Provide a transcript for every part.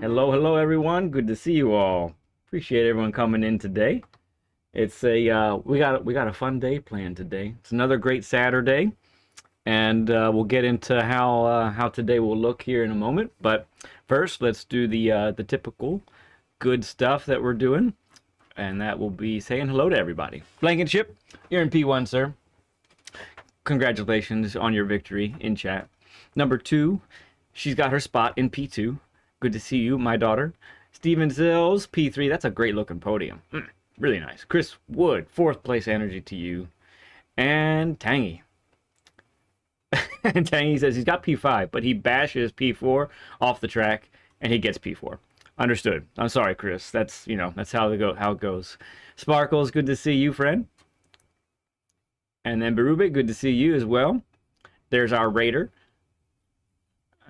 Hello everyone. Good to see you all. Appreciate everyone coming in today. It's a we got a fun day planned today. It's another great Saturday, and we'll get into how today will look here in a moment. But first, let's do the typical good stuff that we're doing, and that will be saying hello to everybody. Blankenship, you're in P1, sir. Congratulations on your victory in chat. Number 2, she's got her spot in P2. Good to see you, my daughter. Steven Zills, P3. That's a great looking podium. Really nice. Chris Wood, 4th place energy to you. And Tangy. And Tangy says he's got P5, but he bashes P4 off the track, and he gets P4. Understood. I'm sorry, Chris. That's, that's how it goes. Sparkles, good to see you, friend. And then Berube, good to see you as well. There's our Raider.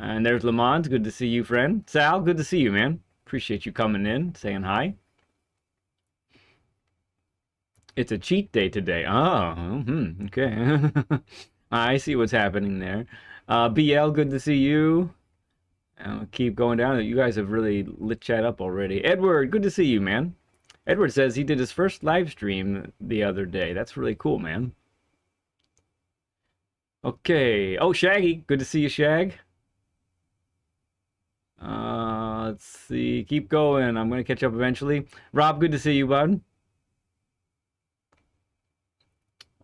And there's Lamont. Good to see you, friend. Sal, good to see you, man. Appreciate you coming in, saying hi. It's a cheat day today. Oh, okay. I see what's happening there. BL, good to see you. I'll keep going down. You guys have really lit chat up already. Edward, good to see you, man. Edward says he did his first live stream the other day. That's really cool, man. Okay. Oh, Shaggy, good to see you, Shag. Let's see. Keep going. I'm going to catch up eventually. Rob, good to see you, bud.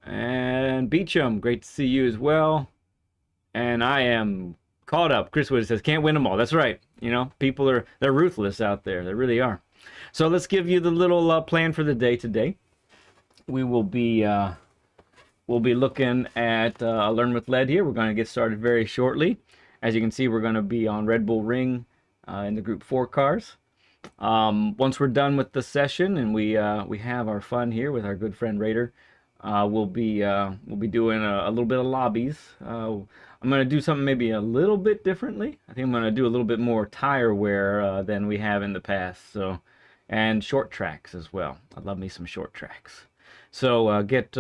And Beecham, great to see you as well. And I am caught up. Chris Wood says, can't win them all. That's right. People they're ruthless out there. They really are. So let's give you the little plan for the day today. We will be we'll be looking at Learn with Lead here. We're going to get started very shortly. As you can see, we're going to be on Red Bull Ring in the Group 4 cars. Once we're done with the session and we have our fun here with our good friend Raider, we'll be doing a little bit of lobbies. I'm going to do something maybe a little bit differently. I think I'm going to do a little bit more tire wear than we have in the past. So, and short tracks as well. I love me some short tracks. So get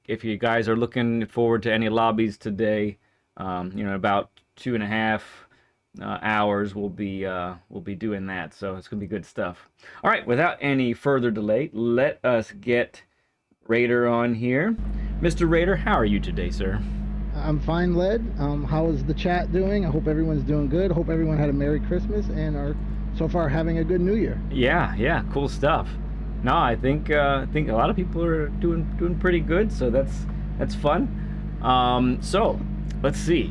if you guys are looking forward to any lobbies today, about 2.5 hours we'll be doing that, so it's gonna be good stuff. All right, without any further delay, let us get Raider on here. Mr. Raider, how are you today, sir? I'm fine, Led. How is the chat doing? I hope everyone's doing good. Hope everyone had a Merry Christmas and are so far having a good New Year. Yeah, cool stuff. No, I think a lot of people are doing pretty good, so that's fun. So let's see.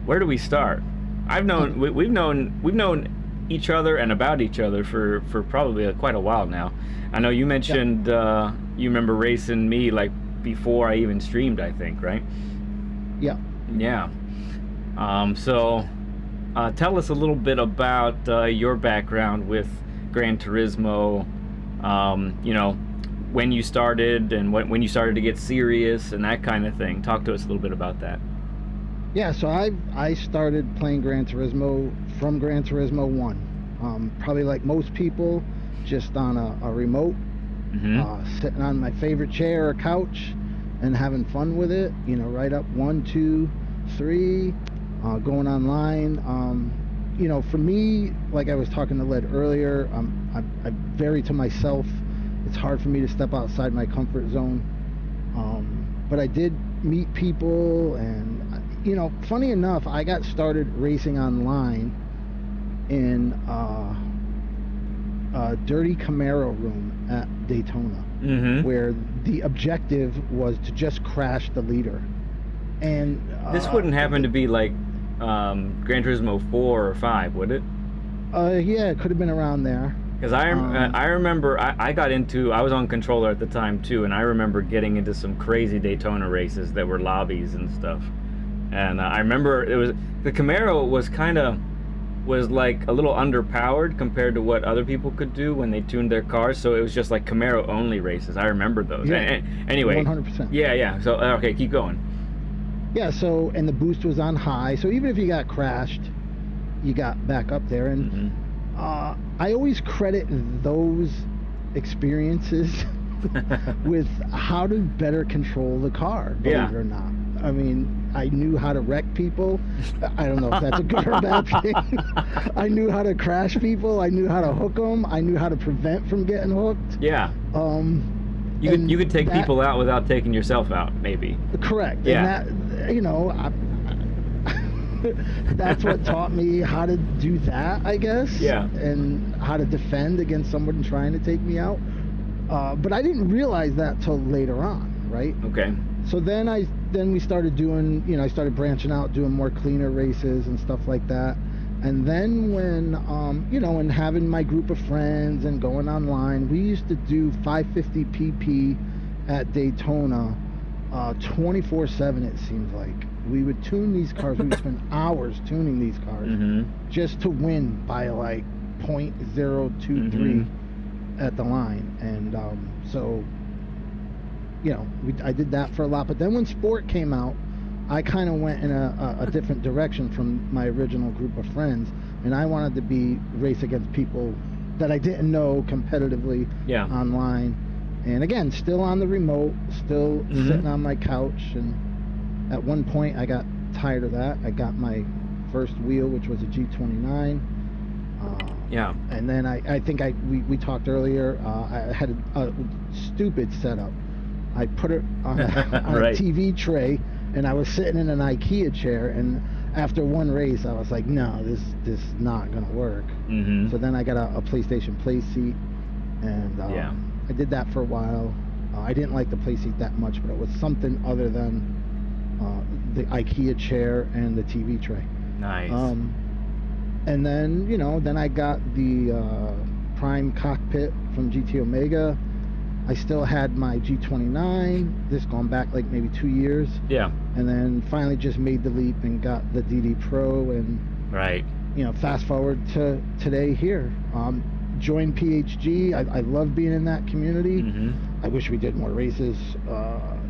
Where do we start? We've known each other and about each other for probably quite a while now. I know you mentioned you remember racing me like before I even streamed, I think, right? Yeah. Yeah. So tell us a little bit about your background with Gran Turismo. When you started and when you started to get serious and that kind of thing. Talk to us a little bit about that. Yeah, so I started playing Gran Turismo from Gran Turismo 1. Probably like most people, just on a remote, sitting on my favorite chair or couch and having fun with it, right up 1, 2, 3, going online. For me, like I was talking to Led earlier, I'm very to myself. It's hard for me to step outside my comfort zone. But I did meet people, and funny enough, I got started racing online in a dirty Camaro room at Daytona, where the objective was to just crash the leader. And this wouldn't happen to be like Gran Turismo 4 or 5, would it? Yeah, it could have been around there. Because I remember I got into, I was on controller at the time too, and I remember getting into some crazy Daytona races that were lobbies and stuff. And I remember the Camaro was like a little underpowered compared to what other people could do when they tuned their cars. So it was just like Camaro only races. I remember those. Yeah, Anyway, 100%. yeah. So okay, keep going. Yeah, so, and the boost was on high, so even if you got crashed, you got back up there. And I always credit those experiences with how to better control the car, believe it or not. I mean, I knew how to wreck people. I don't know if that's a good or bad thing. I knew how to crash people. I knew how to hook them. I knew how to prevent from getting hooked. Yeah. You could take people out without taking yourself out, maybe. Correct. Yeah. And that, you know, that's what taught me how to do that, I guess. Yeah. And how to defend against someone trying to take me out. But I didn't realize that till later on, right? Okay. So then we started doing, you know, I started branching out, doing more cleaner races and stuff like that. And then when, you know, and having my group of friends and going online, we used to do 550 pp at Daytona 24/7, it seems like. We would tune these cars. We would spend hours tuning these cars just to win by like 0.023 at the line. And so, you know, I did that for a lot. But then when sport came out, I kind of went in a different direction from my original group of friends, and I wanted to race against people that I didn't know competitively online. And again, still on the remote, still sitting on my couch. And at one point I got tired of that. I got my first wheel, which was a G29. And then I think we talked earlier, I had a stupid setup. I put it on a TV tray, and I was sitting in an IKEA chair, and after one race I was like, no, this is not gonna work. So then I got a PlayStation play seat, and I did that for a while. I didn't like the play seat that much, but it was something other than the IKEA chair and the TV tray. Nice. And then, you know, then I got the Prime cockpit from GT Omega. I still had my G29, this going back like maybe 2 years. Yeah. And then finally just made the leap and got the DD Pro, and you know, fast forward to today here. Joined PHG. I love being in that community. I wish we did more races,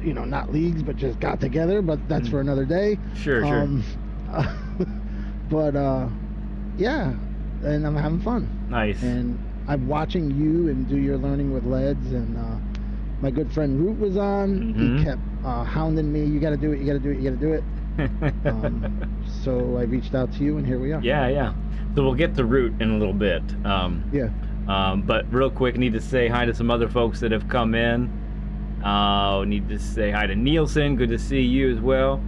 you know, not leagues, but just got together, but that's for another day. Sure. But yeah, and I'm having fun. Nice. And I'm watching you and do your learning with leads, and my good friend Root was on. He kept hounding me, you gotta do it, you gotta do it, you gotta do it. So I reached out to you, and here we are. Yeah. So we'll get to Root in a little bit. But real quick, need to say hi to some other folks that have come in. Need to say hi to Nielsen. Good to see you as well.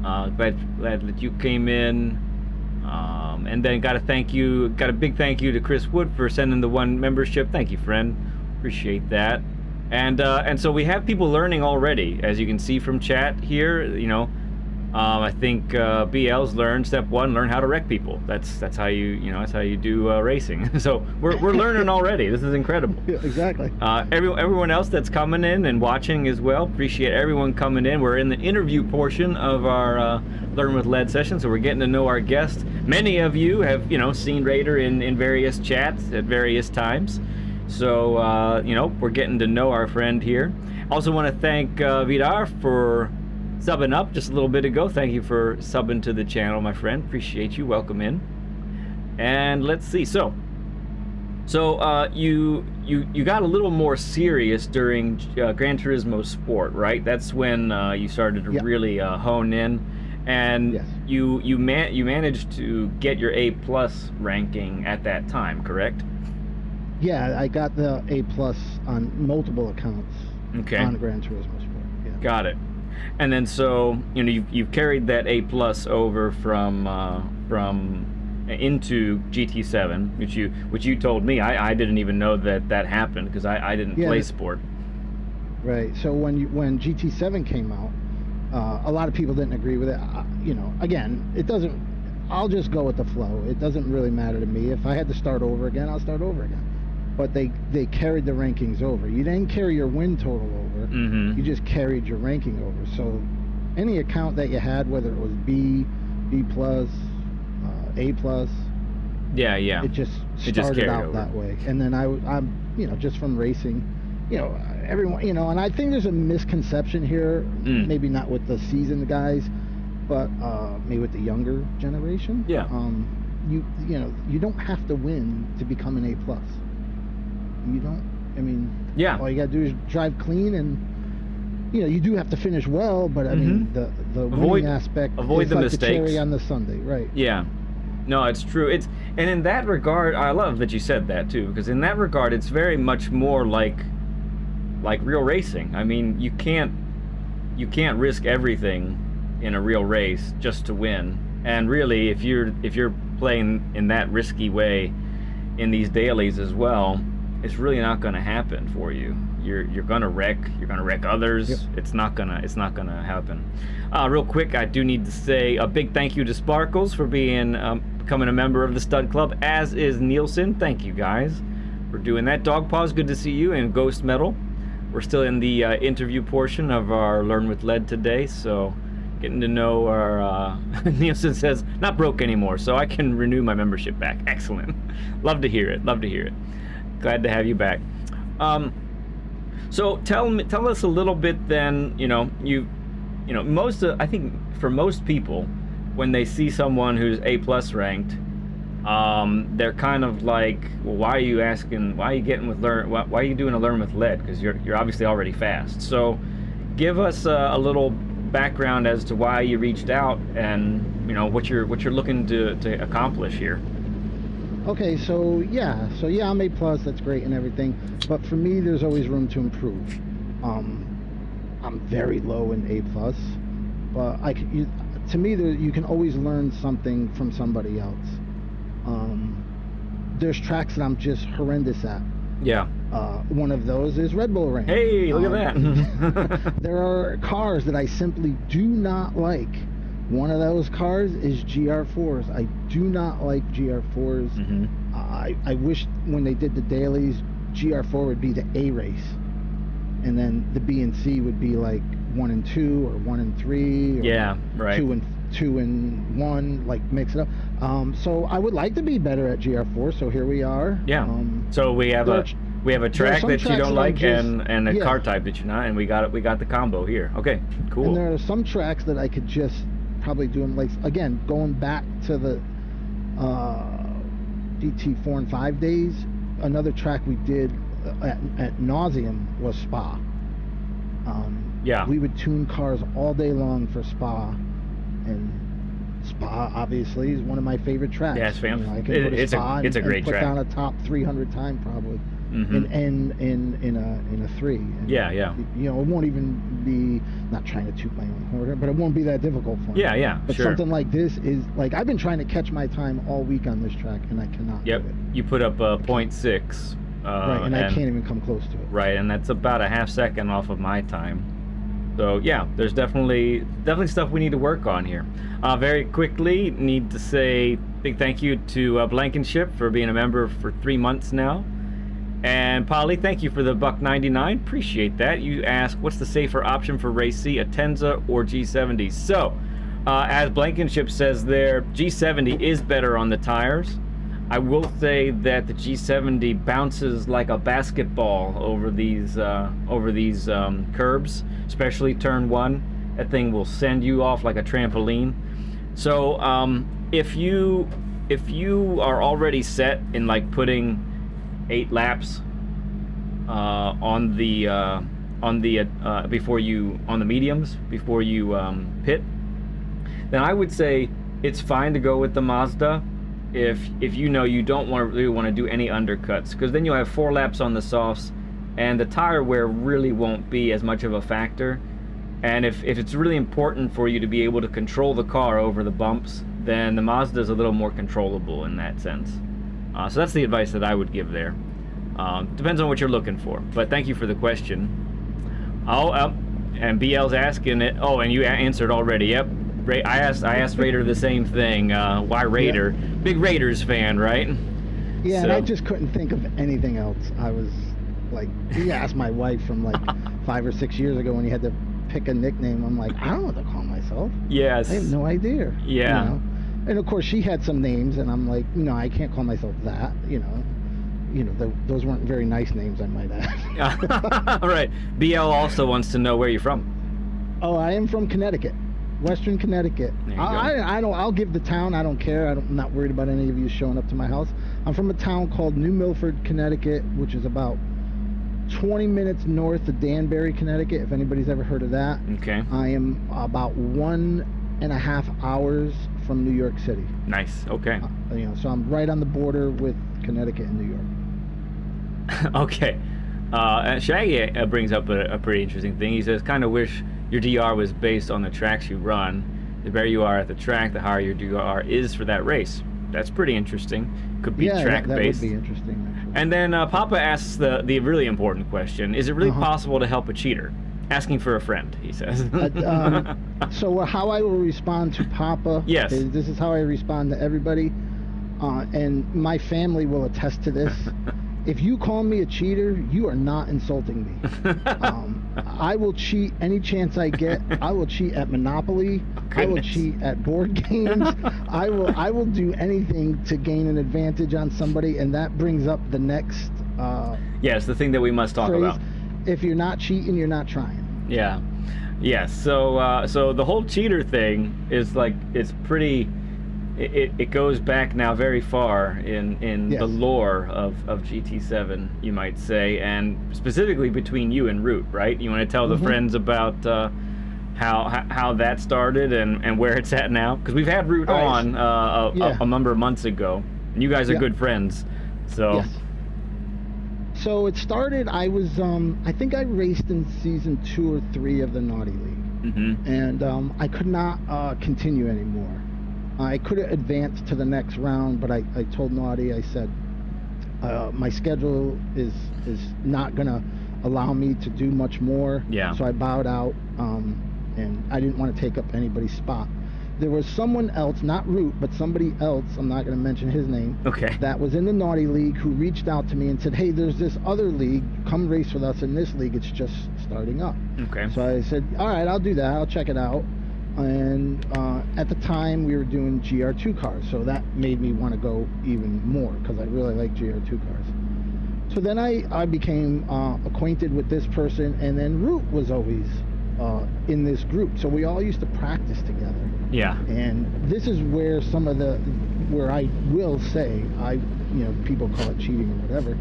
Glad that you came in. And then got a big thank you to Chris Wood for sending the 1 membership. Thank you, friend. Appreciate that. And so we have people learning already, as you can see from chat here. You know, I think BL's learned step 1, learn how to wreck people. That's how that's how you do racing. So we're learning already. This is incredible. Yeah, exactly. Everyone else that's coming in and watching as well, appreciate everyone coming in. We're in the interview portion of our Learn with Lead session, so we're getting to know our guests. Many of you have, you know, seen Raider in various chats at various times. So, you know, we're getting to know our friend here. Also want to thank Vidar for subbing up just a little bit ago. Thank you for subbing to the channel, my friend. Appreciate you. Welcome in. And let's see. So you got a little more serious during Gran Turismo Sport, right? That's when you started to really hone in, and you managed to get your A+ ranking at that time, correct? Yeah, I got the A+ on multiple accounts. Okay. On Gran Turismo Sport. Yeah. Got it. And then so, you know, you've carried that A+ over from into GT7, which you told me. I didn't even know that happened, because I didn't play sport. Right. So when GT7 came out, a lot of people didn't agree with it. You know, again, I'll just go with the flow. It doesn't really matter to me. If I had to start over again, I'll start over again. but they carried the rankings over. You didn't carry your win total over. Mm-hmm. You just carried your ranking over. So any account that you had, whether it was B plus, A plus, yeah, it just started out that way. And then I'm just from racing, everyone, and I think there's a misconception here, maybe not with the seasoned guys, but maybe with the younger generation. Yeah. You don't have to win to become an A plus. You don't. I mean, yeah. All you gotta do is drive clean, and you do have to finish well. But I mean, the winning aspect avoid is the like mistakes. the cherry on the sundae, right? Yeah. No, it's true. And in that regard, I love that you said that too, because in that regard, it's very much more like real racing. I mean, you can't risk everything in a real race just to win. And really, if you're playing in that risky way in these dailies as well, it's really not going to happen for you. You're going to wreck. You're going to wreck others. Yep. It's not gonna happen. Real quick, I do need to say a big thank you to Sparkles for becoming a member of the Stud Club, as is Nielsen. Thank you guys for doing that. Dog Paws, good to see you, and Ghost Metal. We're still in the interview portion of our Learn with Lead today, so getting to know our Nielsen says not broke anymore, so I can renew my membership back. Excellent. Love to hear it. Glad to have you back. So tell us a little bit then. I think for most people, when they see someone who's A plus ranked, they're kind of like, well, why are you getting with Learn? Why are you doing a Learn with Lead? Because you're obviously already fast. So give us a little background as to why you reached out, and what you're looking to accomplish here. Okay, so I'm A plus. That's great and everything, but for me, there's always room to improve. I'm very low in A plus, but to me, you can always learn something from somebody else. There's tracks that I'm just horrendous at. Yeah. One of those is Red Bull Ring. Hey, look at that. There are cars that I simply do not like. One of those cars is GR4s. I do not like GR4s. Mm-hmm. I wish when they did the dailies, GR4 would be the A race, and then the B and C would be like 1 and 2 or 1 and 3. Or yeah, right. 2 and 1, like mix it up. So I would like to be better at GR4. So here we are. Yeah. So we have a track that you don't like and a car type that you're not, and we got the combo here. Okay, cool. And there are some tracks that I could just probably do them, like, again, going back to the GT4 and 5 days. Another track we did at nauseum was Spa. Yeah. We would tune cars all day long for Spa, and Spa obviously is one of my favorite tracks. Yes, fam. I can go to Spa it's a great put track. Down a top 300 time probably. Mm-hmm. in a 3. And, yeah. it won't even be, not trying to toot my own horn, but it won't be that difficult for me. Yeah, but sure. Something like this is, like, I've been trying to catch my time all week on this track, and I cannot Yep. do it. You put up 0.6. Right, and I can't even come close to it. Right, and that's about a half second off of my time. So yeah, there's definitely stuff we need to work on here. Very quickly, need to say big thank you to Blankenship for being a member for 3 months now. And Polly, thank you for the $1.99. Appreciate that. You asked, what's the safer option for Race C, a Tenza or G70? So, as Blankenship says there, G70 is better on the tires. I will say that the G70 bounces like a basketball over these curbs, especially turn 1. That thing will send you off like a trampoline. So, if you are already set in like putting 8 laps on the mediums before you pit, then I would say it's fine to go with the Mazda if you don't really want to do any undercuts, because then you'll have 4 laps on the softs and the tire wear really won't be as much of a factor. And if it's really important for you to be able to control the car over the bumps, then the Mazda is a little more controllable in that sense. So that's the advice that I would give there. Depends on what you're looking for. But thank you for the question. And BL's asking it. Oh, and you answered already. Yep. I asked Raider the same thing. Why Raider? Yep. Big Raiders fan, right? Yeah, So, and I just couldn't think of anything else. I was like, you asked my wife from like 5 or 6 years ago when you had to pick a nickname. I'm like, I don't know what to call myself. yes. I have no idea. Yeah. You know? And of course, she had some names, and I'm like, no, I can't call myself that. Those weren't very nice names, I might add. All right. BL also wants to know where you're from. Oh, I am from Connecticut, Western Connecticut. There you go. I'll give the town. I don't care. I'm not worried about any of you showing up to my house. I'm from a town called New Milford, Connecticut, which is about 20 minutes north of Danbury, Connecticut, if anybody's ever heard of that. Okay. I am about 1.5 hours from New York City. Nice. Okay. So I'm right on the border with Connecticut and New York. Okay. And Shaggy brings up a pretty interesting thing. He says, kind of wish your DR was based on the tracks you run. The better you are at the track, the higher your DR is for that race. That's pretty interesting. Could be track-based. That would be interesting, actually. And then Papa asks the really important question: is it really possible to help a cheater? Asking for a friend, he says. So how I will respond to Papa Yes. is this is how I respond to everybody, and my family will attest to this. If you call me a cheater, you are not insulting me. I will cheat any chance I get. I will cheat at Monopoly. I will cheat at board games. I will do anything to gain an advantage on somebody, and that brings up the next yes, the thing that we must talk phrase. about. If you're not cheating, you're not trying. Yeah. Yes. So the whole cheater thing is like, it's pretty. It goes back now very far in Yes. the lore of GT7, you might say, and specifically between you and Root, right? You want to tell the friends about how that started and where it's at now? Because we've had Root on a number of months ago, and you guys are good friends. So. Yes. So it started, I was, I think I raced in season 2 or 3 of the Naughty League. And I could not continue anymore. I could have advanced to the next round, but I told Naughty, I said, my schedule is not going to allow me to do much more. Yeah. So I bowed out, and I didn't want to take up anybody's spot. There was someone else, not Root, but somebody else, I'm not going to mention his name, that was in the Naughty League, who reached out to me and said, hey, there's this other league, come race with us in this league, it's just starting up. Okay. So I said, all right, I'll do that, I'll check it out. And at the time we were doing GR2 cars, so that made me want to go even more, because I really like GR2 cars. So then I became acquainted with this person, and then Root was always in this group, so we all used to practice together. Yeah. And this is where where I will say, people call it cheating or whatever.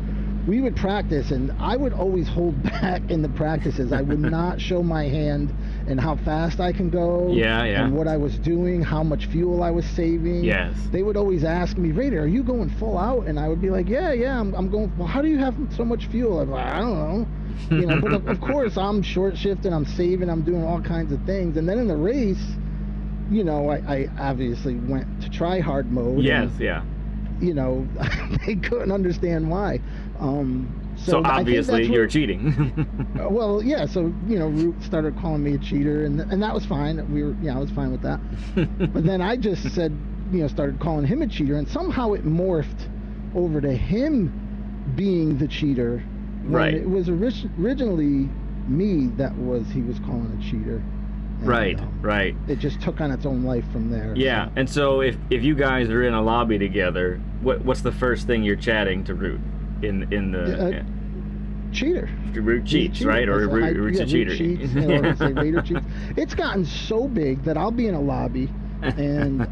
We would practice, and I would always hold back in the practices. I would not show my hand and how fast I can go. Yeah. And what I was doing, how much fuel I was saving. Yes. They would always ask me, Raider, are you going full out? And I would be like, yeah, I'm going. Well, how do you have so much fuel? I'm like, I don't know. But of course, I'm short shifting, I'm saving, I'm doing all kinds of things. And then in the race, I obviously went to try hard mode. Yes. And, they couldn't understand why. So obviously you're cheating. Well, yeah. So Root started calling me a cheater, and that was fine. I was fine with that. But then I just said, started calling him a cheater, and somehow it morphed over to him being the cheater. Right. It was originally me that he was calling a cheater. And, right. It just took on its own life from there. Yeah. So. And so if you guys are in a lobby together, what's the first thing you're chatting to Root in the cheater? Root cheats, right? Or Root's a cheater. Root cheats, or say Raider cheats. It's gotten so big that I'll be in a lobby and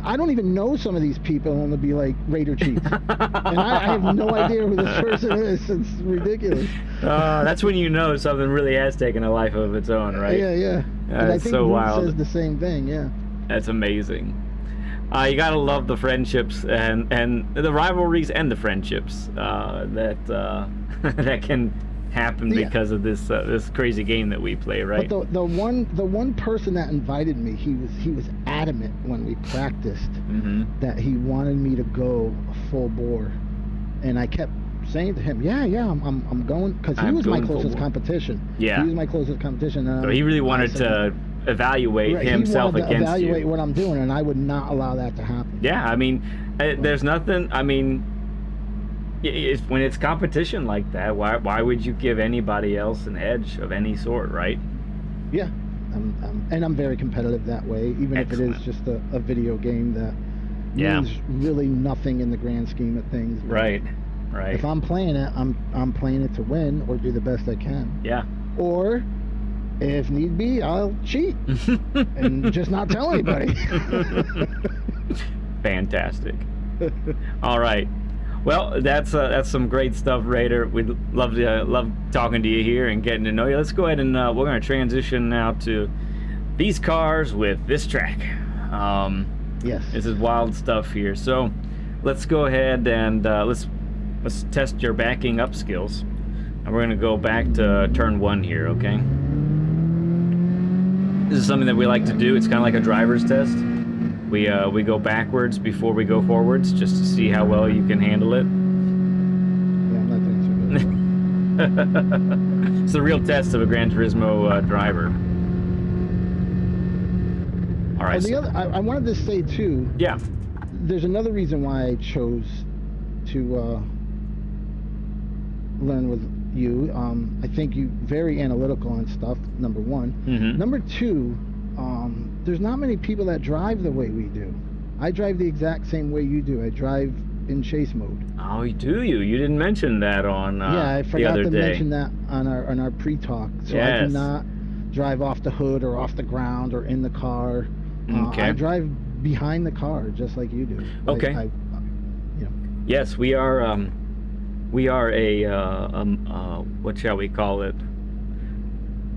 I don't even know some of these people, and they'll be like, Raider cheats. And I have no idea who this person is. It's ridiculous. That's when you know something really has taken a life of its own, right? Yeah. And I think so Root wild. says the same thing, yeah. That's amazing. You gotta love the friendships and the rivalries and the friendships that can happen because of this crazy game that we play, right? But the one person that invited me, he was adamant when we practiced that he wanted me to go full bore, and I kept saying to him, yeah, I'm going, because he was my closest competition. Yeah, he was my closest competition. So he really wanted to evaluate Right, himself he wanted to against evaluate you. what I'm doing, and I would not allow that to happen. Yeah, I mean, there's nothing. I mean, when it's competition like that, why would you give anybody else an edge of any sort, right? Yeah, and I'm very competitive that way, even Excellent. if it is just a video game that means really nothing in the grand scheme of things. Right, right. If I'm playing it, I'm playing it to win or do the best I can. Yeah. Or, if need be, I'll cheat and just not tell anybody. Fantastic. All right. Well, that's some great stuff, Raider. We'd love talking to you here and getting to know you. Let's go ahead and we're going to transition now to these cars with this track. Yes. This is wild stuff here. So let's go ahead and let's test your backing up skills. And we're going to go back to turn 1 here, okay? This is something that we like to do. It's kind of like a driver's test. We go backwards before we go forwards, just to see how well you can handle it. Yeah, I'm not doing so good. It's the real test of a Gran Turismo driver. All right. I wanted to say too. Yeah. There's another reason why I chose to learn with you. I think you very analytical on stuff. Number one. Mm-hmm. Number two. There's not many people that drive the way we do. I drive the exact same way you do. I drive in chase mode. Oh, do you? You didn't mention that on yeah, I the forgot other to day. mention that on our pre-talk. So Yes. I do not drive off the hood or off the ground or in the car. Okay. I drive behind the car just like you do. Okay. You know. Yes, we are a what shall we call it?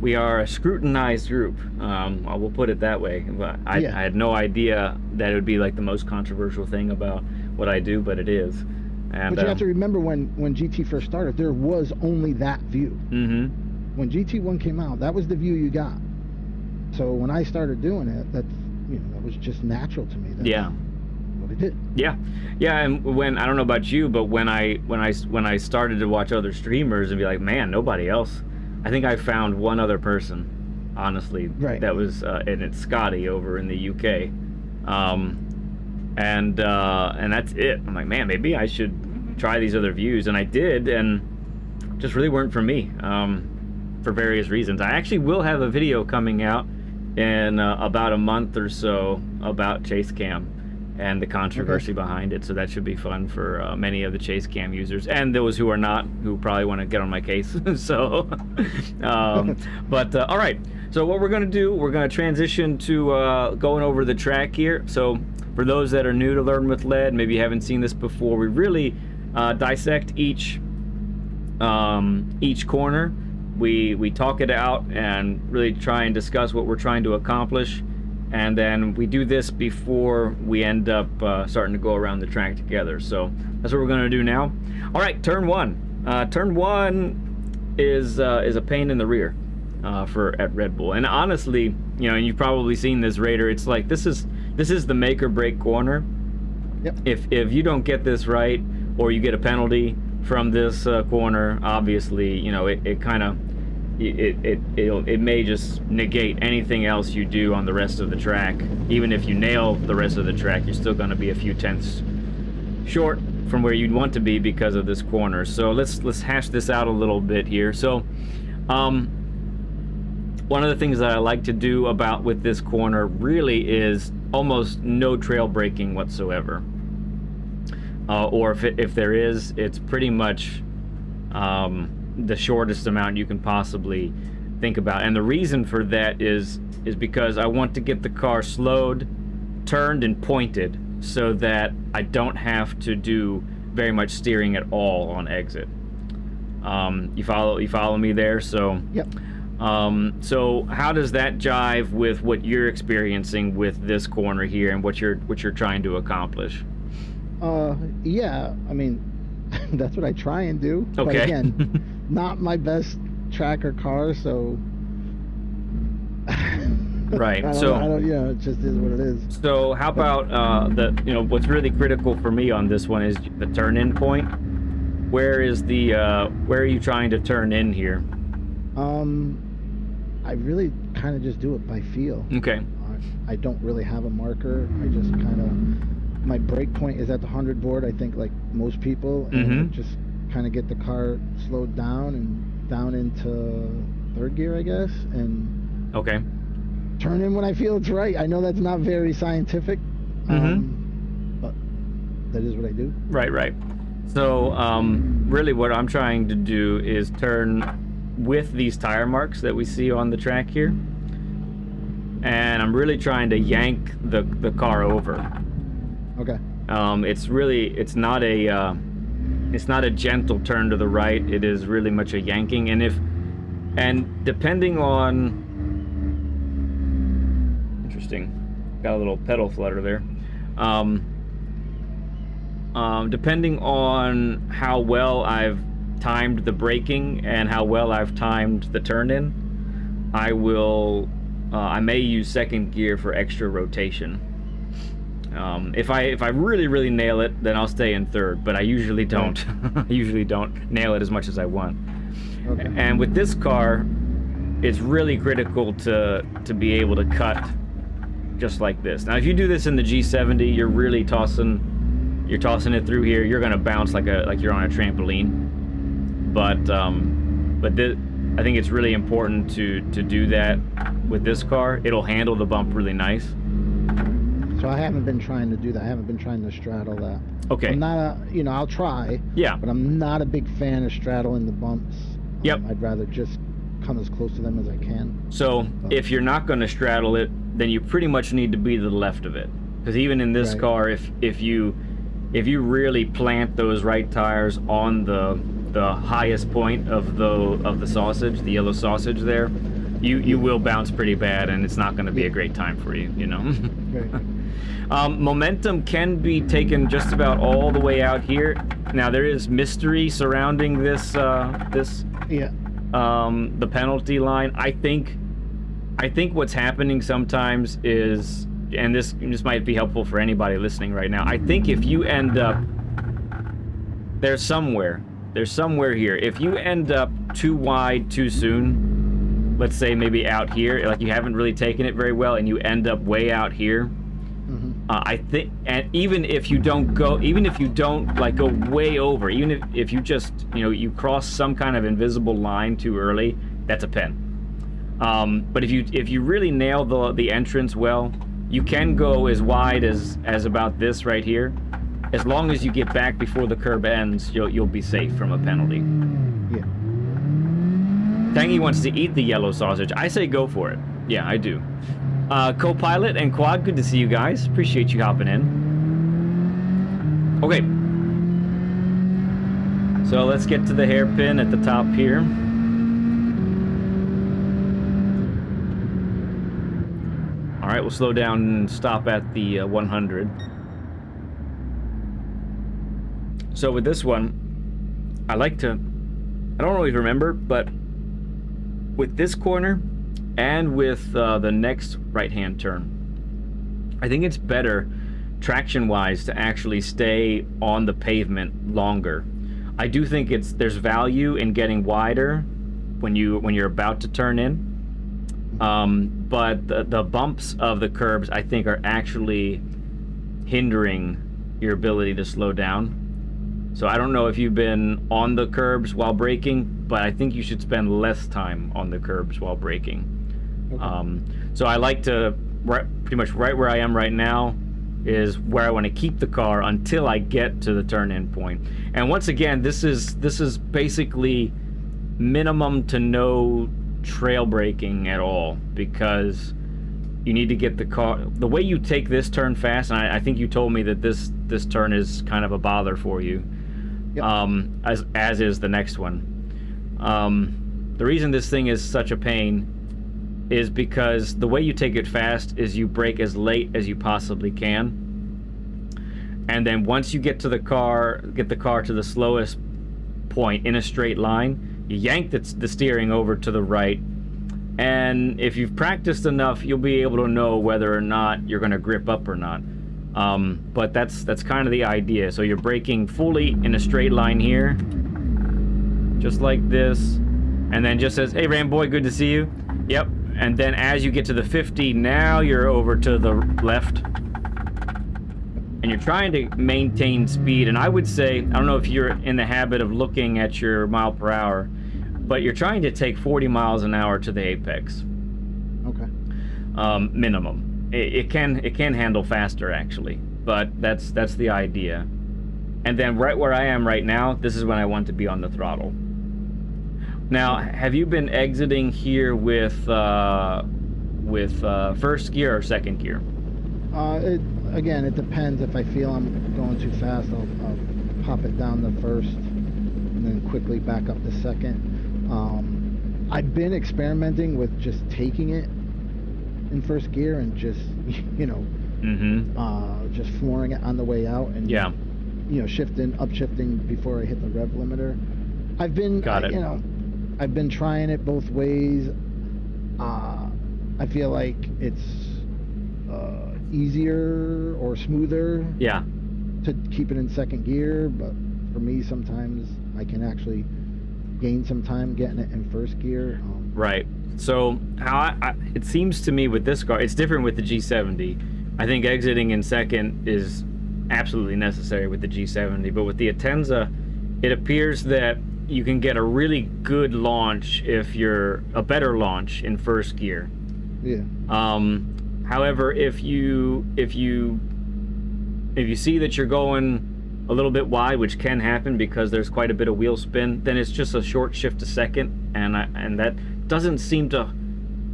We are a scrutinized group. We'll put it that way. But I had no idea that it would be like the most controversial thing about what I do, but it is. And But you have to remember when GT first started, there was only that view. Mm-hmm. When GT1 came out, that was the view you got. So when I started doing it, that was just natural to me. That's what I did. Yeah, and when I don't know about you, but when I started to watch other streamers and be like, man, nobody else. I think I found one other person, honestly, right. that was, and it's Scotty over in the UK, and that's it. I'm like, man, maybe I should try these other views, and I did, and just really weren't for me, for various reasons. I actually will have a video coming out in about a month or so about chase cam and the controversy behind it, so that should be fun for many of the chase cam users and those who are not, who probably want to get on my case. So but all right, so what we're going to do, we're going to transition to going over the track here. So for those that are new to Learn with Lead, maybe you haven't seen this before, we really dissect each corner. We talk it out and really try and discuss what we're trying to accomplish. And then we do this before we end up starting to go around the track together. So that's what we're going to do now. All right, turn 1. Turn 1 is a pain in the rear at Red Bull. And honestly, and you've probably seen this, Raider. It's like this is the make or break corner. Yep. If you don't get this right, or you get a penalty from this corner, obviously, it kind of. It may just negate anything else you do on the rest of the track. Even if you nail the rest of the track, you're still going to be a few tenths short from where you'd want to be because of this corner. So let's hash this out a little bit here. So one of the things that I like to do with this corner really is almost no trail braking whatsoever. Or if there is, it's pretty much the shortest amount you can possibly think about. And the reason for that is because I want to get the car slowed, turned, and pointed so that I don't have to do very much steering at all on exit. You follow me there? So yep. So how does that jive with what you're experiencing with this corner here and what you're trying to accomplish? Yeah, I mean, that's what I try and do. Okay. But again, not my best tracker car, so right. I don't, it just is what it is. So how about what's really critical for me on this one is the turn-in point. Where are you trying to turn in here? I really kind of just do it by feel. Okay. I don't really have a marker. I just kind of, my brake point is at the 100 board, I think, like most people, and I just kind of get the car slowed down and down into third gear, I guess, and okay, turn in when I feel it's right. I know that's not very scientific, but that is what I do. Right. So really what I'm trying to do is turn with these tire marks that we see on the track here, and I'm really trying to yank the car over. Okay. It's not a gentle turn to the right. It is really much a yanking, and depending on, interesting, got a little pedal flutter there. Depending on how well I've timed the braking and how well I've timed the turn in, I may use second gear for extra rotation. If I really nail it, then I'll stay in third, but I usually don't. I usually don't nail it as much as I want. Okay. And with this car, it's really critical to be able to cut just like this. Now, if you do this in the G70, you're really tossing it through here. You're gonna bounce like you're on a trampoline. But I think it's really important to do that with this car. It'll handle the bump really nice. So I haven't been trying to do that. I haven't been trying to straddle that. Okay. I'm not I'll try. Yeah. But I'm not a big fan of straddling the bumps. Yep. I'd rather just come as close to them as I can. So if you're not going to straddle it, then you pretty much need to be to the left of it. Because even in this car, if you really plant those right tires on the highest point of the sausage, the yellow sausage there, you will bounce pretty bad, and it's not going to be a great time for you, you know. Momentum can be taken just about all the way out here. Now there is mystery surrounding this the penalty line. I think what's happening sometimes is, and this might be helpful for anybody listening right now, I think if you end up, there's somewhere here, if you end up too wide too soon, let's say maybe out here, like you haven't really taken it very well, and you end up way out here, I think, and even if you don't like go way over, even if you just, you cross some kind of invisible line too early, that's a pen. But if you really nail the entrance well, you can go as wide as about this right here. As long as you get back before the curb ends, you'll be safe from a penalty. Yeah. Tangy wants to eat the yellow sausage. I say go for it. Yeah, I do. Co-pilot and Quad, good to see you guys. Appreciate you hopping in. Okay. So let's get to the hairpin at the top here. All right, we'll slow down and stop at the 100. So with this one, I don't always remember, but with this corner and with the next right-hand turn, I think it's better traction-wise to actually stay on the pavement longer. I do think there's value in getting wider when you're about to turn in, but the bumps of the curbs, I think, are actually hindering your ability to slow down. So I don't know if you've been on the curbs while braking, but I think you should spend less time on the curbs while braking. Okay. So I like to, pretty much right where I am right now is where I want to keep the car until I get to the turn-in point. And once again, this is basically minimum to no trail braking at all, because you need to get the car, the way you take this turn fast, and I think you told me that this turn is kind of a bother for you. Yep. As is the next one. The reason this thing is such a pain is because the way you take it fast is you brake as late as you possibly can, and then once you get the car to the slowest point in a straight line, you yank the steering over to the right, and if you've practiced enough, you'll be able to know whether or not you're going to grip up or not. But that's kind of the idea. So you're braking fully in a straight line here, just like this, and then just says, "Hey Ramboy, good to see you." Yep. And then as you get to the 50, now you're over to the left. And you're trying to maintain speed. And I would say, I don't know if you're in the habit of looking at your mile per hour, but you're trying to take 40 miles an hour to the apex. Okay. Minimum. It can handle faster, actually. But that's the idea. And then right where I am right now, this is when I want to be on the throttle. Now, have you been exiting here with first gear or second gear? Again, it depends. If I feel I'm going too fast, I'll pop it down to first and then quickly back up to second. I've been experimenting with just taking it in first gear and just, you know, just flooring it on the way out and, you know, upshifting before I hit the rev limiter. I've been, you know, I've been trying it both ways. I feel like it's easier or smoother to keep it in second gear, but for me sometimes I can actually gain some time getting it in first gear. Right. So how it seems to me with this car, it's different with the G70. I think exiting in second is absolutely necessary with the G70, but with the Atenza, it appears that you can get a really good launch if you're a better launch in first gear. Yeah. However, if you see that you're going a little bit wide, which can happen because there's quite a bit of wheel spin, then it's just a short shift to second, and that doesn't seem to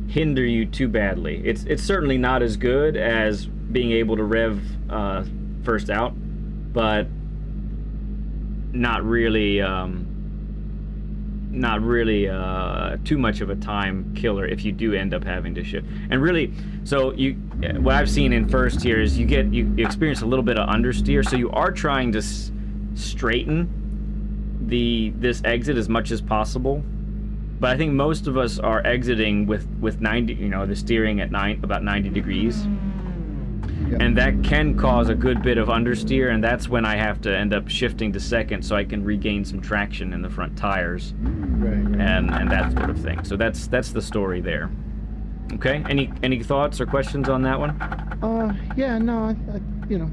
hinder you too badly. It's certainly not as good as being able to rev first out, but not really too much of a time killer if you do end up having to shift. And really, so what I've seen in first here is you experience a little bit of understeer, so you are trying to straighten this exit as much as possible. But I think most of us are exiting with 90, you know, the steering at about 90 degrees. Yep. And that can cause a good bit of understeer, and that's when I have to end up shifting to second so I can regain some traction in the front tires. Right. And that sort of thing. So that's the story there. Okay. Any thoughts or questions on that one? Yeah. No. You know,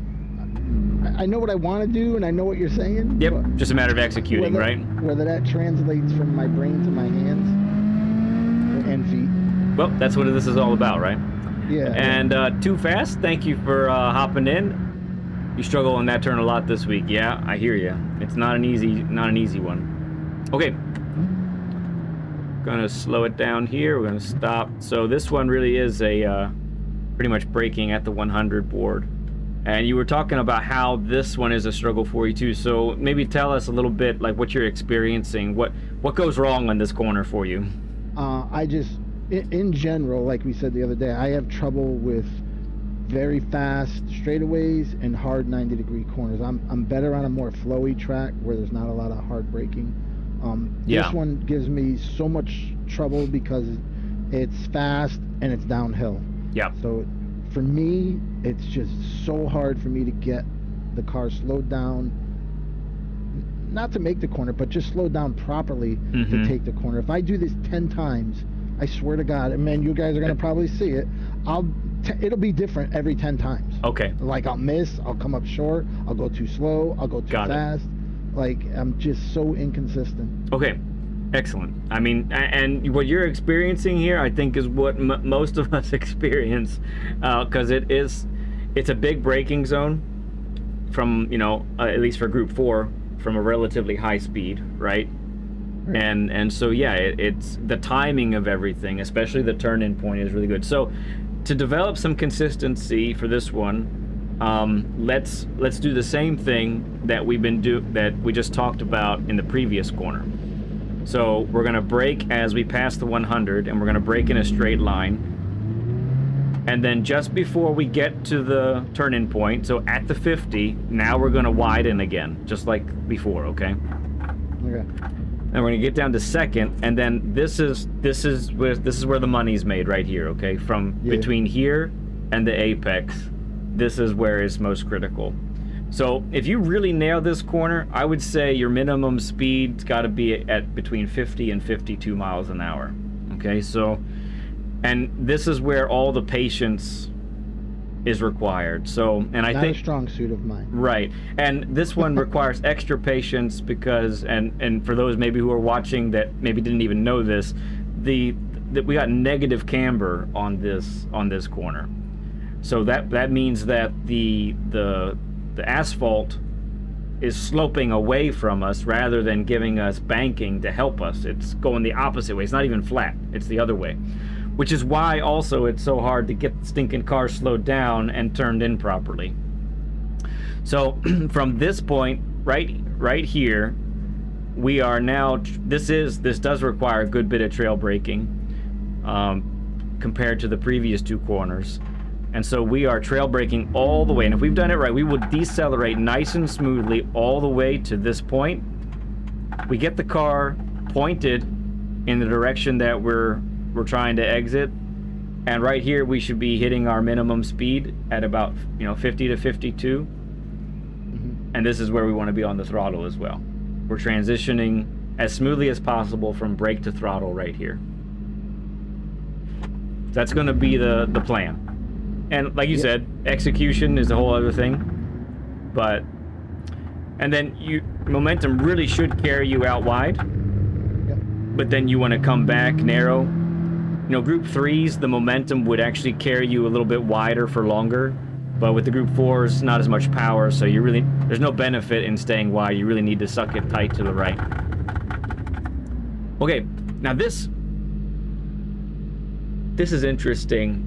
I know what I want to do, and I know what you're saying. Yep. Just a matter of executing, right? Whether that translates from my brain to my hands and feet. Well, that's what this is all about, right? Yeah. And Too Fast, thank you for hopping in. You struggle on that turn a lot this week. Yeah, I hear you. It's not an easy one. Okay. Gonna slow it down here. We're gonna stop. So this one really is a pretty much braking at the 100 board. And you were talking about how this one is a struggle for you too. So maybe tell us a little bit like what you're experiencing. What goes wrong on this corner for you? In general, like we said the other day, I have trouble with very fast straightaways and hard 90-degree corners. I'm better on a more flowy track where there's not a lot of hard braking. This one gives me so much trouble because it's fast and it's downhill. Yeah. So for me, it's just so hard for me to get the car slowed down, not to make the corner, but just slow down properly to take the corner. If I do this 10 times, I swear to God, and man, you guys are gonna probably see it. It'll be different every 10 times. Okay. Like I'll miss, I'll come up short, I'll go too slow, I'll go too fast. Like I'm just so inconsistent. Okay, excellent. I mean, and what you're experiencing here, I think, is what most of us experience, because it's a big braking zone from, you know, at least for Group 4, from a relatively high speed, right? And so yeah, it's the timing of everything, especially the turn-in point, is really good. So to develop some consistency for this one, let's do the same thing that we just talked about in the previous corner. So we're gonna brake as we pass the 100, and we're gonna brake in a straight line. And then just before we get to the turn-in point, so at the 50, now we're gonna widen again, just like before. Okay. Okay. And we're gonna get down to second, and then this is where the money's made, right here, okay? From between here and the apex, this is where it's most critical. So if you really nail this corner, I would say your minimum speed's got to be at between 50 and 52 miles an hour. Okay, so And this is where all the patience is required. So, and I think a strong suit of mine. Right. And this one requires extra patience because, and for those maybe who are watching that maybe didn't even know this, that we got negative camber on this corner. So that means that the asphalt is sloping away from us rather than giving us banking to help us. It's going the opposite way. It's not even flat. It's the other way. Which is why also it's so hard to get the stinking car slowed down and turned in properly. So from this point, right here, we are now, this does require a good bit of trail braking compared to the previous two corners. And so we are trail braking all the way. And if we've done it right, we will decelerate nice and smoothly all the way to this point. We get the car pointed in the direction that we're trying to exit, and right here we should be hitting our minimum speed at about 50 to 52. And this is where we want to be on the throttle as well. We're transitioning as smoothly as possible from brake to throttle right here. That's going to be the plan. And like you said, execution is a whole other thing, and then momentum really should carry you out wide, but then you want to come back narrow. Group 3s, the momentum would actually carry you a little bit wider for longer, but with the Group 4s, not as much power, so there's no benefit in staying wide. You really need to suck it tight to the right. Okay, now this is interesting,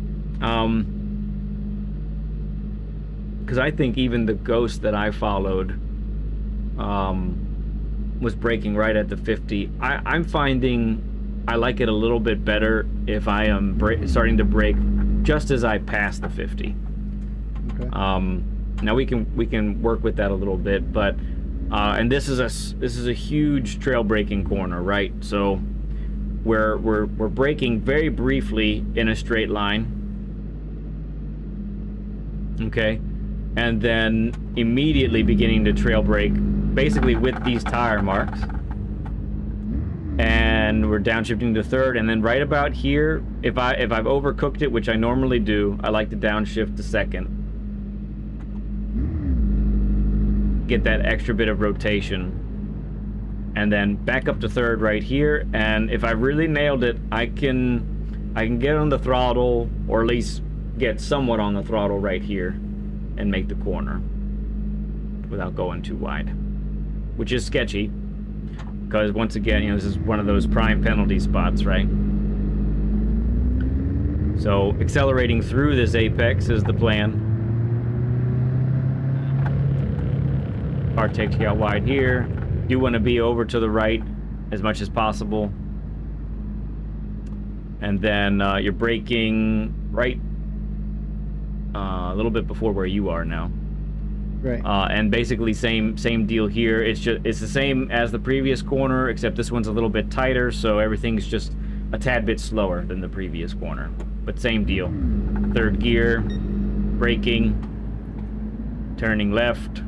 because I think even the Ghost that I followed was braking right at the 50. I'm finding I like it a little bit better if I am starting to brake just as I pass the 50. Okay. Now we can work with that a little bit, but and this is a huge trail braking corner, right? So we're braking very briefly in a straight line. Okay, and then immediately beginning to trail brake, basically with these tire marks. And we're downshifting to third, and then right about here, if I've overcooked it, which I normally do, I like to downshift to second. Get that extra bit of rotation. And then back up to third right here, and if I really nailed it, I can get on the throttle, or at least get somewhat on the throttle right here and make the corner without going too wide, which is sketchy. Because once again, this is one of those prime penalty spots, right? So accelerating through this apex is the plan. Car takes you out wide here. You want to be over to the right as much as possible. And then you're braking right a little bit before where you are now. Right. And basically same deal here. It's the same as the previous corner, except this one's a little bit tighter, so everything's just a tad bit slower than the previous corner. But same deal. Third gear, braking, turning left,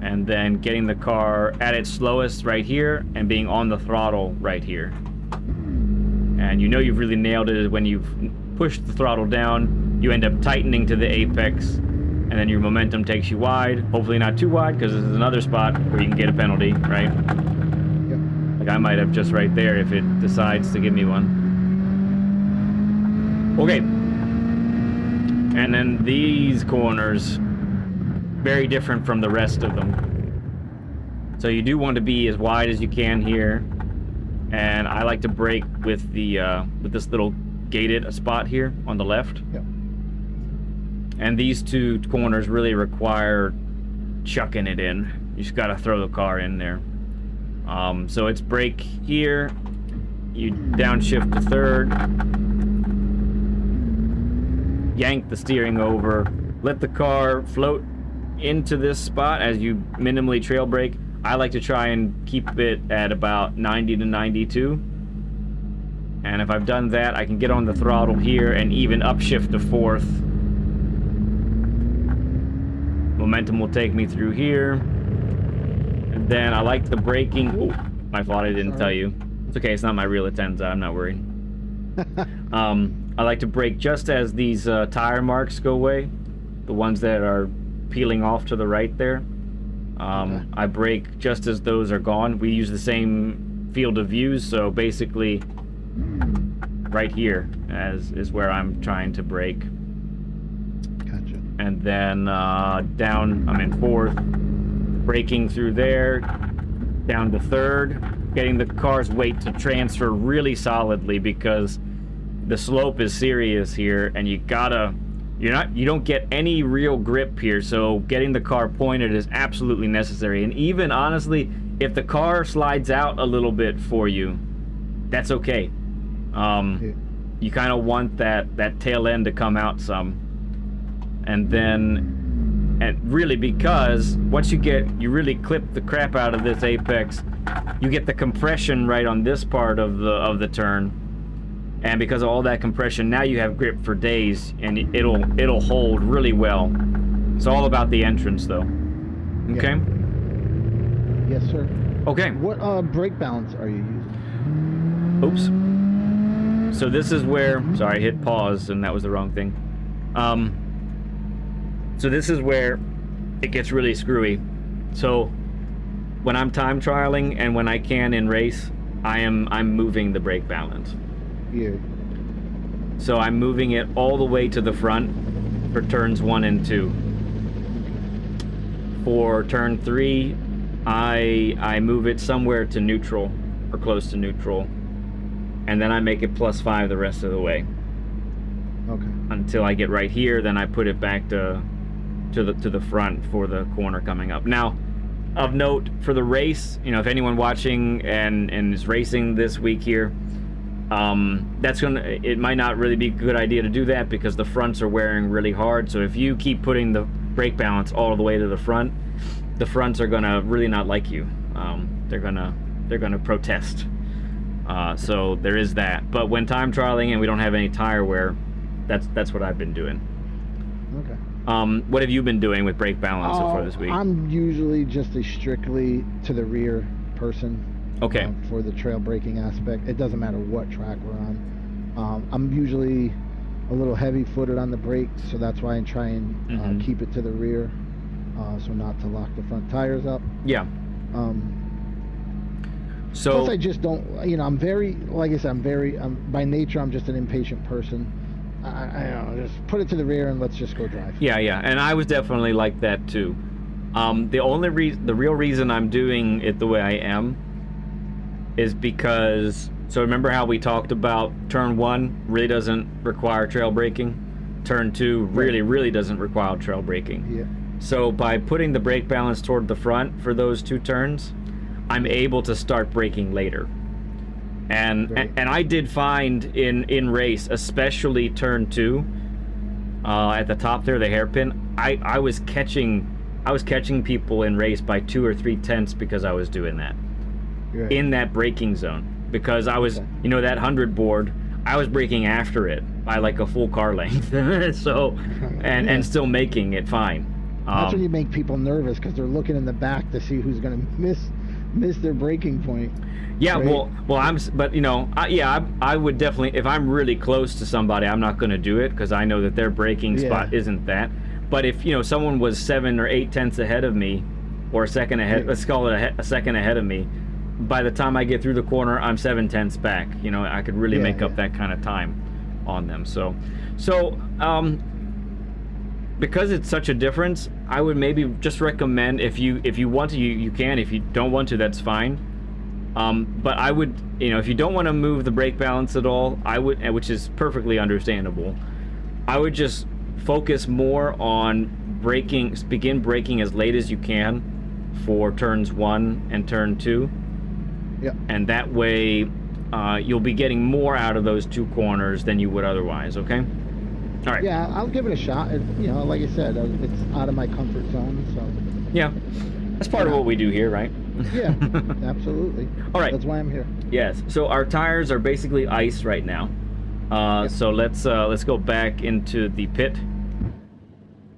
and then getting the car at its slowest right here and being on the throttle right here. And you've really nailed it when you've pushed the throttle down, you end up tightening to the apex, and then your momentum takes you wide, hopefully not too wide, because this is another spot where you can get a penalty, right? Yep. Like I might have just right there if it decides to give me one. Okay. And then these corners, very different from the rest of them. So you do want to be as wide as you can here, and I like to brake with this little gated spot here on the left. Yep. And these two corners really require chucking it in. You just got to throw the car in there. So it's brake here. You downshift to third. Yank the steering over. Let the car float into this spot as you minimally trail brake. I like to try and keep it at about 90 to 92. And if I've done that, I can get on the throttle here and even upshift to fourth. Momentum will take me through here. And then I like the braking. Oh, my fault, I didn't tell you. It's okay, it's not my real Atenza, I'm not worried. I like to brake just as these tire marks go away, the ones that are peeling off to the right there. Okay. I brake just as those are gone. We use the same field of views, so basically right here is where I'm trying to brake. Gotcha. And then down, I'm in fourth, braking through there, down to third, getting the car's weight to transfer really solidly because the slope is serious here, and you don't get any real grip here, so getting the car pointed is absolutely necessary. And even honestly, if the car slides out a little bit for you, that's okay. You kind of want that tail end to come out some. And really, because once you really clip the crap out of this apex, you get the compression right on this part of the turn. And because of all that compression, now you have grip for days, and it'll hold really well. It's all about the entrance, though. Okay? Yes, sir. Okay. What brake balance are you using? Oops. So this is where... Sorry, I hit pause, and that was the wrong thing. So this is where it gets really screwy. So when I'm time trialing and when I can in race, I'm moving the brake balance. Yeah. So I'm moving it all the way to the front for turns 1 and 2. For turn 3, I move it somewhere to neutral or close to neutral, and then I make it +5 the rest of the way. Okay. Until I get right here, then I put it back to the front for the corner coming up. Now, of note for the race, if anyone watching and is racing this week here, it might not really be a good idea to do that because the fronts are wearing really hard. So if you keep putting the brake balance all the way to the fronts are gonna really not like you. They're gonna protest. So there is that. But when time trialing and we don't have any tire wear, that's what I've been doing. Okay. What have you been doing with brake balance so far this week? I'm usually just a strictly to the rear person. Okay. For the trail braking aspect, it doesn't matter what track we're on. I'm usually a little heavy-footed on the brakes, so that's why I try and keep it to the rear, so not to lock the front tires up. Yeah. So plus, I just don't. I'm very, like I said, by nature, I'm just an impatient person. I don't know, just put it to the rear and let's just go drive. Yeah, and I was definitely like that too. The real reason I'm doing it the way I am is because, so remember how we talked about turn 1 really doesn't require trail braking, turn 2 really doesn't require trail braking. Yeah. So by putting the brake balance toward the front for those 2 turns, I'm able to start braking later. And I did find in race, especially turn 2, at the top there, the hairpin, I was catching people in race by 2 or 3 tenths because I was doing that. Right. In that braking zone, because I was, that 100 board, I was braking after it by like a full car length. So, and still making it fine. That's when you make people nervous because they're looking in the back to see who's going to miss their braking point. Yeah, right? well, I would definitely, if I'm really close to somebody, I'm not going to do it because I know that their braking spot isn't that. But if someone was 7 or 8 tenths ahead of me, or a second ahead, let's call it a second ahead of me, by the time I get through the corner, I'm 7 tenths back. I could really make up that kind of time on them. So, because it's such a difference, I would maybe just recommend if you want to, you can. If you don't want to, that's fine. But I would, if you don't want to move the brake balance at all, I would, which is perfectly understandable, I would just focus more on begin braking as late as you can for turns 1 and turn 2. Yeah. And that way, you'll be getting more out of those 2 corners than you would otherwise, okay? All right. Yeah, I'll give it a shot. Like I said, it's out of my comfort zone, so. Yeah, that's part of what we do here, right? Yeah, absolutely. All right. That's why I'm here. Yes, so our tires are basically ice right now. So let's go back into the pit.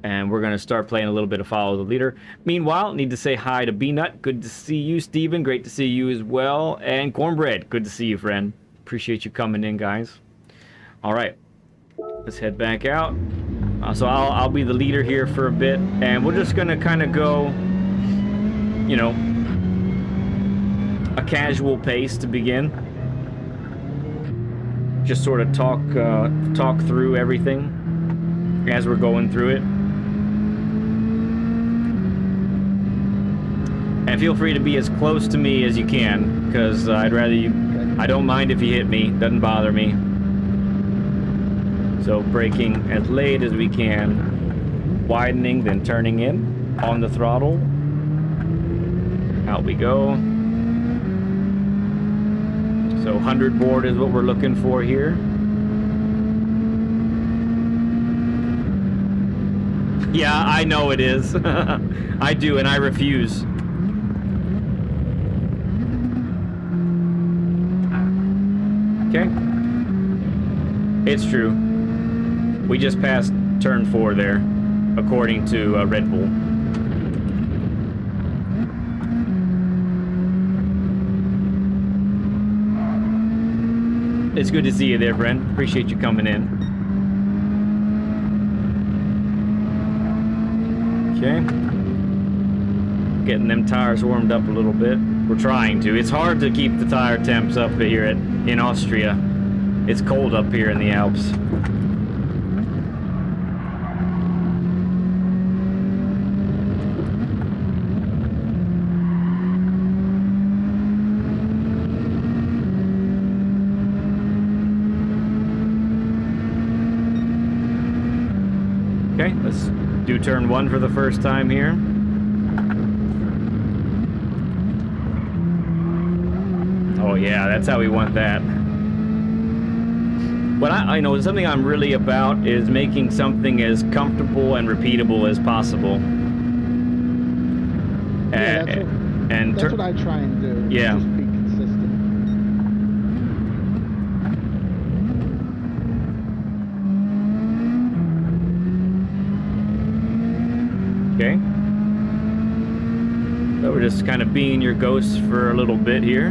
And we're going to start playing a little bit of Follow the Leader. Meanwhile, need to say hi to B-Nut. Good to see you, Steven. Great to see you as well. And Cornbread. Good to see you, friend. Appreciate you coming in, guys. All right, let's head back out. So I'll be the leader here for a bit, and we're just gonna kind of go, you know, a casual pace to begin. Just sort of talk through everything as we're going through it. And feel free to be as close to me as you can, because I'd rather you... I don't mind if you hit me. Doesn't bother me. So braking as late as we can. Widening, then turning in. On the throttle. Out we go. So 100 board is what we're looking for here. Yeah, I know it is. I do, and I refuse. Okay. It's true. We just passed turn 4 there, according to Red Bull. It's good to see you there, Brent. Appreciate you coming in. Okay. Getting them tires warmed up a little bit. We're trying to. It's hard to keep the tire temps up here in Austria. It's cold up here in the Alps. Okay, let's do turn 1 for the first time here. Oh yeah, that's how we want that. What I know something I'm really about is making something as comfortable and repeatable as possible. Yeah, that's what I try and do. Yeah. Just be consistent. Okay. So we're just kind of being your ghosts for a little bit here.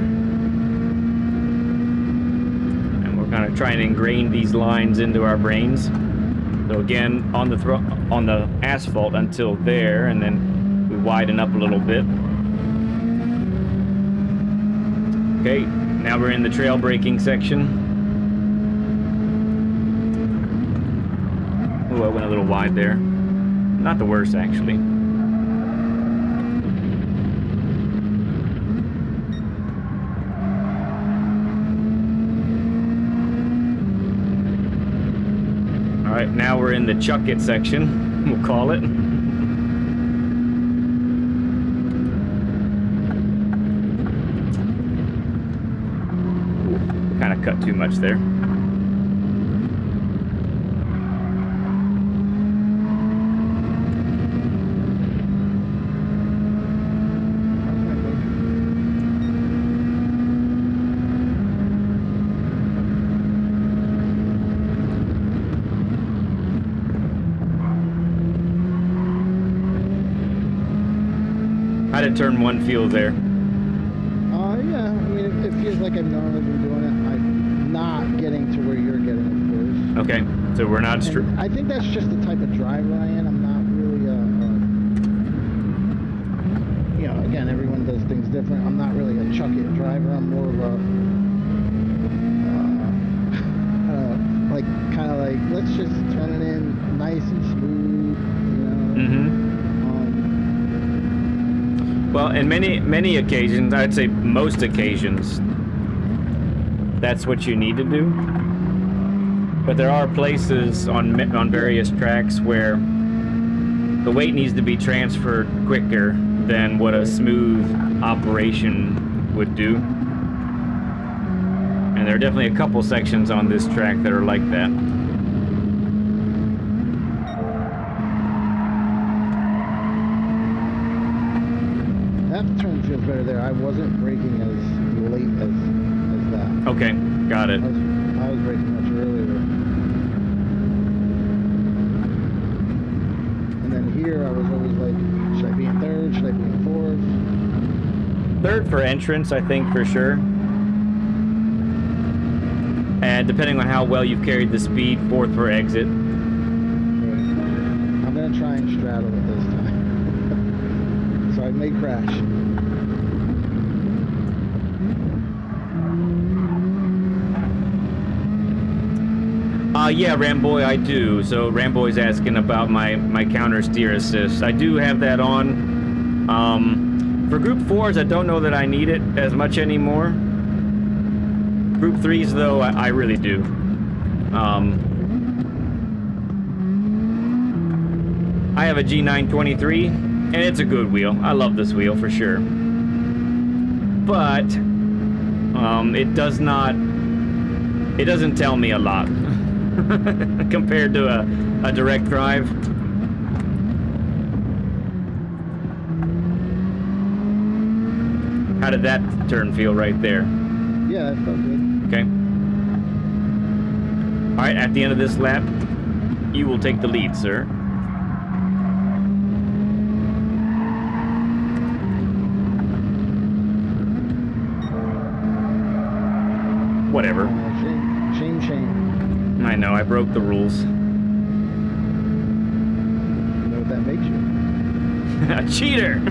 And we're kind of trying to ingrain these lines into our brains. So again, on the asphalt until there, and then we widen up a little bit. Okay, now we're in the trail braking section. Ooh, I went a little wide there. Not the worst, actually. All right, now we're in the chuck it section, we'll call it. Kind of cut too much there. How did turn 1 feel there? Yeah, I mean, it feels like I've normally been doing it. I'm not getting to where you're getting, of course. Okay, so we're not... I think that's just the type of driver I am. I'm not really you know, again, everyone does things different. I'm not really a chuck it driver. I'm more of a, like, kind of like, let's just turn it in nice and smooth, you know? Mm-hmm. Well, in many occasions, I'd say most occasions, that's what you need to do. But there are places on various tracks where the weight needs to be transferred quicker than what a smooth operation would do. And there are definitely a couple sections on this track that are like that. That turn feels better there. I wasn't braking as late as that. Okay, got it. I was braking much earlier. And then here I was always like, should I be in third? Should I be in fourth? Third for entrance, I think, for sure. And depending on how well you've carried the speed, fourth for exit. I'm going to try and straddle it this time. So I may crash. Yeah, Ramboy, I do. So Ramboy's asking about my counter steer assist. I do have that on. For Group 4s, I don't know that I need it as much anymore. Group 3s, though, I really do. I have a G923, and it's a good wheel. I love this wheel for sure. But it doesn't tell me a lot compared to a direct drive. How did that turn feel right there? Yeah, that felt good. Okay. All right, at the end of this lap, you will take the lead, sir. Whatever. Shame. I know, I broke the rules. You know what that makes you? A cheater!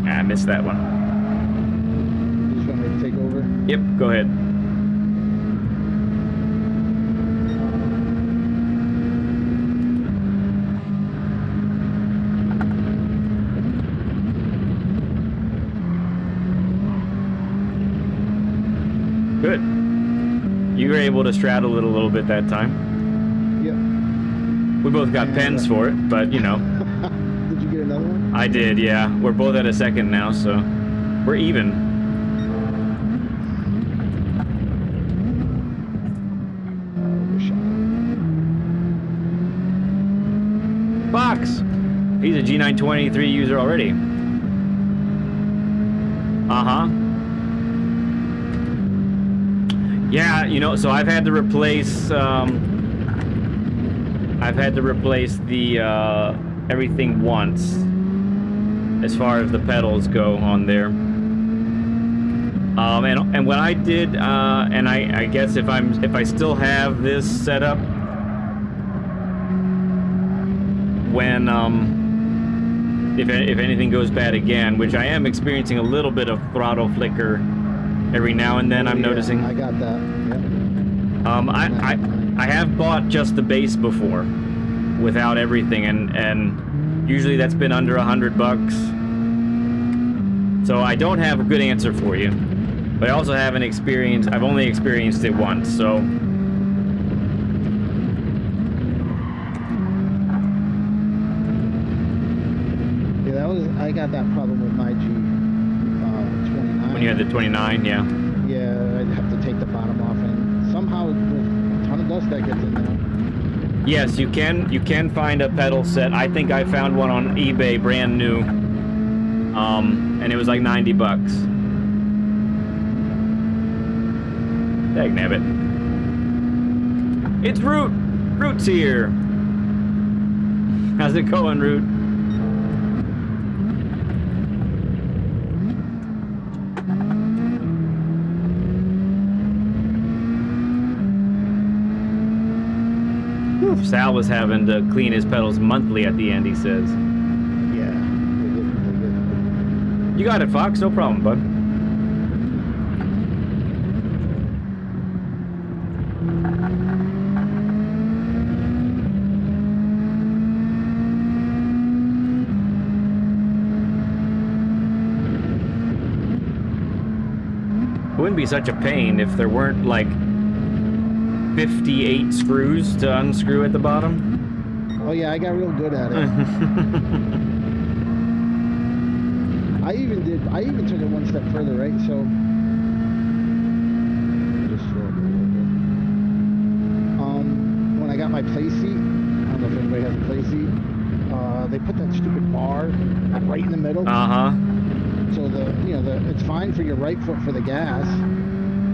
I missed that one. You just want me to take over? Yep, go ahead. Good. You were able to straddle it a little bit that time. Yep. We both got pens for it, but you know. Did you get another one? I did, yeah. We're both at a second now, so we're even. Fox! He's a G923 user already. Uh-huh. Yeah, you know, so I've had to replace the everything once as far as the pedals go on there. And when I did, and I guess if I still have this set up, when if anything goes bad again, which I am experiencing a little bit of throttle flicker every now and then, I'm noticing. I got that. Yep. I have bought just the base before, without everything, and usually that's been under $100. So I don't have a good answer for you, but I also haven't experienced. I've only experienced it once, so. Yeah, I got that problem with my G29. When you had the 29, yeah. Yeah, I'd have to take the bottom off, and somehow there's a ton of dust that gets in there. Yes, you can find a pedal set. I think I found one on eBay, brand new, and it was like $90. Dagnabbit. It's Root. Root's here. How's it going, Root? Sal was having to clean his pedals monthly at the end, he says. Yeah, they get really good. You got it, Fox. No problem, bud. It wouldn't be such a pain if there weren't like 58 screws to unscrew at the bottom. Oh yeah, I got real good at it. I even took it one step further, right? So just slow it a little bit. When I got my play seat, I don't know if anybody has a play seat. They put that stupid bar right in the middle. So it's fine for your right foot for the gas,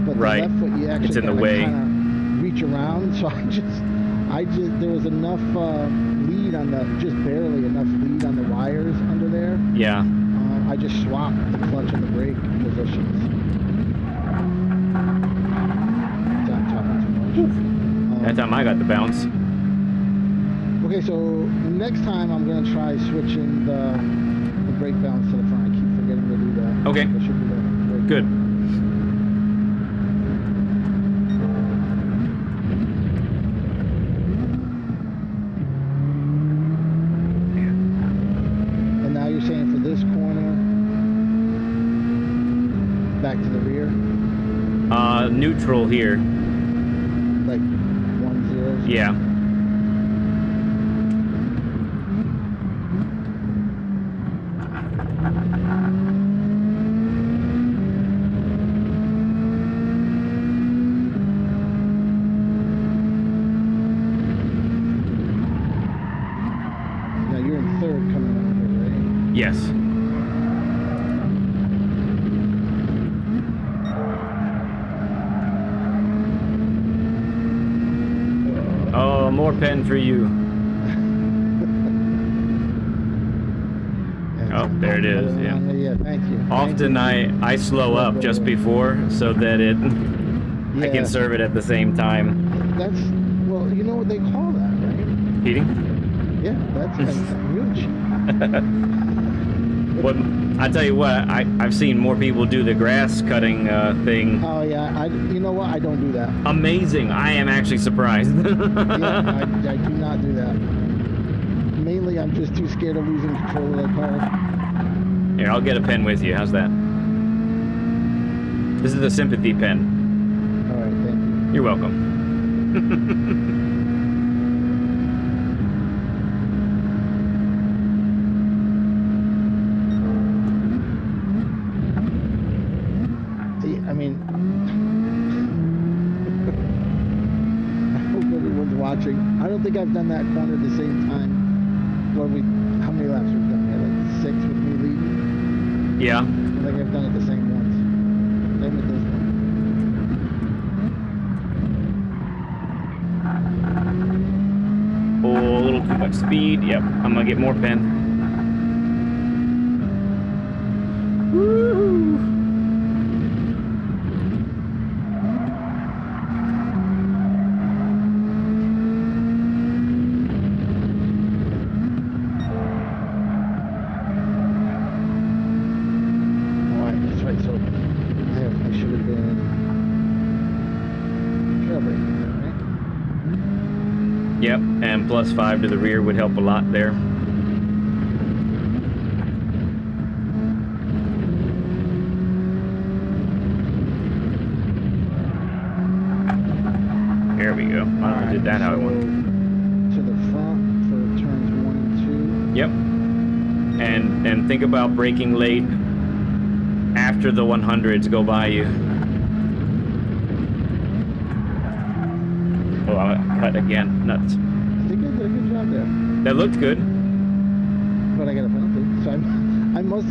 but the left foot you actually it's in the way. Reach around. So I just there was enough lead on the, just barely enough lead on the wires under there. Yeah. I just swapped the clutch and the brake positions. I'm talking too much. That time I got the bounce. Okay, so next time I'm gonna try switching the brake balance to the front. I keep forgetting to do that. Okay. I should do that. Good. And now you're saying for this corner, back to the rear, Neutral here. like 1-0. Yeah. Now you're in third coming out here, right? Yes. Oh, more pen for you. Oh, there it is. Yeah. Yeah, thank you. Often I slow up just before so that I Yeah. can serve it at the same time. That's, well, you know what they call that, right? Heating? Yeah, that's huge. Well, I tell you what, I've seen more people do the grass cutting thing. Oh yeah, you know what? I don't do that. Amazing. I am actually surprised. Yeah, I do not do that. Mainly, I'm just too scared of losing control of the car. Here, I'll get a pen with you. How's that? This is a sympathy pen. All right, thank you. You're welcome. I mean, I hope everyone's watching. I don't think I've done that corner at the same time. How many laps we've done here? Like 6 with me leading? Yeah. I think I've done it the same once. Same with this one. Oh, a little too much speed. Yep, I'm gonna get more pen. Woo! Yep, and +5 to the rear would help a lot there. There we go. I did that how I wanted. To the front for turns 1 and 2. Yep. And think about braking late after the 100s go by you. Oh, I cut again. Nuts. I think I did a good job there. That looked good. But I got a penalty. So I must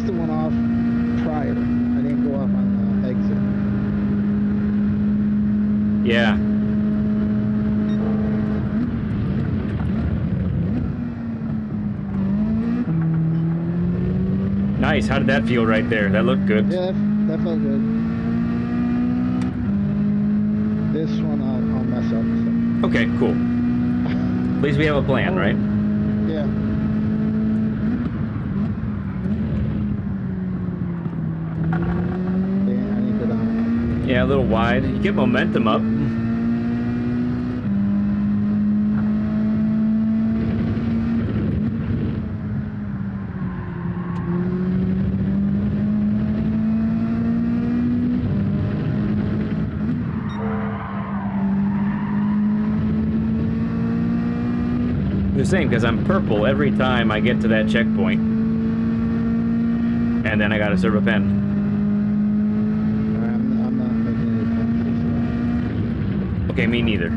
have went off prior. I didn't go off on the exit. Yeah. Nice. How did that feel right there? That looked good. Yeah, that felt good. This one I'll mess up. So. Okay, cool. At least we have a plan, right? Yeah. Yeah, I need to go down. Yeah, a little wide. You get momentum up. The same, because I'm purple every time I get to that checkpoint. And then I gotta serve a pen. I'm not making any penalties. Okay, me neither.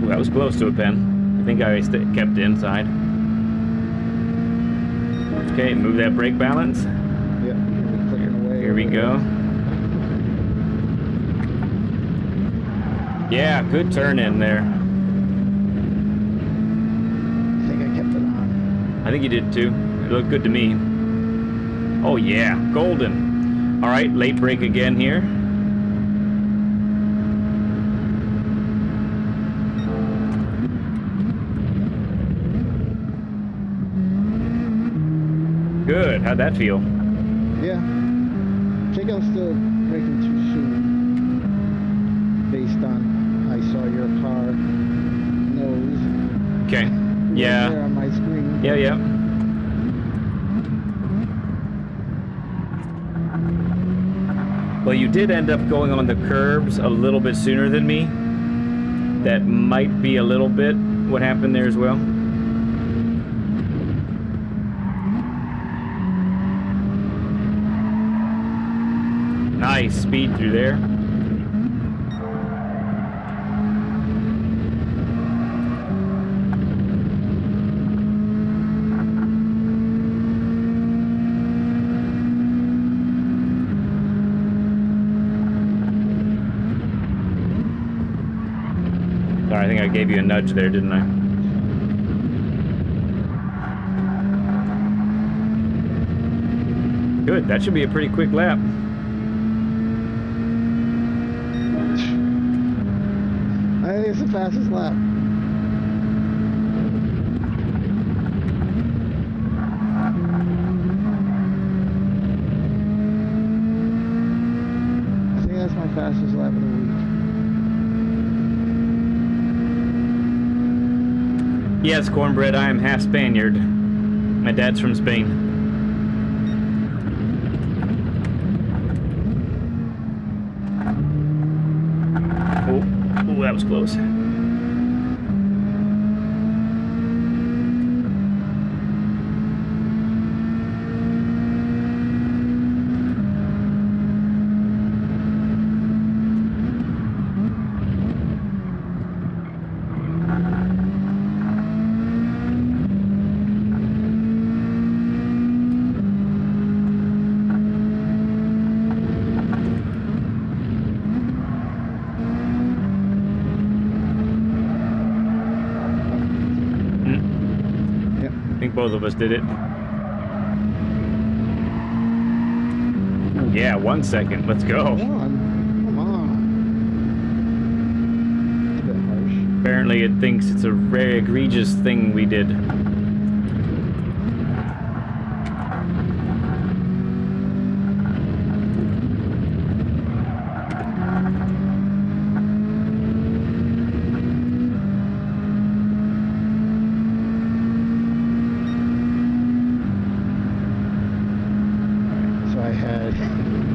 Ooh, that was close to a pen. I think I kept it inside. Okay, move that brake balance. Yep, clicking away. Here we go. Yeah, good turn in there. I think I kept it on. I think you did too. It looked good to me. Oh yeah, golden. All right, late break again here. Good. How'd that feel? Yeah. I think I'm still braking too soon. Based on I saw your car nose. Okay. Right Yeah. there on my screen. Yeah, yeah. Well, you did end up going on the curbs a little bit sooner than me. That might be a little bit what happened there as well. Nice speed through there. Sorry, I think I gave you a nudge there, didn't I? Good, that should be a pretty quick lap. I think it's the fastest lap. I think that's my fastest lap of the week. Yes, Cornbread, I am half Spaniard. My dad's from Spain. Oh, that was close. I think both of us did it. Yeah, 1 second. Let's go. Come on. It's a bit harsh. Apparently it thinks it's a very egregious thing we did.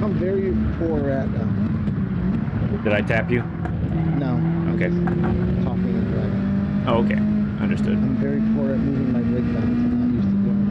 I'm very poor at Did I tap you? no. Okay. Talking and driving. Oh, okay. Understood. I'm very poor at moving my brake pads. I'm not used to doing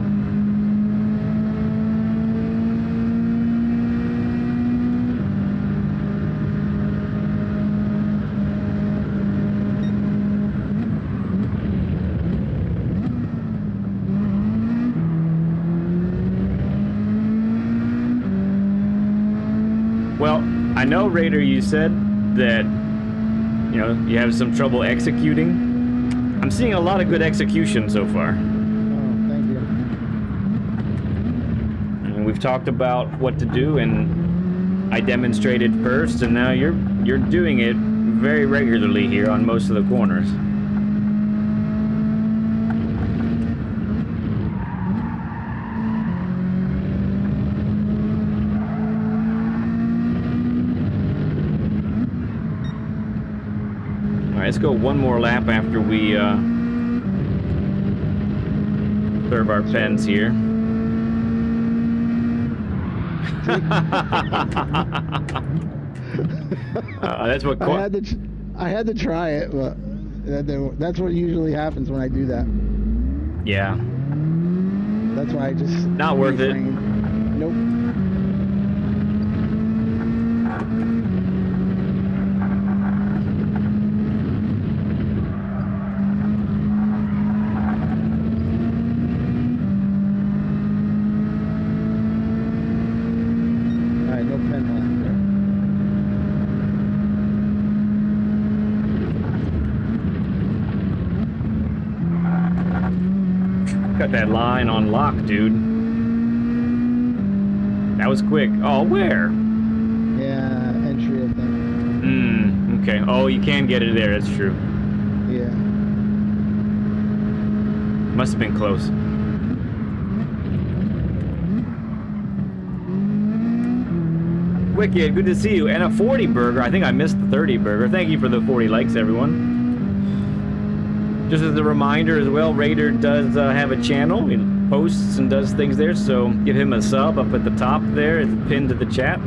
Well, I know, Raider, you said that, you know, you have some trouble executing. I'm seeing a lot of good execution so far. Oh, thank you. And we've talked about what to do, and I demonstrated first, and now you're doing it very regularly here on most of the corners. All right, let's go one more lap after we serve our pens here. That's what I had to try it, but that's what usually happens when I do that. Yeah. That's why I just Not worth it. Nope. All right, no pen left there. got that line on lock, dude. That was quick. Oh, where? Yeah, entry, I think. Okay. Oh, you can get it there. That's true. Yeah. Must have been close. Wicked, good to see you. And a 40 burger. I think I missed the 30 burger. Thank you for the 40 likes, everyone. Just as a reminder as well, Raider does have a channel. He posts and does things there, so give him a sub up at the top there. It's pinned to the chat.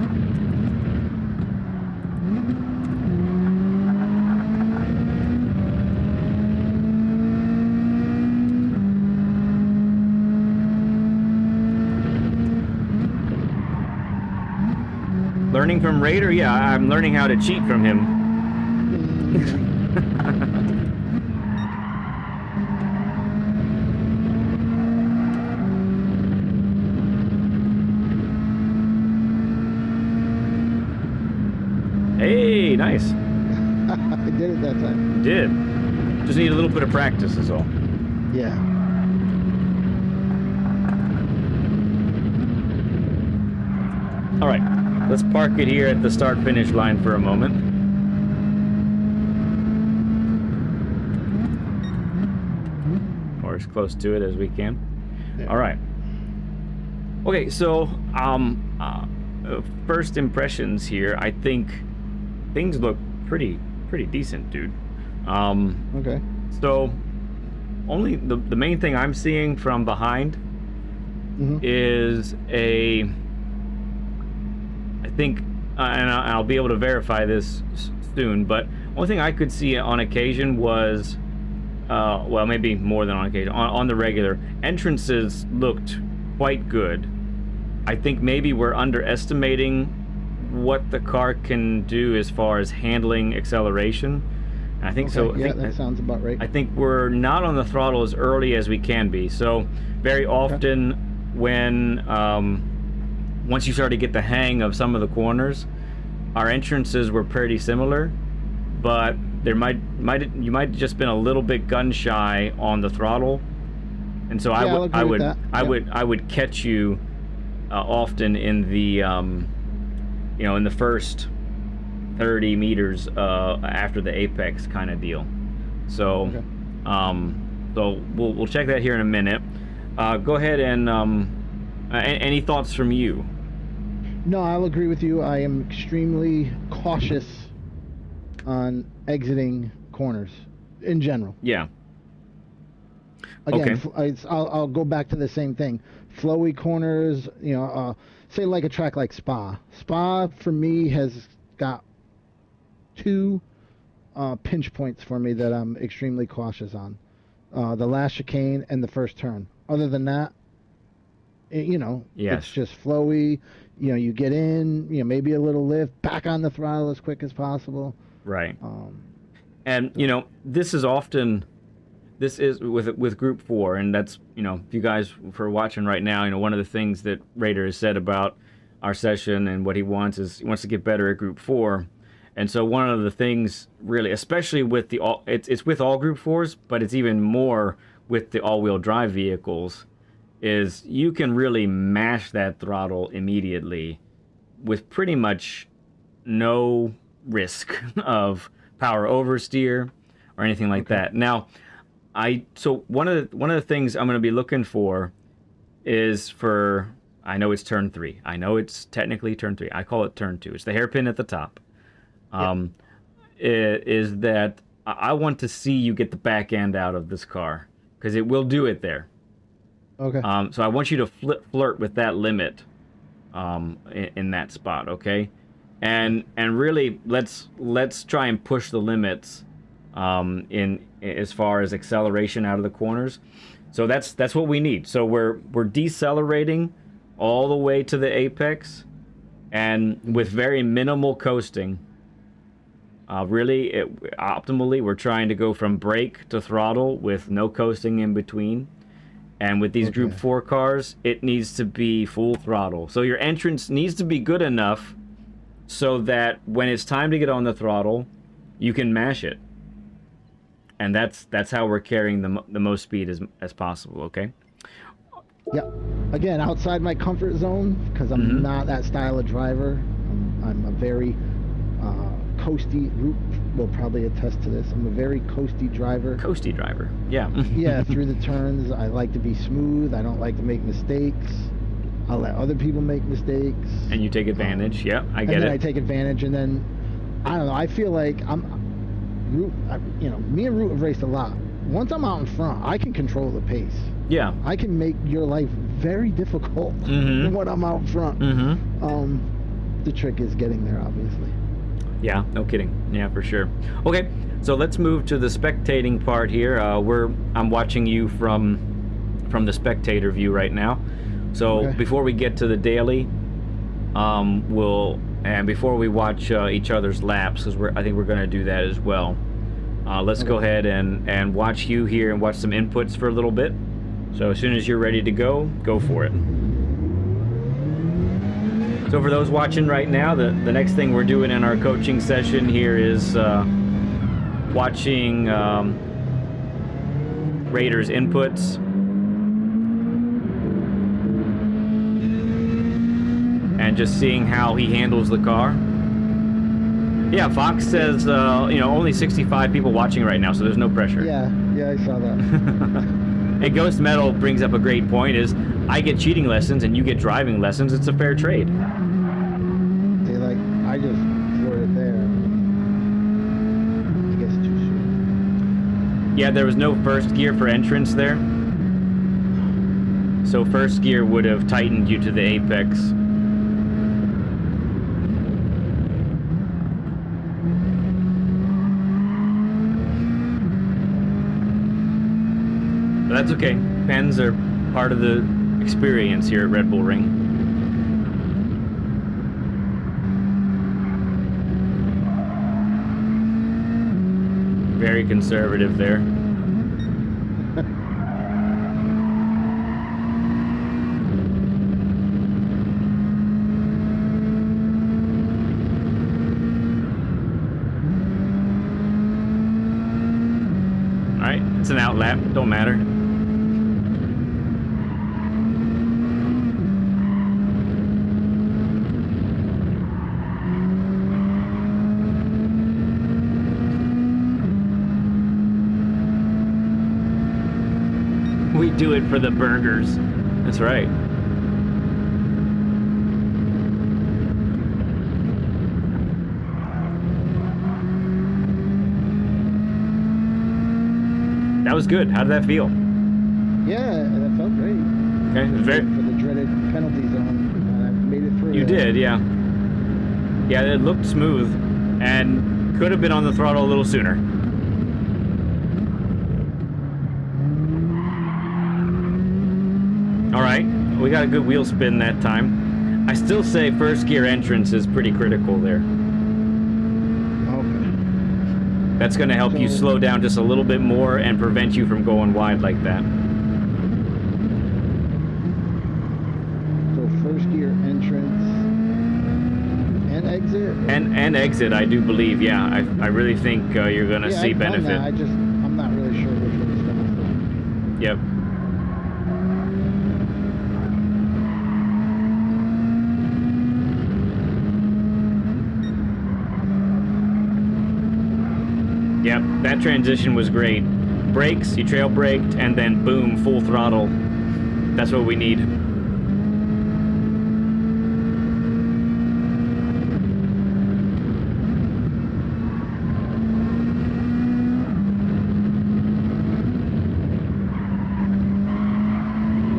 Learning from Raider? Yeah, I'm learning how to cheat from him. Hey, nice. I did it that time. You did. Just need a little bit of practice is all. Yeah. All right. Let's park it here at the start-finish line for a moment. Or as close to it as we can. Yeah. All right. Okay, so first impressions here. I think things look pretty decent, dude. Okay. So only the main thing I'm seeing from behind is a. I think, and I'll be able to verify this soon, but one thing I could see on occasion was, well, maybe more than on occasion, on the regular, entrances looked quite good. I think maybe we're underestimating what the car can do as far as handling acceleration. And I think so. Yeah, that sounds about right. I think we're not on the throttle as early as we can be. So very often when once you start to get the hang of some of the corners, our entrances were pretty similar, but there you might just been a little bit gun shy on the throttle, and so I would catch you often in the in the first 30 meters after the apex kind of deal. So so we'll check that here in a minute. Go ahead and any thoughts from you? No, I'll agree with you. I am extremely cautious on exiting corners in general. Yeah. Again, I'll go back to the same thing. Flowy corners, say like a track like Spa. Spa for me has got two pinch points for me that I'm extremely cautious on. The last chicane and the first turn. Other than that, it's just flowy. You get in, maybe a little lift, back on the throttle as quick as possible. Right. And this is with Group 4, and that's if you guys for watching right now, one of the things that Raider has said about our session and what he wants to get better at Group 4. And so one of the things really, especially with it's with all Group 4s, but it's even more with the all-wheel drive vehicles, is you can really mash that throttle immediately with pretty much no risk of power oversteer or anything like that. Now, so one of the things I'm going to be looking for is I know it's turn 3. I know it's technically turn 3. I call it turn 2. It's the hairpin at the top. Is that I want to see you get the back end out of this car, because it will do it there. Okay. So I want you to flirt with that limit in that spot, okay? And really let's try and push the limits in as far as acceleration out of the corners. So that's what we need. So we're decelerating all the way to the apex, and with very minimal coasting. Optimally, we're trying to go from brake to throttle with no coasting in between. And with these Group 4 cars, it needs to be full throttle. So your entrance needs to be good enough so that when it's time to get on the throttle, you can mash it. And that's how we're carrying the most speed as possible, okay? Yep. Again, outside my comfort zone because I'm not that style of driver. I'm a very coasty. Root will probably attest to this. I'm a very coasty driver. Coasty driver. Yeah. Yeah, through the turns, I like to be smooth. I don't like to make mistakes. I'll let other people make mistakes. And you take advantage. Yeah, I get and then it. I take advantage, and then I don't know. I feel like me and Root have raced a lot. Once I'm out in front, I can control the pace. Yeah. I can make your life very difficult when I'm out front. The trick is getting there, obviously. Yeah, no kidding. Yeah, for sure. Okay, so let's move to the spectating part here. I'm watching you from the spectator view right now. So before we get to the daily, before we watch each other's laps, because I think we're going to do that as well. Let's go ahead and watch you here and watch some inputs for a little bit. So as soon as you're ready to go for it. So for those watching right now, the next thing we're doing in our coaching session here is watching Rader's inputs. And just seeing how he handles the car. Yeah, Fox says, only 65 people watching right now, so there's no pressure. Yeah, I saw that. And Ghost Metal brings up a great point, is I get cheating lessons and you get driving lessons. It's a fair trade. I just threw it there. I guess too soon. Yeah, there was no first gear for entrance there. So first gear would have tightened you to the apex. But that's okay. Pens are part of the experience here at Red Bull Ring. Very conservative there. Alright, it's an out lap, don't matter. We do it for the burgers. That's right. That was good. How did that feel? Yeah, that felt great. Okay, it was very... For the dreaded penalty zone, I made it through. You did, yeah. Yeah, it looked smooth, and could have been on the throttle a little sooner. All right, we got a good wheel spin that time. I still say first gear entrance is pretty critical there. Okay. That's going to help you slow down just a little bit more and prevent you from going wide like that. So first gear entrance and exit? And exit, I do believe, yeah. I really think you're going to see benefit. I'm not really sure which one is faster. Yep. Yep, that transition was great. Brakes, you trail braked, and then boom, full throttle. That's what we need.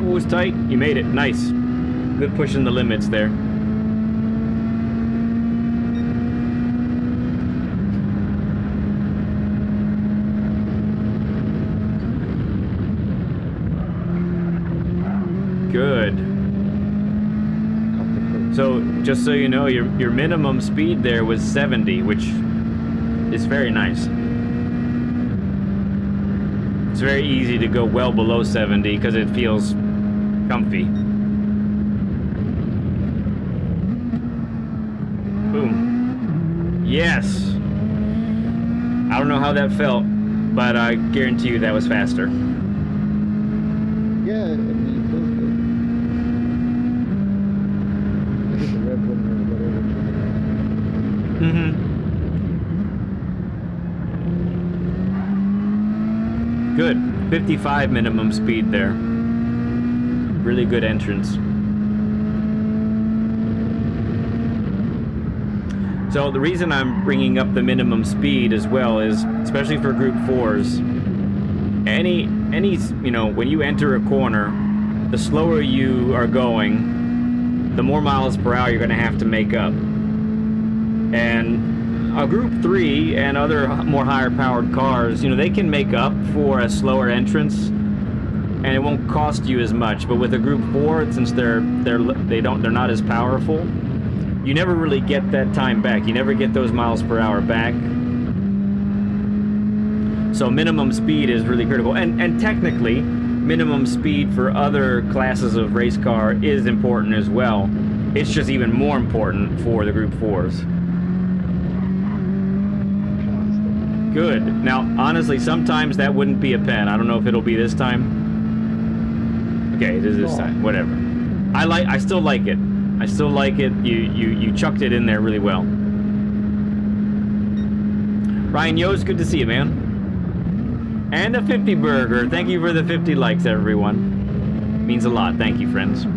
Ooh, it was tight. You made it. Nice. Good pushing the limits there. Good. So, just so you know, your minimum speed there was 70, which is very nice. It's very easy to go well below 70 because it feels comfy. Boom. Yes. I don't know how that felt, but I guarantee you that was faster. Yeah, I mean, it feels good. Good. 55 minimum speed there. Really good entrance. So the reason I'm bringing up the minimum speed as well is, especially for Group 4s, any you know, when you enter a corner, the slower you are going, the more miles per hour you're going to have to make up. And a Group 3 and other more higher powered cars, you know, they can make up for a slower entrance, and it won't cost you as much. But with a Group 4, since they're not as powerful, you never really get that time back. You never get those miles per hour back. So minimum speed is really critical. And technically, minimum speed for other classes of race car is important as well. It's just even more important for the Group 4s. Good. Now, honestly, sometimes that wouldn't be a pen. I don't know if it'll be this time. Okay, it is this time. Whatever. I still like it. I still like it. You chucked it in there really well. Ryan Yo's, good to see you, man. And a 50 burger. Thank you for the 50 likes, everyone. Means a lot. Thank you, friends.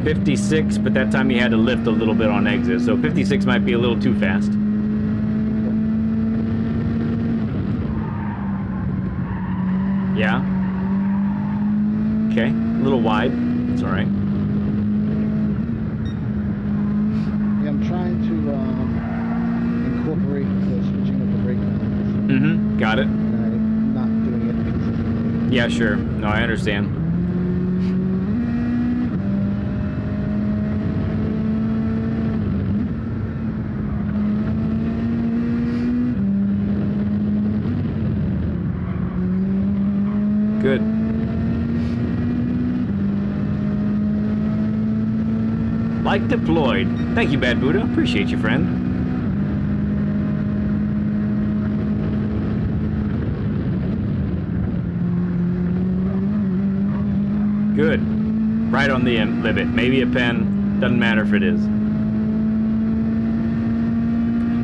.56, but that time you had to lift a little bit on exit, so 56 might be a little too fast. Yeah. Okay, a little wide. It's all right. Yeah, I'm trying to incorporate the switching of the brake pedals. Mm-hmm. Got it. I'm not doing it consistently. Yeah, sure. No, I understand. Good. Like deployed. Thank you, Bad Buddha. Appreciate you, friend. Good. Right on the limit. Maybe a pen. Doesn't matter if it is.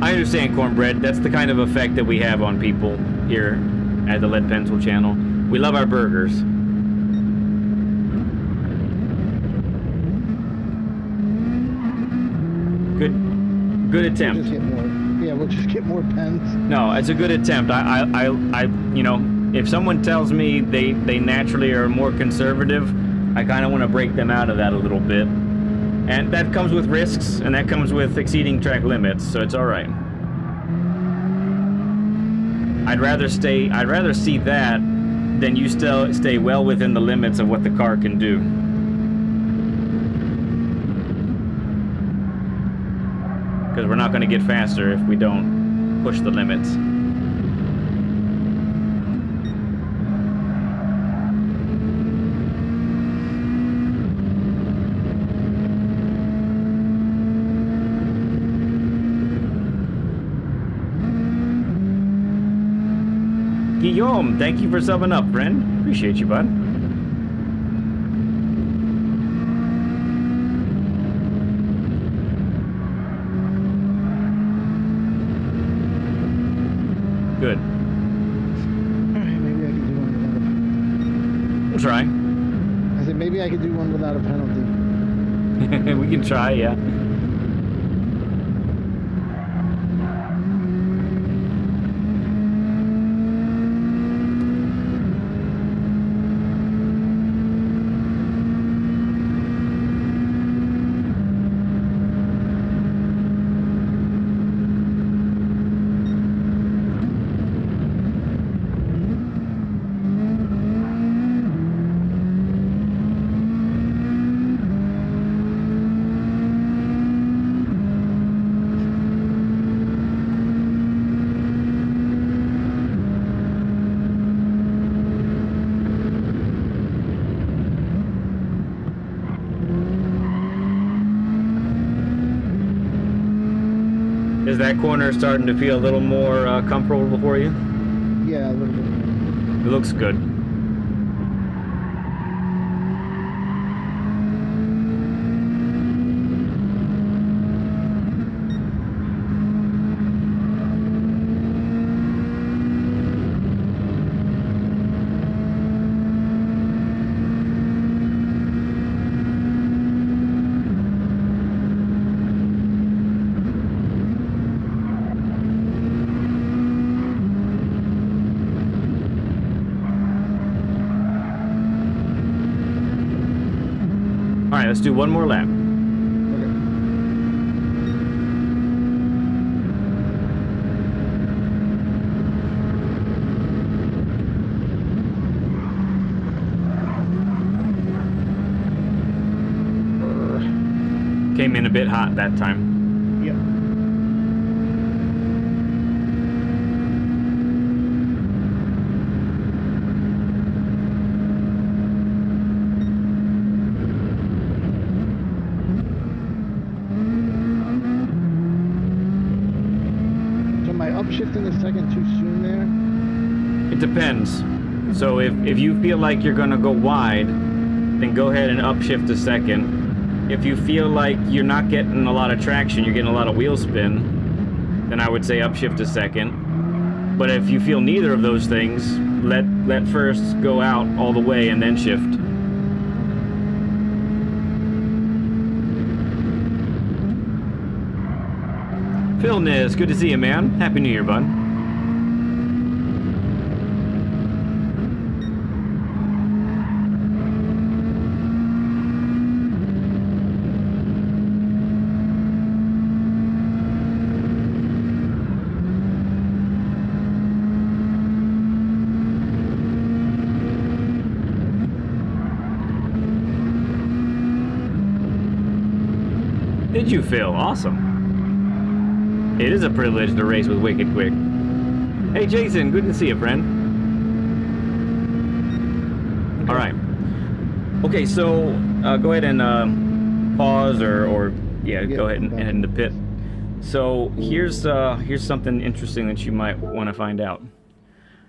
I understand, Cornbread. That's the kind of effect that we have on people here at the Lead Pencil channel. We love our burgers. Good attempt. We'll just get more pens. No, it's a good attempt. I you know, if someone tells me they naturally are more conservative, I kind of want to break them out of that a little bit. And that comes with risks, and that comes with exceeding track limits, so it's all right. I'd rather see that than you still stay well within the limits of what the car can do. Because we're not going to get faster if we don't push the limits. Guillaume, thank you for subbing up, friend. Appreciate you, bud. Good. Alright, maybe I can do one without a penalty. We'll try. I said maybe I could do one without a penalty. We can try, yeah. Is that corner starting to feel a little more comfortable for you? Yeah, a little bit. It looks good. All right, let's do one more lap. Came in a bit hot that time. Yep. So am I upshifting a second too soon there? It depends. So if you feel like you're gonna go wide, then go ahead and upshift a second. If you feel like you're not getting a lot of traction, you're getting a lot of wheel spin, then I would say upshift a second. But if you feel neither of those things, let first go out all the way and then shift. Phil Niz, good to see you, man. Happy New Year, bud. Did you, Phil? Awesome. It is a privilege to race with Wicked Quick. Hey, Jason, good to see you, friend. All right. Okay, so go ahead and pause or go ahead and head into pit. So here's something interesting that you might want to find out.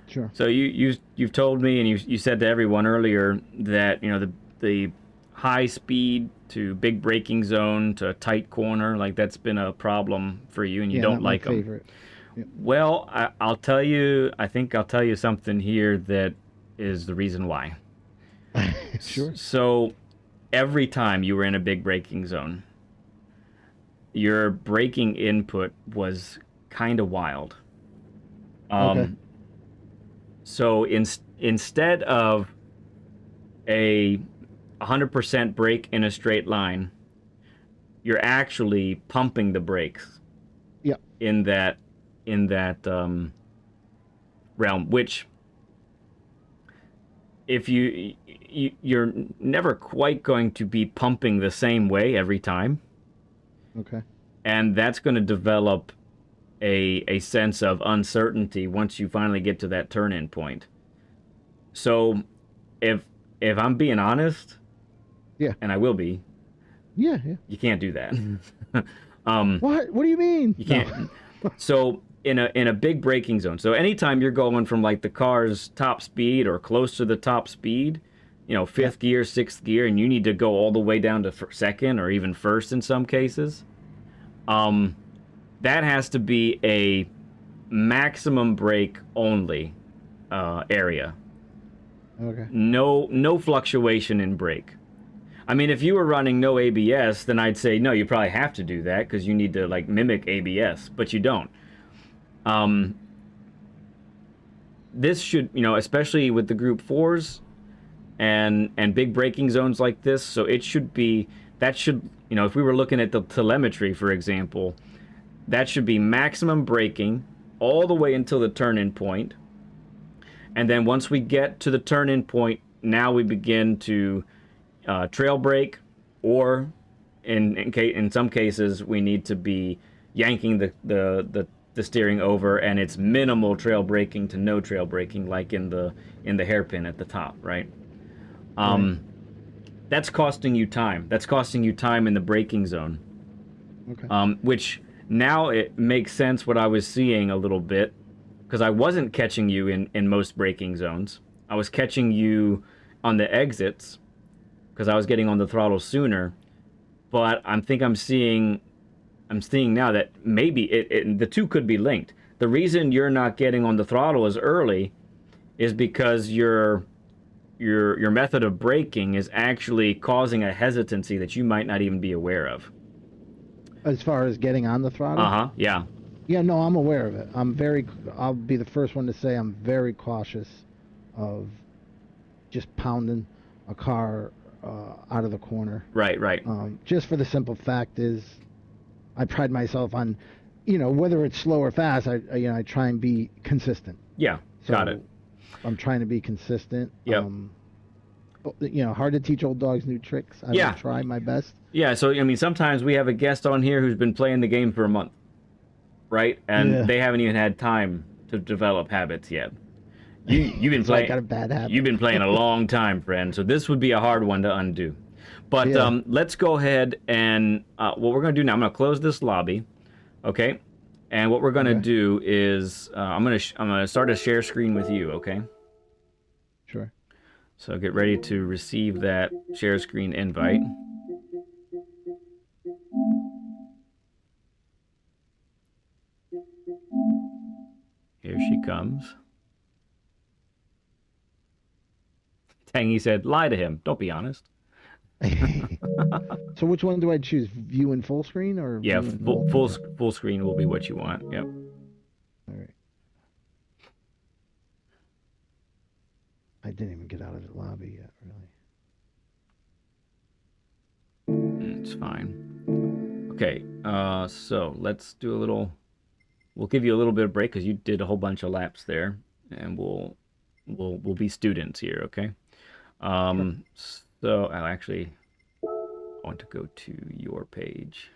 Sure. So you've told me and you said to everyone earlier that the high speed to big braking zone to a tight corner, like that's been a problem for you and you don't like them. Favorite. Yep. Well, I'll tell you, I think I'll tell you something here that is the reason why. Sure. So every time you were in a big braking zone, your braking input was kind of wild. Okay. So instead of a 100% brake in a straight line, you're actually pumping the brakes. Yep. In that realm, which if you're never quite going to be pumping the same way every time. Okay. And that's going to develop a sense of uncertainty once you finally get to that turn-in point. So if I'm being honest, yeah, and I will be, yeah, you can't do that. What do you mean? You can't. So in a big braking zone, so anytime you're going from like the car's top speed or close to the top speed, fifth gear, sixth gear, and you need to go all the way down to second or even first in some cases, that has to be a maximum brake only area. Okay. No fluctuation in brake. I mean, if you were running no ABS, then I'd say no, you probably have to do that because you need to like mimic ABS, but you don't. This should, especially with the Group 4s and big braking zones like this, so it should be, that should, if we were looking at the telemetry, for example, that should be maximum braking all the way until the turn-in point. And then once we get to the turn-in point, now we begin to trail brake, or in some cases we need to be yanking the steering over, and it's minimal trail braking to no trail braking, like in the hairpin at the top, right? That's costing you time. That's costing you time in the braking zone. Okay. Which Now it makes sense what I was seeing a little bit, because I wasn't catching you in most braking zones. I was catching you on the exits because I was getting on the throttle sooner. But I'm seeing now that maybe the two could be linked. The reason you're not getting on the throttle as early is because your method of braking is actually causing a hesitancy that you might not even be aware of. As far as getting on the throttle? Uh-huh, yeah. Yeah, no, I'm aware of it. I'll be the first one to say I'm very cautious of just pounding a car out of the corner. Right, right. Just for the simple fact is, I pride myself on, whether it's slow or fast, I try and be consistent. Yeah, So got it. I'm trying to be consistent. Yep. Hard to teach old dogs new tricks. I Yeah. will try my best. Yeah, so I mean, sometimes we have a guest on here who's been playing the game for a month, right? And Yeah. they haven't even had time to develop habits yet. You've been So I playing. got a bad habit. You've been playing a long time, friend. So this would be a hard one to undo. But Yeah. let's go ahead and what we're going to do now. I'm going to close this lobby, okay? And what we're going to Okay. do is I'm going to start a share screen with you, okay? Sure. So get ready to receive that share screen invite. Here she comes. Tangy said, lie to him. Don't be honest. So which one do I choose? View in full screen or Yeah, view in full screen will be what you want. Yep. All right. I didn't even get out of the lobby yet, really. It's fine. Okay, so let's do a little. We'll give you a little bit of break because you did a whole bunch of laps there, and we'll be students here, okay? So I actually want to go to your page.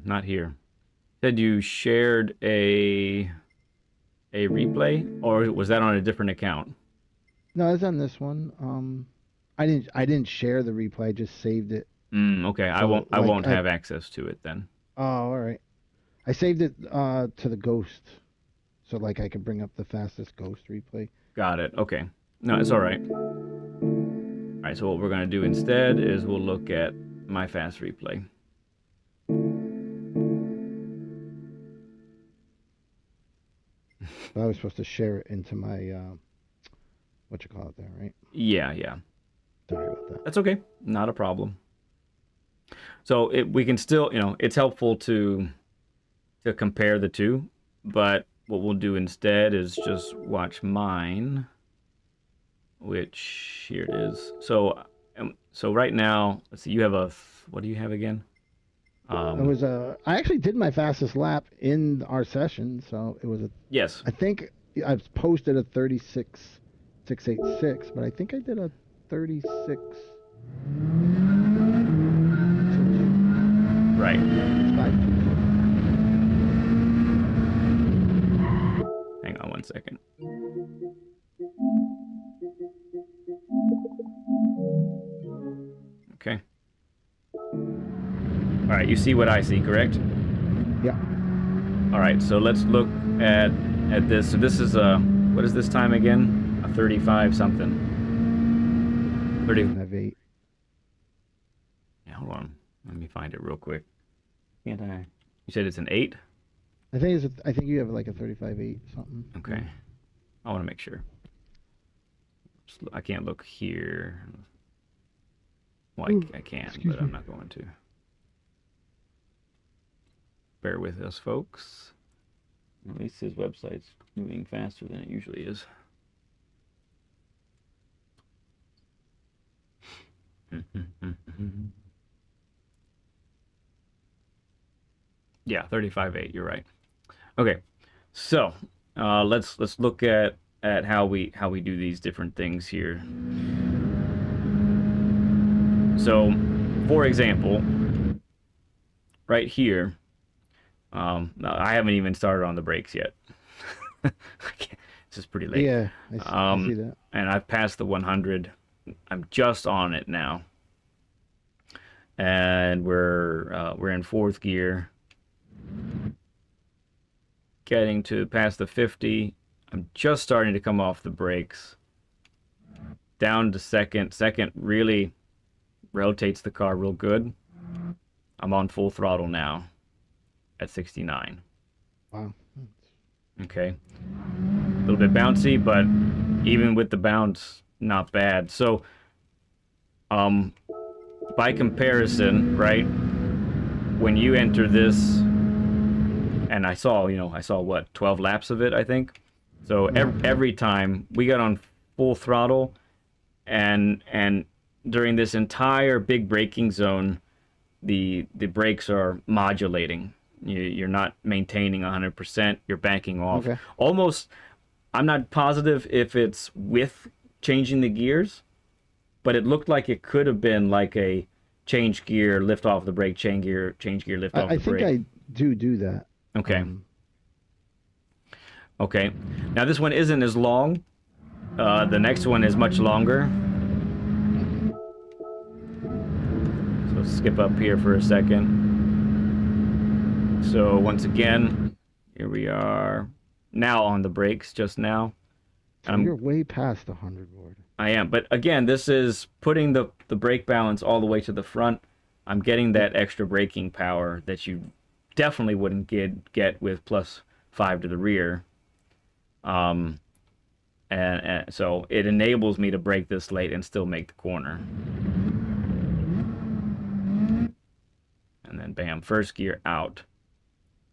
Not here. Said you shared a replay, or was that on a different account? No, it's on this one. I didn't share the replay. I just saved it. Okay. I So, won't like, have access to it then. Oh, all right. I saved it to the ghost, so like I could bring up the fastest ghost replay. Got it. Okay. No, it's all right. All right. So what we're gonna do instead is we'll look at my fast replay. I was supposed to share it into my what you call it there, right? Yeah, yeah. Sorry about that. That's okay. Not a problem. So we can still, it's helpful to compare the two, but what we'll do instead is just watch mine, which here it is. So right now, let's see, you have what do you have again? I actually did my fastest lap in our session, so it was yes. I think I posted a 36.686, but I think I did a 36. Right. Hang on one second. Okay. All right, you see what I see, correct? Yeah. All right, so let's look at this. So this is what is this time again? A 35 something. 35.8. Yeah, hold on. Let me find it real quick. Can't I? You said it's an 8? I think you have like a 35.8 something. Okay. I want to make sure. I can't look here. Well, I can, but I'm not going to. Bear with us, folks. At least his website's moving faster than it usually is. Yeah, 35.8. You're right. Okay, so let's look at at how we do these different things here. So, for example, right here, I haven't even started on the brakes yet. This is pretty late. Yeah, I see that. And I've passed the 100. I'm just on it now, and we're in fourth gear, getting to past the 50. I'm just starting to come off the brakes. Down to second. Second really rotates the car real good. I'm on full throttle now at 69. Wow. Okay. A little bit bouncy, but even with the bounce, not bad. So, by comparison, right, when you enter this, and I saw what, 12 laps of it, I think. So every time we got on full throttle, and during this entire big braking zone, the brakes are modulating. You're not maintaining 100%. You're banking off. Okay. Almost, I'm not positive if it's with changing the gears, but it looked like it could have been like a change gear, lift off the brake, change gear, lift off the brake. I think I do that. Okay. Okay. Now this one isn't as long. The next one is much longer. So skip up here for a second. So once again, here we are now on the brakes just now. So you're way past 100, Ward. I am, but again, this is putting the brake balance all the way to the front. I'm getting that extra braking power that you definitely wouldn't get with +5 to the rear. And so it enables me to brake this late and still make the corner. And then bam, first gear out.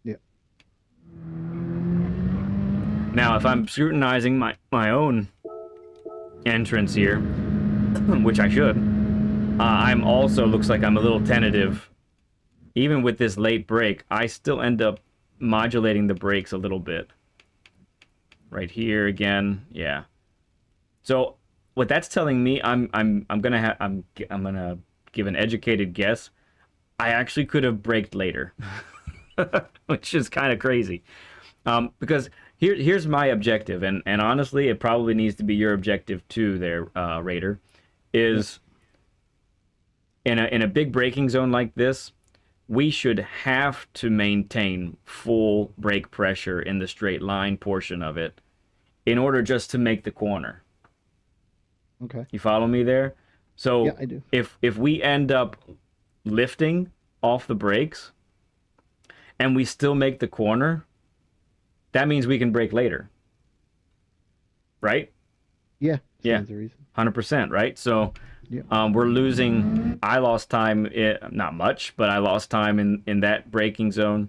Yep. Now, if I'm scrutinizing my own entrance here, which I should, I'm also, looks like I'm a little tentative. Even with this late brake, I still end up modulating the brakes a little bit. Right here again, yeah. So what that's telling me, I'm gonna give an educated guess. I actually could have braked later, which is kind of crazy. Because here's my objective, and honestly, it probably needs to be your objective too, there, Raider, is in a big braking zone like this, we should have to maintain full brake pressure in the straight line portion of it in order just to make the corner. Okay. You follow me there? So yeah, I do. If we end up lifting off the brakes and we still make the corner, that means we can brake later. Right? Yeah. Yeah. The reason. 100%, right? So yeah. We're losing. I lost time, not much, but I lost time in that braking zone,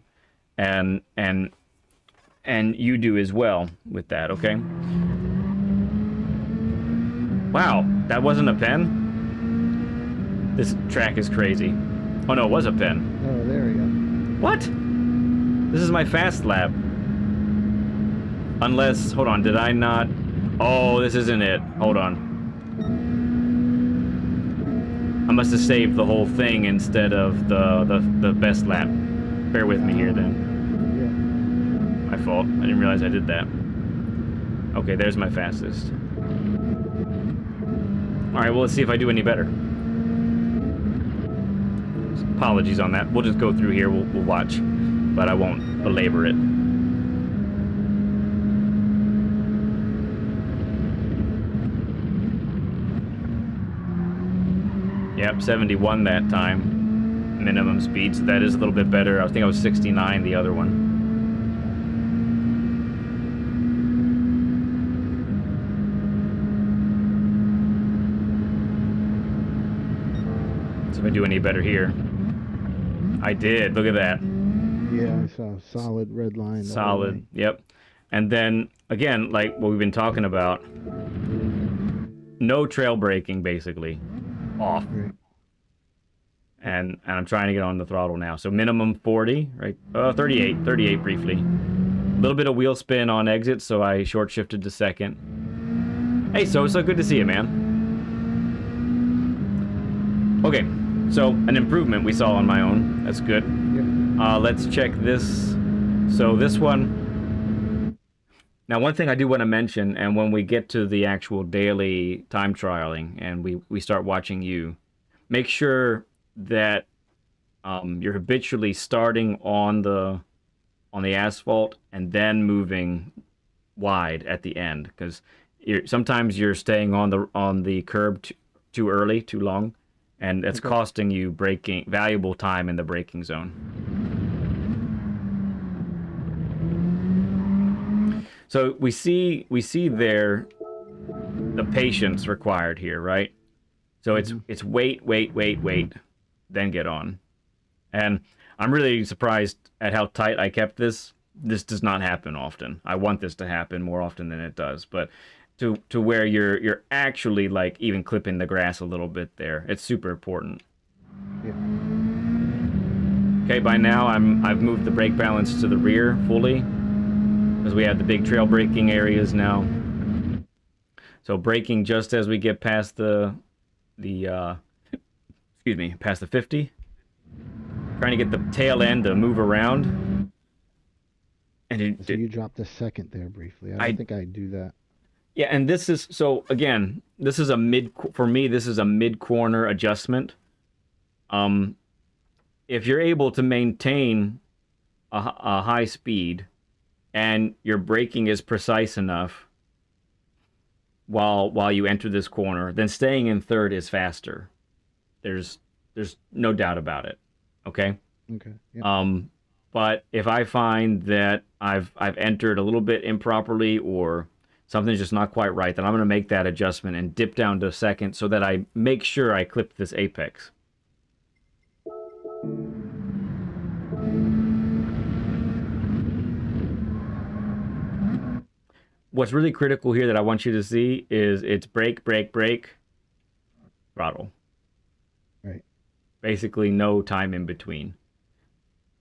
and you do as well with that. Okay. Wow, that wasn't a pen. This track is crazy. Oh no, it was a pen. Oh, there we go. What? This is my fast lap. Unless, hold on, did I not? Oh, this isn't it. Hold on. I must have saved the whole thing instead of the best lap. Bear with me here then. Yeah. My fault. I didn't realize I did that. Okay, there's my fastest. Alright, well, let's see if I do any better. Apologies on that. We'll just go through here. We'll watch. But I won't belabor it. Yep, 71 that time. Minimum speed, so that is a little bit better. I think I was 69 the other one. So if I do any better here. I did, look at that. Yeah, I saw a solid red line. Solid, yep. And then, again, like what we've been talking about, no trail braking, basically. Off. Right. And I'm trying to get on the throttle now. So minimum 40, right? 38 briefly. little bit of wheel spin on exit, so I short shifted to second. Hey, so good to see you, man. Okay, so an improvement we saw on my own. That's good. Yeah. Let's check this. So this one. Now, one thing I do want to mention, and when we get to the actual daily time trialing and we start watching you, make sure that you're habitually starting on the asphalt and then moving wide at the end, because sometimes you're staying on the curb too early, too long, and it's costing you valuable time in the braking zone. So we see there the patience required here, right? So it's wait, then get on. And I'm really surprised at how tight I kept this. This does not happen often. I want this to happen more often than it does, but to where you're actually like even clipping the grass a little bit there. It's super important. Yeah. Okay, by now I've moved the brake balance to the rear fully, because we have the big trail braking areas now. So braking just as we get past the past the 50. Trying to get the tail end to move around. And So you dropped a second there briefly. I don't think I do that. Yeah, and this is, so again, this is for me, this is a mid-corner adjustment. If you're able to maintain a high speed and your braking is precise enough while you enter this corner, then staying in third is faster. There's no doubt about it. Okay. Okay. Yep. But if I find that I've entered a little bit improperly or something's just not quite right, then I'm going to make that adjustment and dip down to second so that I make sure I clip this apex. What's really critical here that I want you to see is it's brake, throttle. Right. Basically no time in between.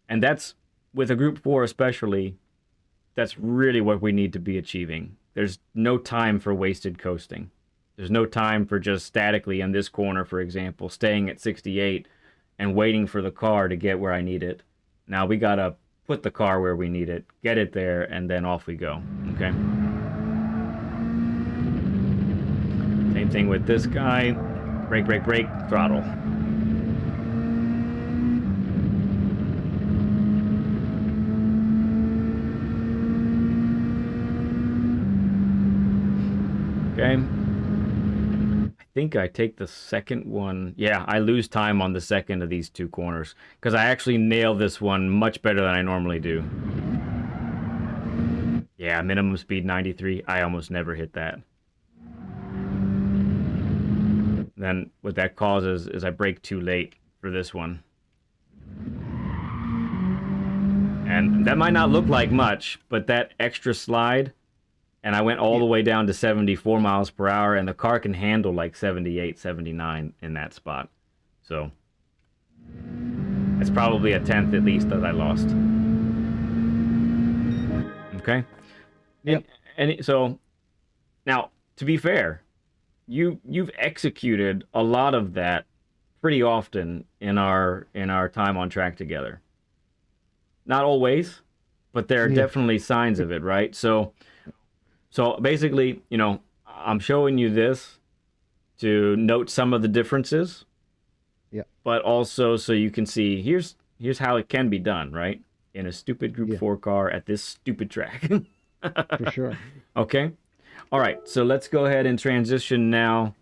And that's, with a Group 4 especially, that's really what we need to be achieving. There's no time for wasted coasting. There's no time for just statically in this corner, for example, staying at 68 and waiting for the car to get where I need it. Now we gotta put the car where we need it, get it there, and then off we go, okay? Same thing with this guy. Brake, throttle. Okay. I think I take the second one. Yeah, I lose time on the second of these two corners because I actually nail this one much better than I normally do. Yeah, minimum speed 93. I almost never hit that. Then what that causes is I brake too late for this one. And that might not look like much, but that extra slide, and I went all the way down to 74 miles per hour, and the car can handle like 78, 79 in that spot. So it's probably a tenth at least that I lost. Okay? Yep. And so now, to be fair, you've executed a lot of that pretty often in our time on track together. Not always, but there are definitely signs of it, right? So basically, you know, I'm showing you this to note some of the differences. Yeah. But also so you can see here's how it can be done, right? In a stupid Group 4 car at this stupid track. For sure. Okay. All right. So let's go ahead and transition now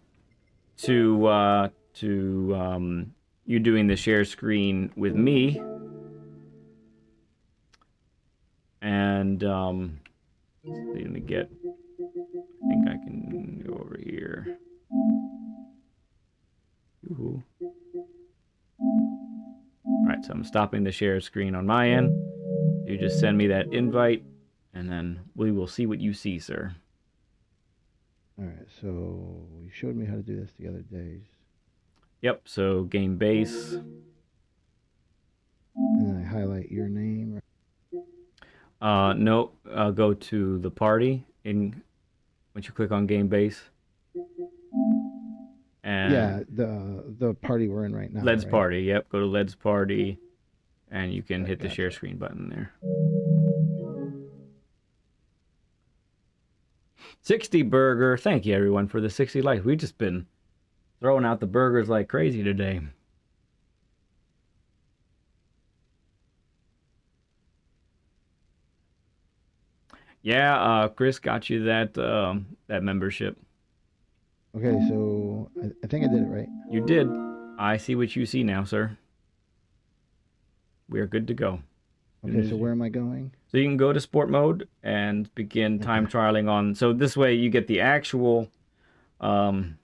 to you doing the share screen with me. And let me get, I think I can go over here. Ooh. All right, so I'm stopping the share screen on my end. You just send me that invite, and then we will see what you see, sir. All right, so you showed me how to do this the other days. Yep, so game base. And then I highlight your name. No, go to the party in once you click on game base Yeah, and the party we're in right now, Led's right? party. Yep, go to Led's party and you can Okay, hit the share gotcha. screen button there. 60 burger. Thank you everyone for the 60 likes. We've just been throwing out the burgers like crazy today. Yeah, Chris got you that membership. Okay, so I think I did it right. You did. I see what you see now, sir. We are good to go. Okay, so where am I going? So you can go to sport mode and begin time Okay. trialing on. So this way you get um,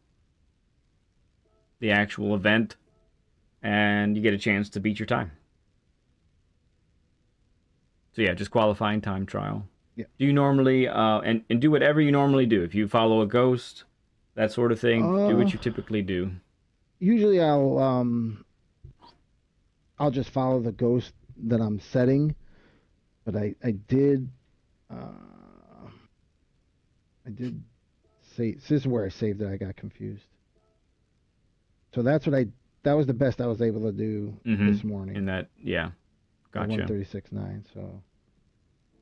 the actual event, and you get a chance to beat your time. So yeah, just qualifying time trial. Yeah. Do you normally and do whatever you normally do? If you follow a ghost, that sort of thing, do Uh, what you typically do. Usually I'll just follow the ghost that I'm setting, but uh I did say this is where I saved it. I got confused. So that was the best I was able to do Mm-hmm. this morning. In that, yeah, At gotcha. 136.9. So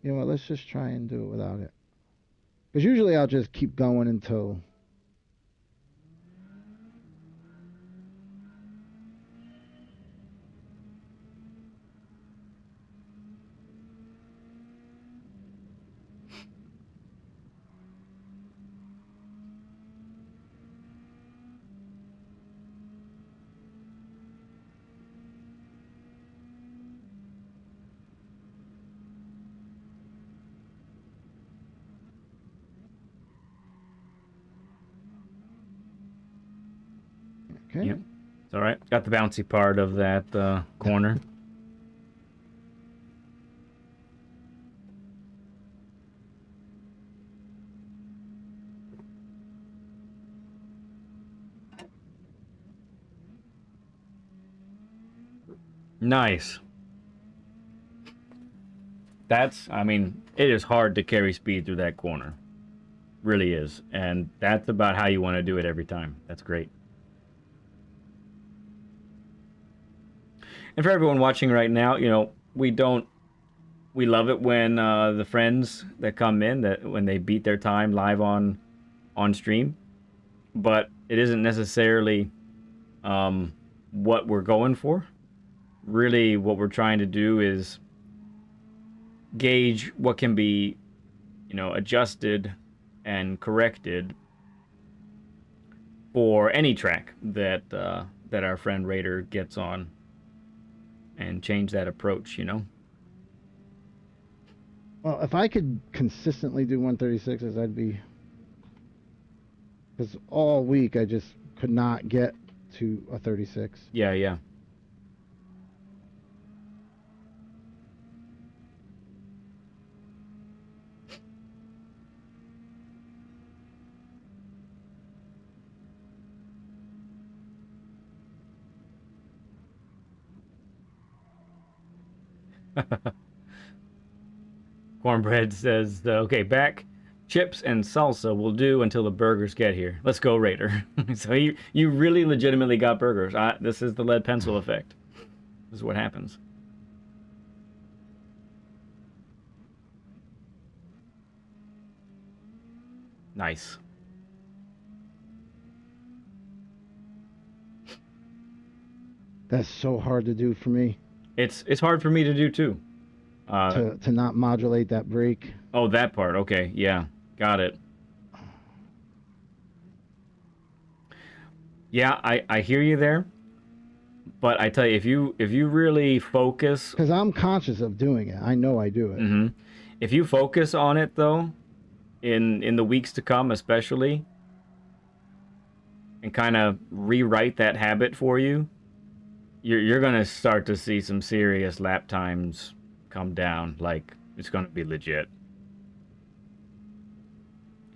you know what? Let's just try and do it without it. Because usually I'll just keep going until. Okay. Yep, it's all right. Got the bouncy part of that corner. Nice. I mean, it is hard to carry speed through that corner. Really is. And that's about how you want to do it every time. That's great. And for everyone watching right now, we love it when the friends that come in, that when they beat their time live on stream, but it isn't necessarily what we're going for. Really, what we're trying to do is gauge what can be, adjusted and corrected for any track that our friend Raider gets on, and change that approach. Well, if I could consistently do 136s, I'd be. Because all week I just could not get to a 36. Yeah, yeah. Cornbread says, okay, back chips and salsa will do until the burgers get here. Let's go, Raider. So you really legitimately got burgers. This is the lead pencil effect. This is what happens. Nice. That's so hard to do for me. It's hard for me to do too. To not modulate that brake. Oh, that part. Okay, yeah, got it. Yeah, I hear you there, but I tell you, if you really focus, Because I'm conscious of doing it. I know I do it. mm-hmm, if you focus on it though, in the weeks to come, especially, and kind of rewrite that habit for you, you're gonna start to see some serious lap times come down. Like it's gonna be legit.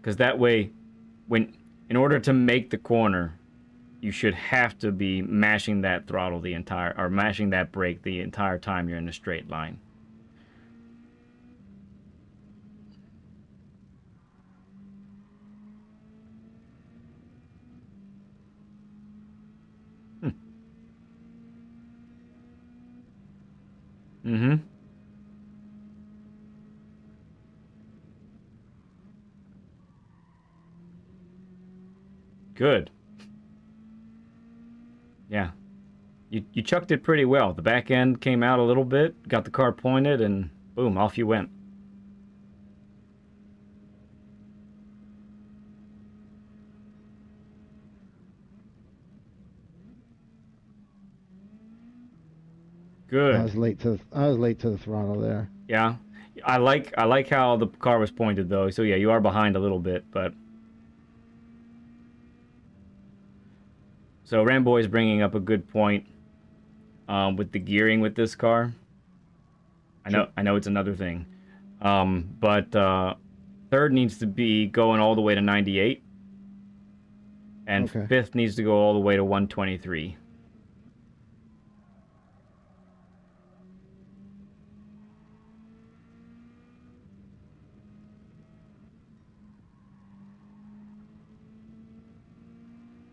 Because that way, in order to make the corner, you should have to be mashing that throttle or mashing that brake the entire time you're in a straight line. Mm-hmm. Good. Yeah. You chucked it pretty well. The back end came out a little bit, got the car pointed, and boom, off you went. I Good. was late to the throttle there. Yeah. I like how the car was pointed though. So yeah, you are behind a little bit, but so Ramboy is bringing up a good point with the gearing with this car. I know it's another thing. But third needs to be going all the way to 98 and Okay. fifth needs to go all the way to 123.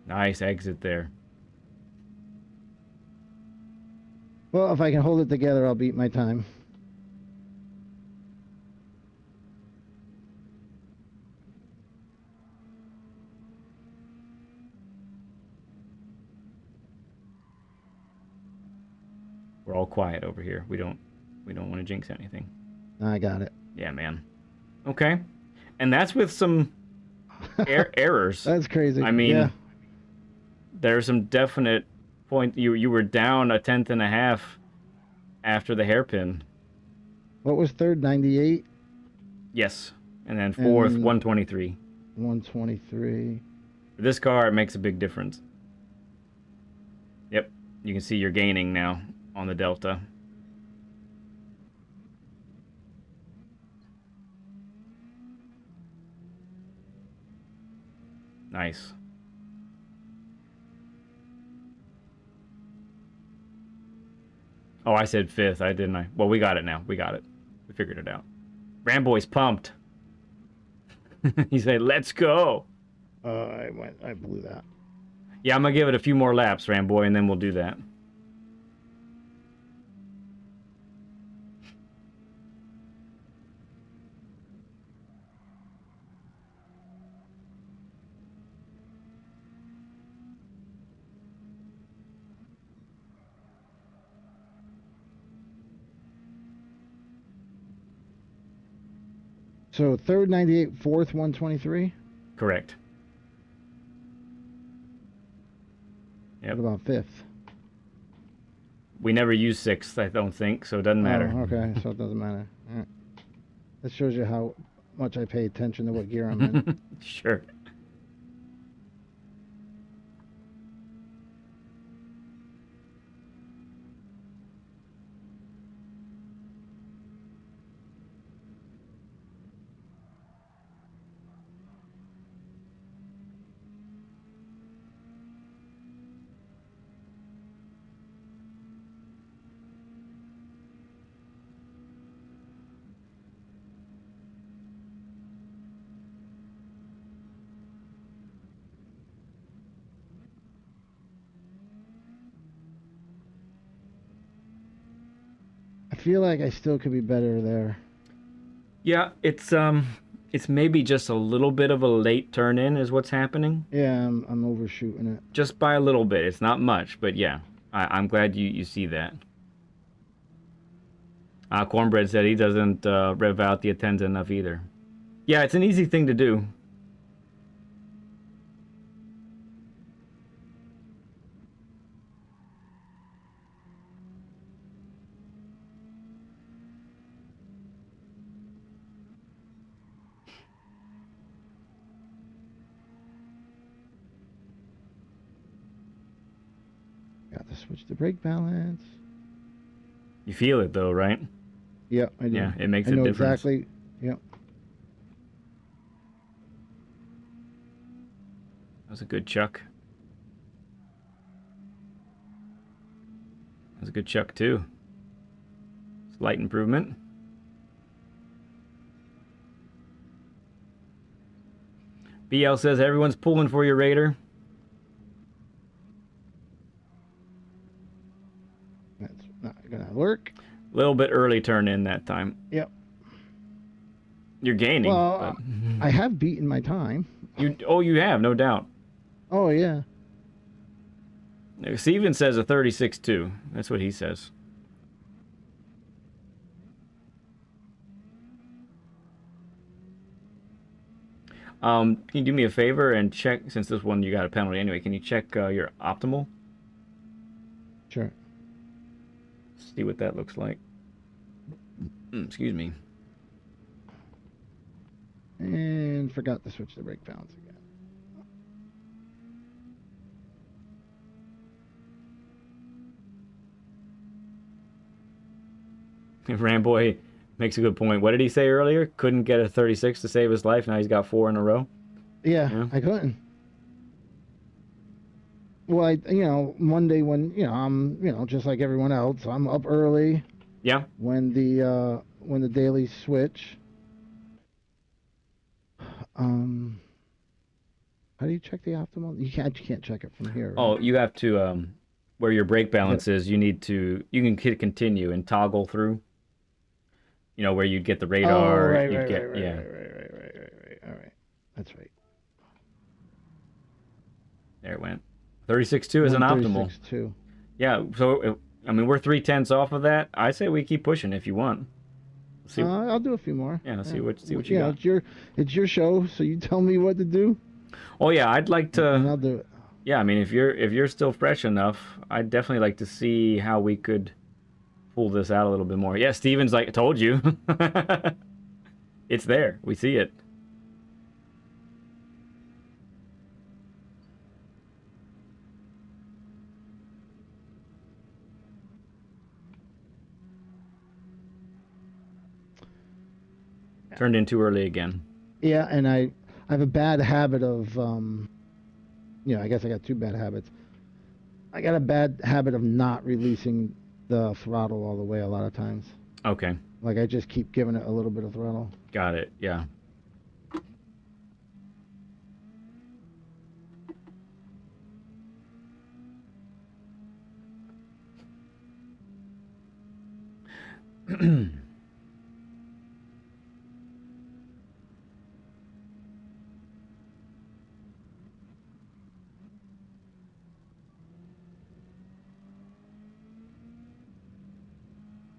Nice exit there. Well, if I can hold it together, I'll beat my time. We're all quiet over here. We don't want to jinx anything. I got it. Yeah, man. Okay. And that's with some errors. That's crazy. I mean, yeah. there's some definite point. You were down a tenth and a half after the hairpin. What was third? 98? Yes. And then fourth, And 123. 123. For this car, it makes a big difference. Yep. You can see you're gaining now on the Delta. Nice. Oh, I said fifth, didn't I? Well, we got it now. We got it. We figured it out. Ramboy's pumped. He said, "Let's go." I blew that. Yeah, I'm gonna give it a few more laps, Ramboy, and then we'll do that. So third 98, fourth 123. Correct. Yep. What about fifth? We never use sixth, I don't think, so it doesn't matter. Oh, okay, so it doesn't matter. All right. That shows you how much I pay attention to what gear I'm in. Sure. I feel like I still could be better there. Yeah, it's maybe just a little bit of a late turn in is what's happening. Yeah, I'm overshooting it. Just by a little bit. It's not much, but yeah. I'm glad you see that. Cornbread said he doesn't rev out the Atenza enough either. Yeah, it's an easy thing to do. Got to switch the brake balance. You feel it though, right? Yeah, I do. Yeah, it makes I a know difference. exactly. Yep. That was a good chuck. That was a good chuck too. Slight improvement. BL says everyone's pulling for you, Raider. That's not gonna work. A little bit early turn in that time. Yep. You're gaining, Well, but I have beaten my time. you have, no doubt. Oh, yeah. Steven says a 36.2. That's what he says. Can you do me a favor and check, since this one you got a penalty anyway, can you check your optimal? Sure. See what that looks like. Excuse me. And forgot to switch the brake balance again. Ramboy makes a good point. What did he say earlier? Couldn't get a 36 to save his life. Now he's got 4 in a row. Yeah. I couldn't. Well, Monday when, I'm, just like everyone else, I'm up early. Yeah. When the daily switch. How do you check the optimal? You can't check it from here. Right? Oh, you have to where your brake balance is. You can hit continue and toggle through. Where you'd get the radar. Right. Right. All right. That's right. There it went. 36.2 is an optimal. 36.2. Yeah. So we're 3/10 off of that. I say we keep pushing if you want. See, I'll do a few more. Yeah, let's see what you got. It's your show, so you tell me what to do. Oh yeah, I'd like to. And I'll do it. Yeah, if you're still fresh enough, I'd definitely like to see how we could pull this out a little bit more. Yeah, Steven's like, I told you. It's there. We see it. Turned in too early again. Yeah, and I have a bad habit of, I guess I got 2 bad habits. I got a bad habit of not releasing the throttle all the way a lot of times. Okay. Like I just keep giving it a little bit of throttle. Got it. Yeah.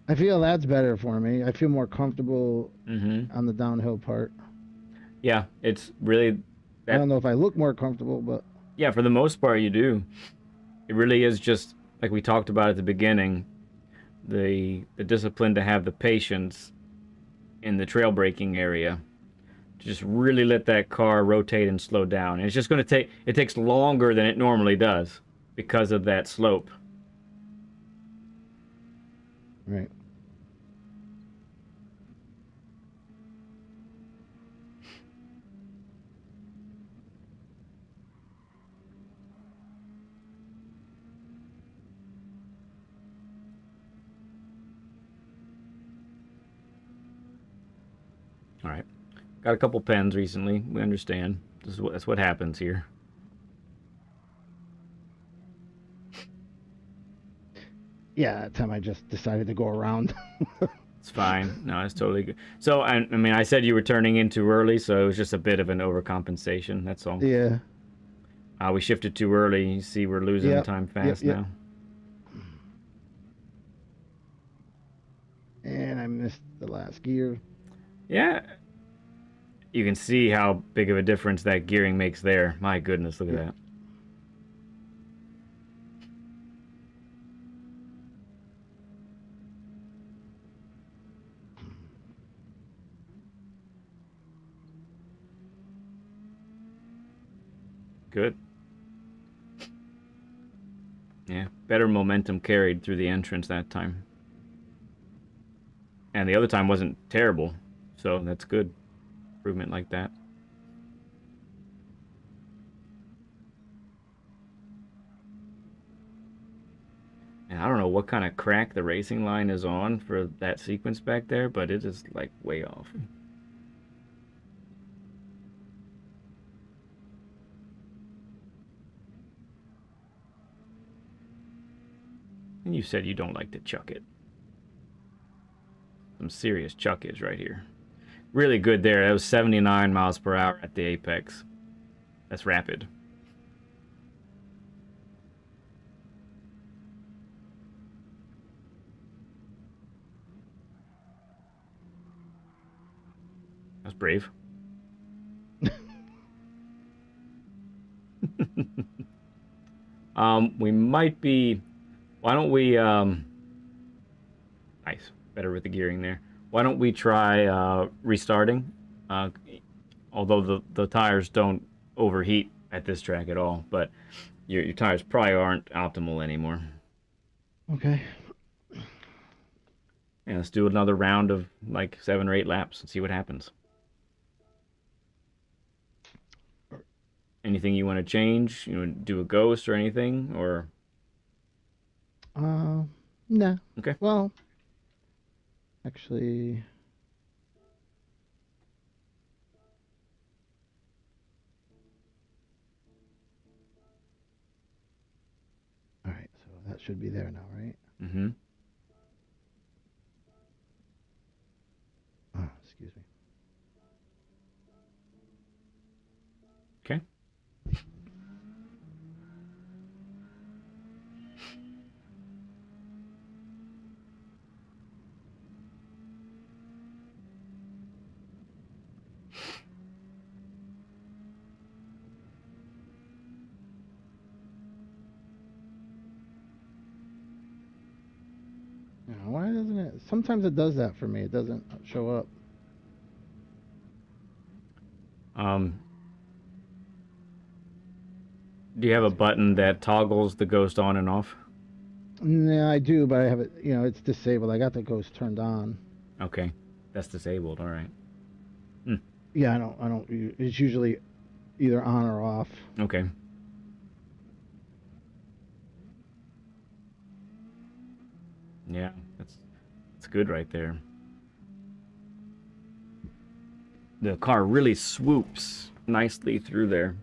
I feel that's better for me. I feel more comfortable on the downhill part. Yeah, it's really... I don't know if I look more comfortable, but... Yeah, for the most part you do. It really is just, like we talked about at the beginning, the discipline to have the patience in the trail braking area. To just really let that car rotate and slow down. And it's just going to it takes longer than it normally does because of that slope. Right. All right. Got a couple pens recently. We understand. That's what happens here. Yeah, that time I just decided to go around. It's fine. No, it's totally good. So, I said you were turning in too early, so it was just a bit of an overcompensation. That's all. Yeah. We shifted too early. You see, we're losing time fast now. And I missed the last gear. Yeah. You can see how big of a difference that gearing makes there. My goodness, look at that. Good. Yeah, better momentum carried through the entrance that time. And the other time wasn't terrible, so that's good. Improvement like that. And I don't know what kind of crack the racing line is on for that sequence back there, but it is like way off. And you said you don't like to chuck it. Some serious chuckage right here. Really good there. That was 79 miles per hour at the apex. That's rapid. That's brave. We might be... Why don't we... Nice. Better with the gearing there. Why don't we try restarting? Although the tires don't overheat at this track at all, but your tires probably aren't optimal anymore. Okay. Yeah, let's do another round of like 7 or 8 laps and see what happens. Anything you want to change? You want to do a ghost or anything? Or nah. okay. Well, actually, all right. So that should be there now, right? Mm-hmm. Oh, excuse me. Okay. Yeah, why doesn't it? Sometimes it does that for me. It doesn't show up. Do you have a button that toggles the ghost on and off? Yeah, I do, but I have it. You know, it's disabled. I got the ghost turned on. Okay, that's disabled. All right. Hmm. Yeah, I don't. It's usually either on or off. Okay. Yeah, that's good right there. The car really swoops nicely through there.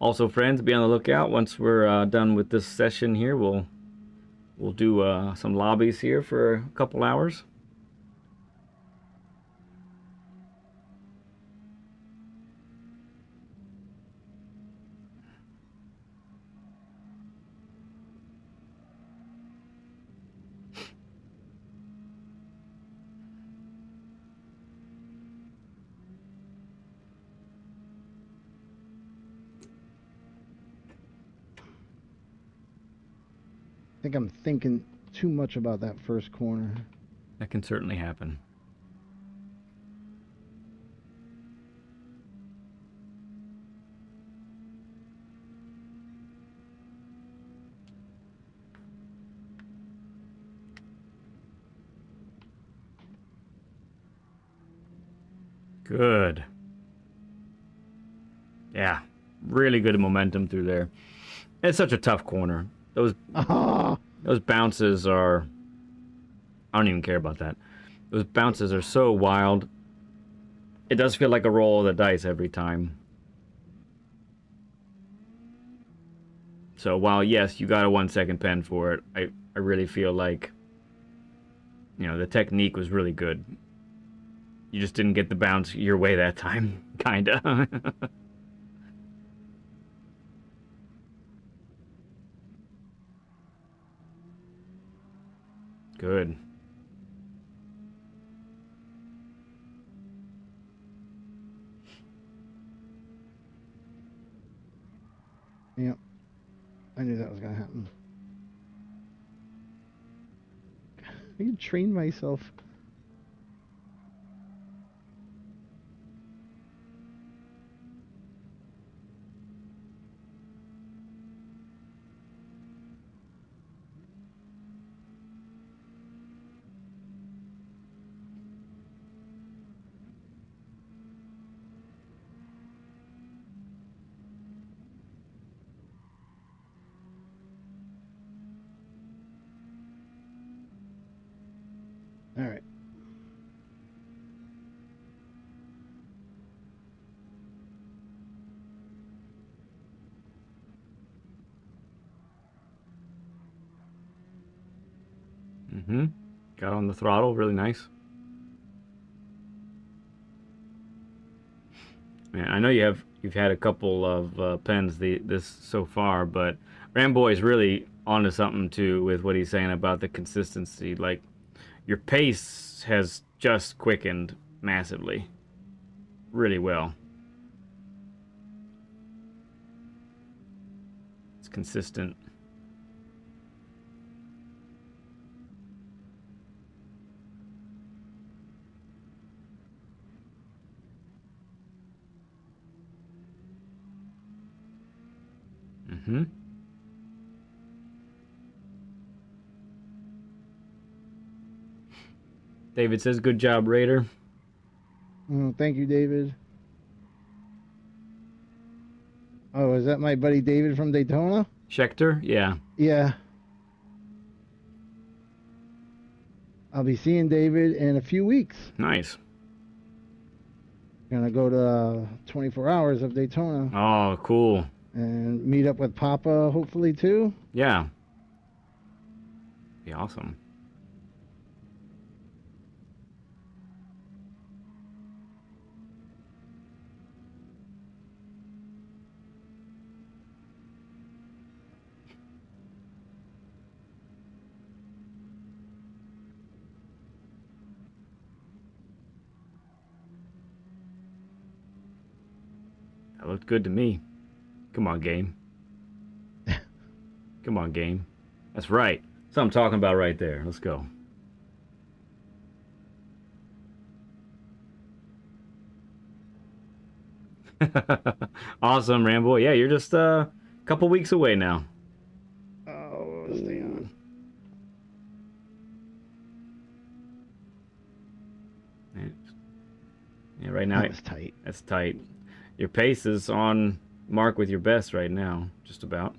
Also, friends, be on the lookout. Once we're done with this session here, we'll do some lobbies here for a couple hours. I think I'm thinking too much about that first corner. That can certainly happen. Good. Yeah, really good momentum through there. It's such a tough corner. Those bounces are... I don't even care about that. Those bounces are so wild. It does feel like a roll of the dice every time. So while, yes, you got a 1 second pen for it, I really feel like, you know, the technique was really good. You just didn't get the bounce your way that time, kinda. Good. Yep. I knew that was gonna happen. I can train myself. All right. Mm-hmm. Got on the throttle, really nice. Man, I know you've had a couple of pens this so far, but Ramboy is really onto something too with what he's saying about the consistency. Like your pace has just quickened massively, really well. It's consistent. Mm-hmm. David says, "Good job, Raider." Thank you, David. Oh, is that my buddy David from Daytona? Schechter, yeah, Yeah. I'll be seeing David in a few weeks. nice. Gonna go to 24 hours of Daytona Oh, cool. and meet up with Papa, hopefully, too. Yeah, be awesome. That looked good to me. Come on, game. Come on, game. That's right. That's what I'm talking about right there. Let's go. Awesome, Rambo. Yeah, you're just a couple weeks away now. Oh, stay on. Yeah, right now That was tight. that's tight. Your pace is on mark with your best right now, just about.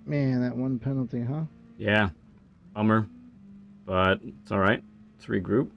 Man, that one penalty, huh? Yeah, bummer, but it's all right. Let's regroup.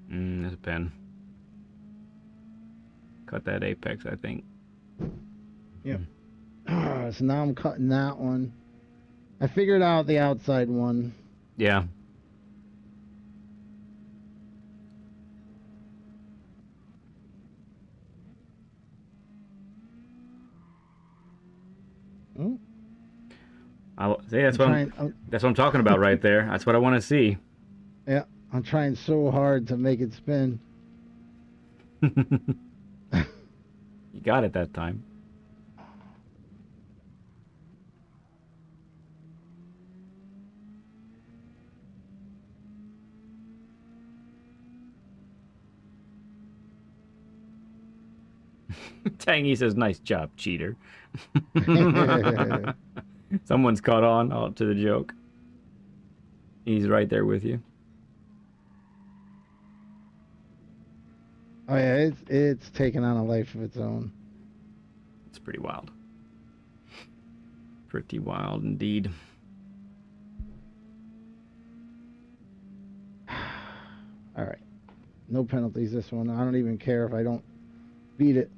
There's a pen. Cut that apex, I think. Yep. So now I'm cutting that one. I figured out the outside one. Yeah. Oh, See, that's what I'm talking about right there. That's what I want to see. yeah, I'm trying so hard to make it spin. You got it that time. Tangy says, "Nice job, cheater." Someone's caught on to the joke. He's right there with you. Oh yeah, it's taken on a life of its own. It's pretty wild. Pretty wild indeed. All right, no penalties this one. I don't even care if I don't beat it.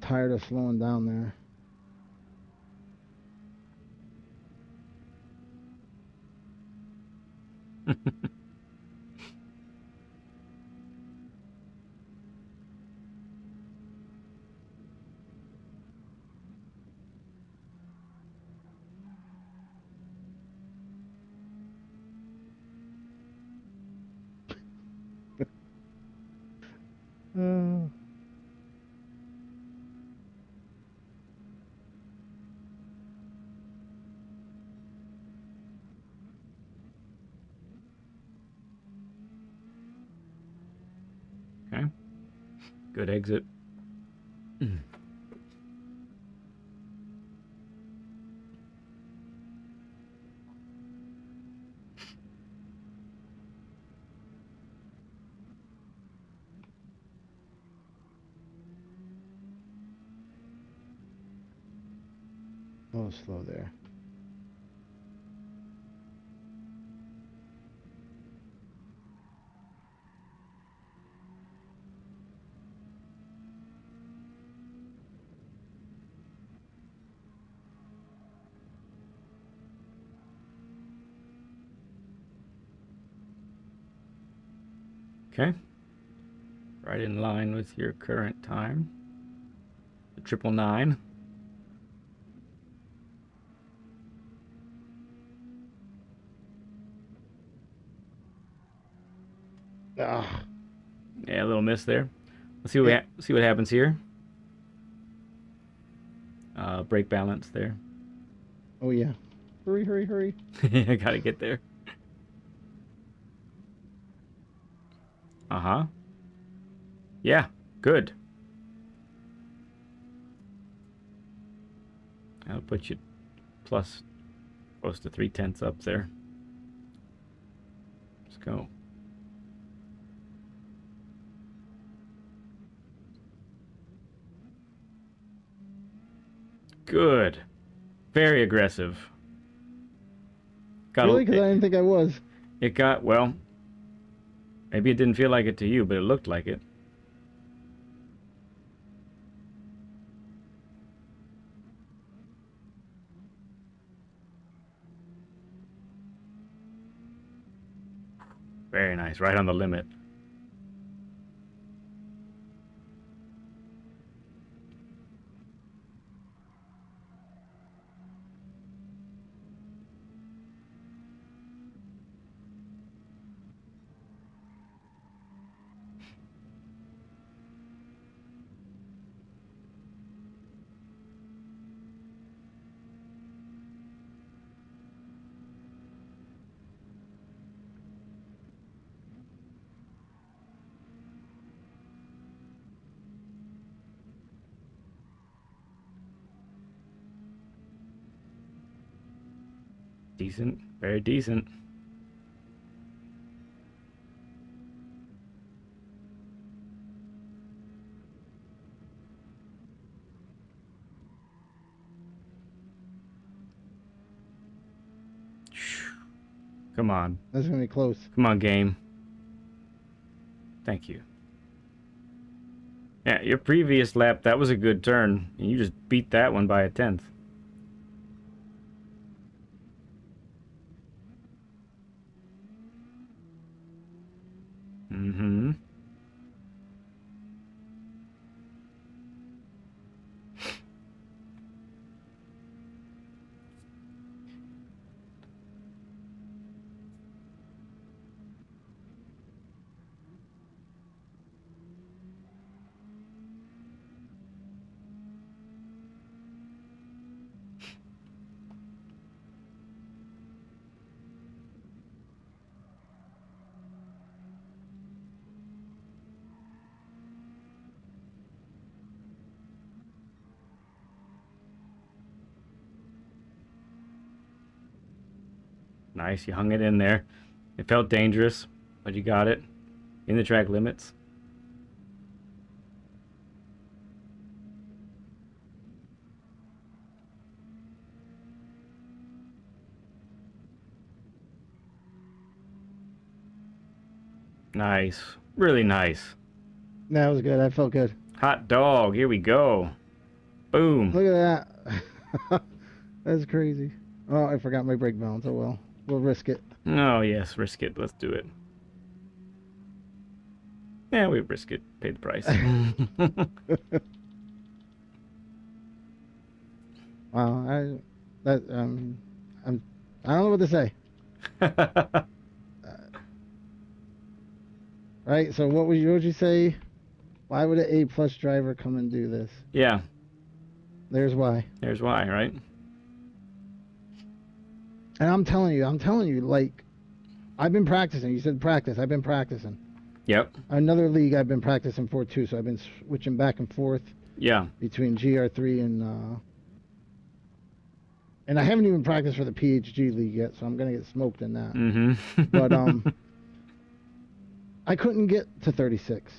Tired of slowing down there. Good exit. A little slow there. Okay. Right in line with your current time. The 999. Ah. Yeah, a little miss there. Let's see what Yeah. see what happens here. Brake balance there. Oh yeah. Hurry, hurry, hurry. I gotta get there. Uh-huh. Yeah, good. I'll put you plus close to 3/10 up there. Let's go. Good. Very aggressive. Really? Because I didn't think I was. It got, well, maybe it didn't feel like it to you, but it looked like it. Very nice. Right on the limit. Decent. Very decent. Come on. That's gonna be close. Come on, game. Thank you. Yeah, your previous lap, that was a good turn. And you just beat that one by 1/10. Mm-hmm. Nice, you hung it in there. It felt dangerous, but you got it. In the track limits. Nice. Really nice. That was good. I felt good. Hot dog. Here we go. Boom. Look at that. That's crazy. Oh, I forgot my brake balance. Oh well. We'll risk it. Oh, yes. Risk it. Let's do it. Yeah, we risk it. Pay the price. Wow. I don't know what to say. Right. So what would you say? Why would an A+ driver come and do this? Yeah. There's why. There's why, right? And I'm telling you, like, I've been practicing. You said practice. I've been practicing. Yep. Another league I've been practicing for too, so I've been switching back and forth Yeah. between GR3 and I haven't even practiced for the PHG league yet, so I'm gonna get smoked in that. Mm-hmm. But I couldn't get to 36.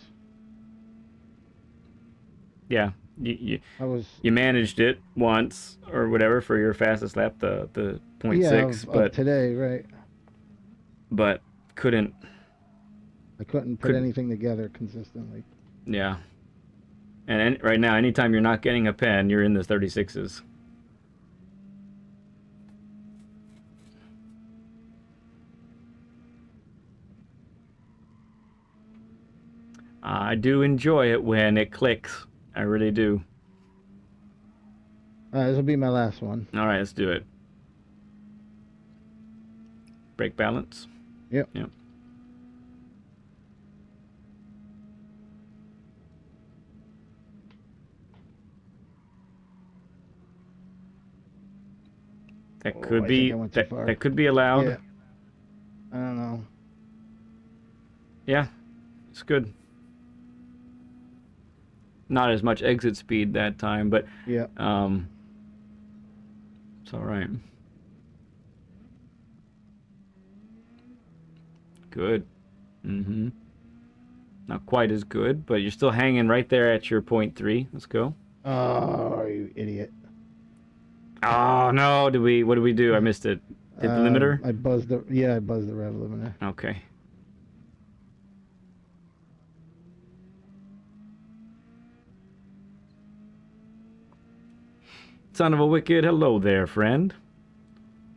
Yeah. You I was you managed it once or whatever for your fastest lap, the point yeah 0.6, of today, right? but couldn't. I couldn't put anything together consistently. Yeah. And right now, anytime you're not getting a pen, you're in the 36s. I do enjoy it when it clicks. I really do. This will be my last one. All right, let's do it. Brake balance. Yep. Yep. That could be that could be allowed. Yeah. I don't know. Yeah, it's good. Not as much exit speed that time, but yeah, it's all right. Good. Mm-hmm. Not quite as good, but you're still hanging right there at your 0.3. Let's go. Oh, you idiot! Oh no! What did we do? I missed it. Hit the limiter? I buzzed the rev limiter. Okay. Son of a Wicked, hello there, friend.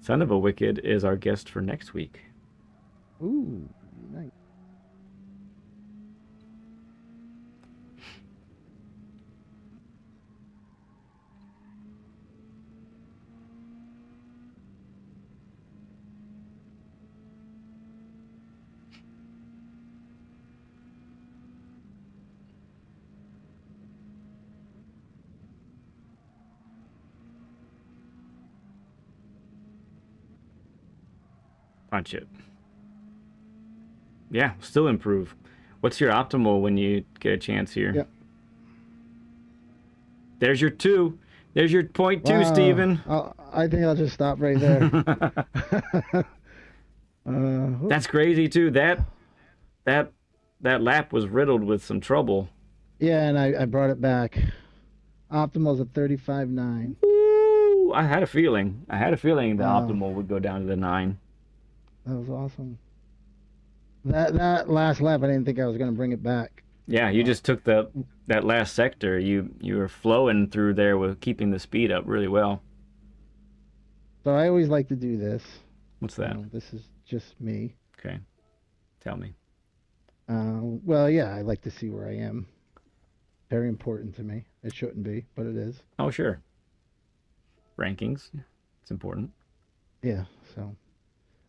Son of a Wicked is our guest for next week. Ooh, nice. Punch it. Yeah, still improve. What's your optimal when you get a chance here? Yep. There's your 2. There's your 0.2, wow. Steven. I think I'll just stop right there. That's crazy too. That lap was riddled with some trouble. Yeah, and I brought it back. Optimal's at 35.9. Ooh, I had a feeling. The optimal would go down to the 9. That was awesome. That last lap, I didn't think I was going to bring it back. Yeah, you just took that last sector. You were flowing through there with keeping the speed up really well. So I always like to do this. What's that? This is just me. Okay, tell me. Well, yeah, I like to see where I am. Very important to me. It shouldn't be, but it is. Oh, sure. Rankings, it's important. Yeah, so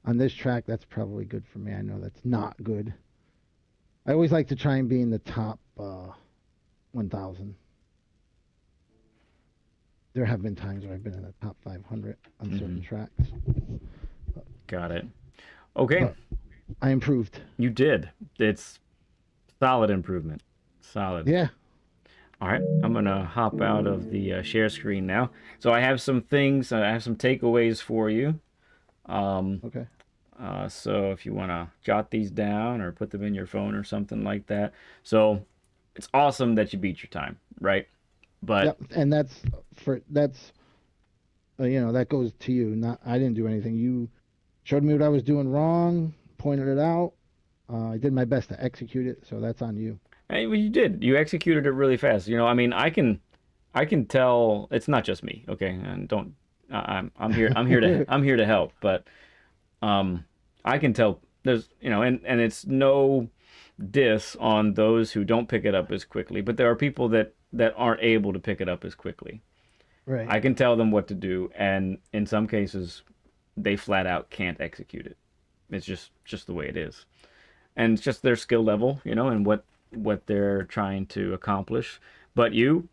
on this track, that's probably good for me. I know that's not good. I always like to try and be in the top 1,000. There have been times where I've been in the top 500 on certain tracks. Got it. Okay. But I improved. You did. It's solid improvement. Solid. Yeah. All right. I'm going to hop out of the share screen now. So I have some things, I have some takeaways for you. Okay. So if you want to jot these down or put them in your phone or something like that. So it's awesome that you beat your time, right? But yep. And that goes to you. I didn't do anything. You showed me what I was doing wrong, pointed it out. I did my best to execute it, so that's on you. Hey, well, you did. You executed it really fast. I mean, I can tell it's not just me. Okay, and don't. I'm here. I'm here to help. But I can tell there's and it's no diss on those who don't pick it up as quickly. But there are people that aren't able to pick it up as quickly. Right. I can tell them what to do, and in some cases, they flat out can't execute it. It's just the way it is, and it's just their skill level, and what they're trying to accomplish. But you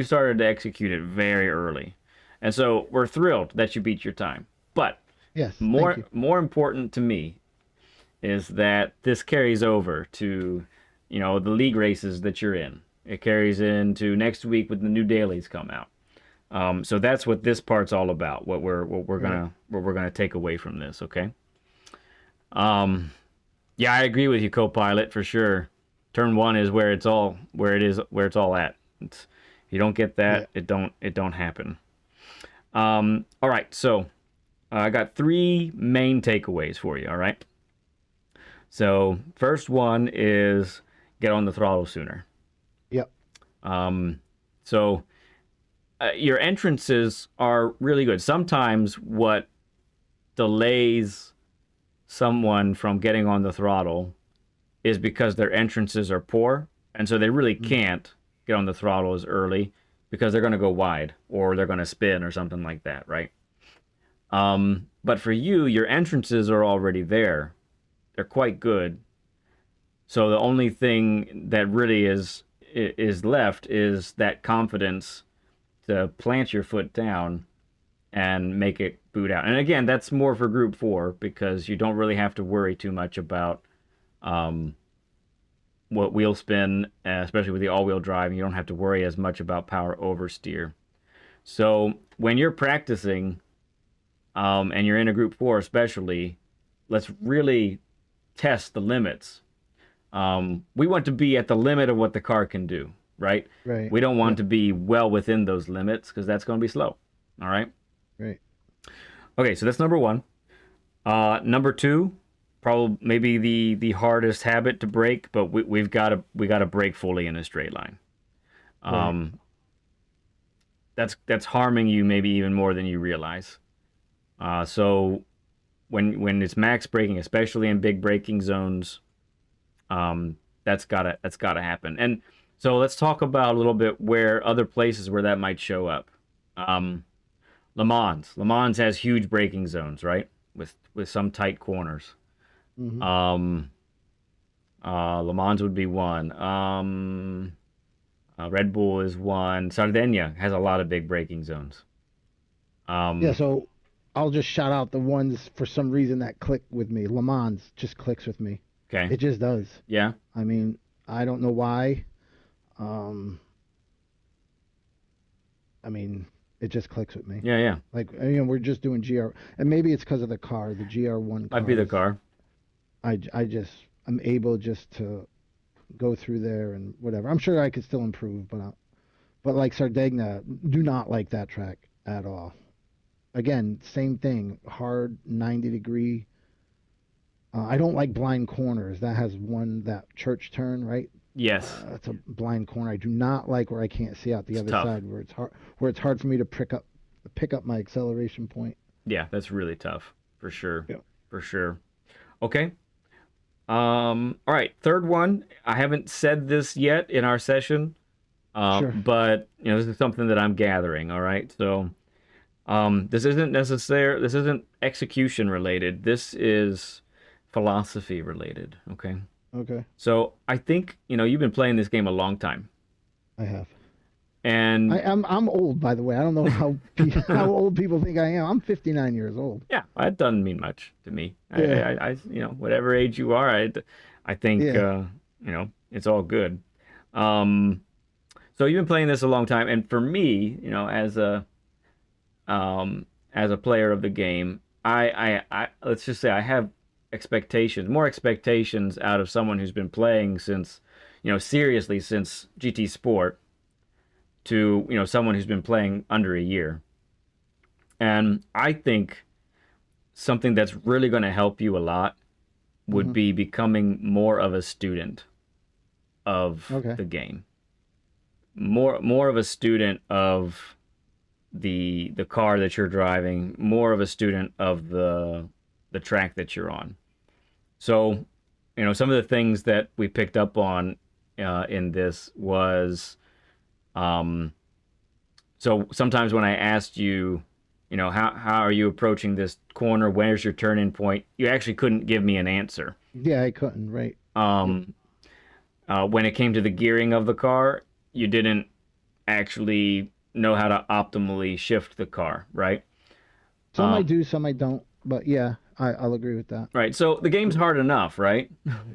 started to execute it very early, and so we're thrilled that you beat your time. But yes, more important to me is that this carries over to, the league races that you're in. It carries into next week when the new dailies come out. So that's what this part's all about. What we're gonna take away from this. Okay. Um, yeah, I agree with you, co-pilot, for sure. Turn one is where it's all at. If you don't get Yeah. that, it don't happen. All right, so I got three main takeaways for you. All right. So first one is get on the throttle sooner. Yep. Um, so your entrances are really good. Sometimes what delays someone from getting on the throttle is because their entrances are poor, and so they really can't get on the throttle as early because they're going to go wide or they're going to spin or something like that, right? But for you, your entrances are already there. They're quite good. So the only thing that really is left is that confidence to plant your foot down and make it boot out. And again, that's more for group 4 because you don't really have to worry too much about what wheel spin, especially with the all-wheel drive. You don't have to worry as much about power oversteer. So when you're practicing and you're in a group 4 especially, let's really test the limits. We want to be at the limit of what the car can do, right? Right. We don't want to be well within those limits because that's going to be slow. All right. Right. Okay, so that's number one. Number two, probably maybe the hardest habit to break, but we've got to break fully in a straight line. Right. That's harming you maybe even more than you realize. So when it's max braking, especially in big braking zones, that's gotta happen. And so let's talk about a little bit where other places where that might show up. Le Mans. Le Mans has huge braking zones, right? With some tight corners. Mm-hmm. Le Mans would be one. Red Bull is one. Sardinia has a lot of big braking zones. Yeah, so I'll just shout out the ones for some reason that click with me. Le Mans just clicks with me. Okay. It just does. Yeah. I mean, I don't know why. Um, I mean, it just clicks with me. Yeah. Yeah. Like, we're just doing GR, and maybe it's because of the car, the GR1 car. Might be the car. I'm able just to go through there and whatever. I'm sure I could still improve, but like Sardinia, do not like that track at all. Again, same thing, hard 90-degree. I don't like blind corners. That has that church turn, right? Yes. That's a blind corner. I do not like where I can't see out the other tough. side, where it's hard for me to pick up my acceleration point. Yeah, that's really tough for sure. Yeah. For sure. Okay. All right. Third one. I haven't said this yet in our session, Sure. but this is something that I'm gathering. All right. So, this isn't execution related. This is philosophy related. Okay. Okay. So I think you've been playing this game a long time, I have. and I'm old, by the way. I don't know how old people think I am. I'm 59 years old. yeah, that doesn't mean much to me. Yeah. I whatever age you are, I think Yeah. it's all good. So you've been playing this a long time, and for me, as a player of the game, I let's just say I have more expectations out of someone who's been playing since, seriously since GT Sport to, someone who's been playing under a year. And I think something that's really going to help you a lot would be becoming more of a student of the game. More of a student of the car that you're driving, more of a student of the track that you're on. So, some of the things that we picked up on in this was, so sometimes when I asked you, how are you approaching this corner? Where's your turn-in point? You actually couldn't give me an answer. Yeah, I couldn't. Right. When it came to the gearing of the car, you didn't actually know how to optimally shift the car, right? Some I do, some I don't. But yeah, I'll agree with that. Right. So the game's hard enough, right?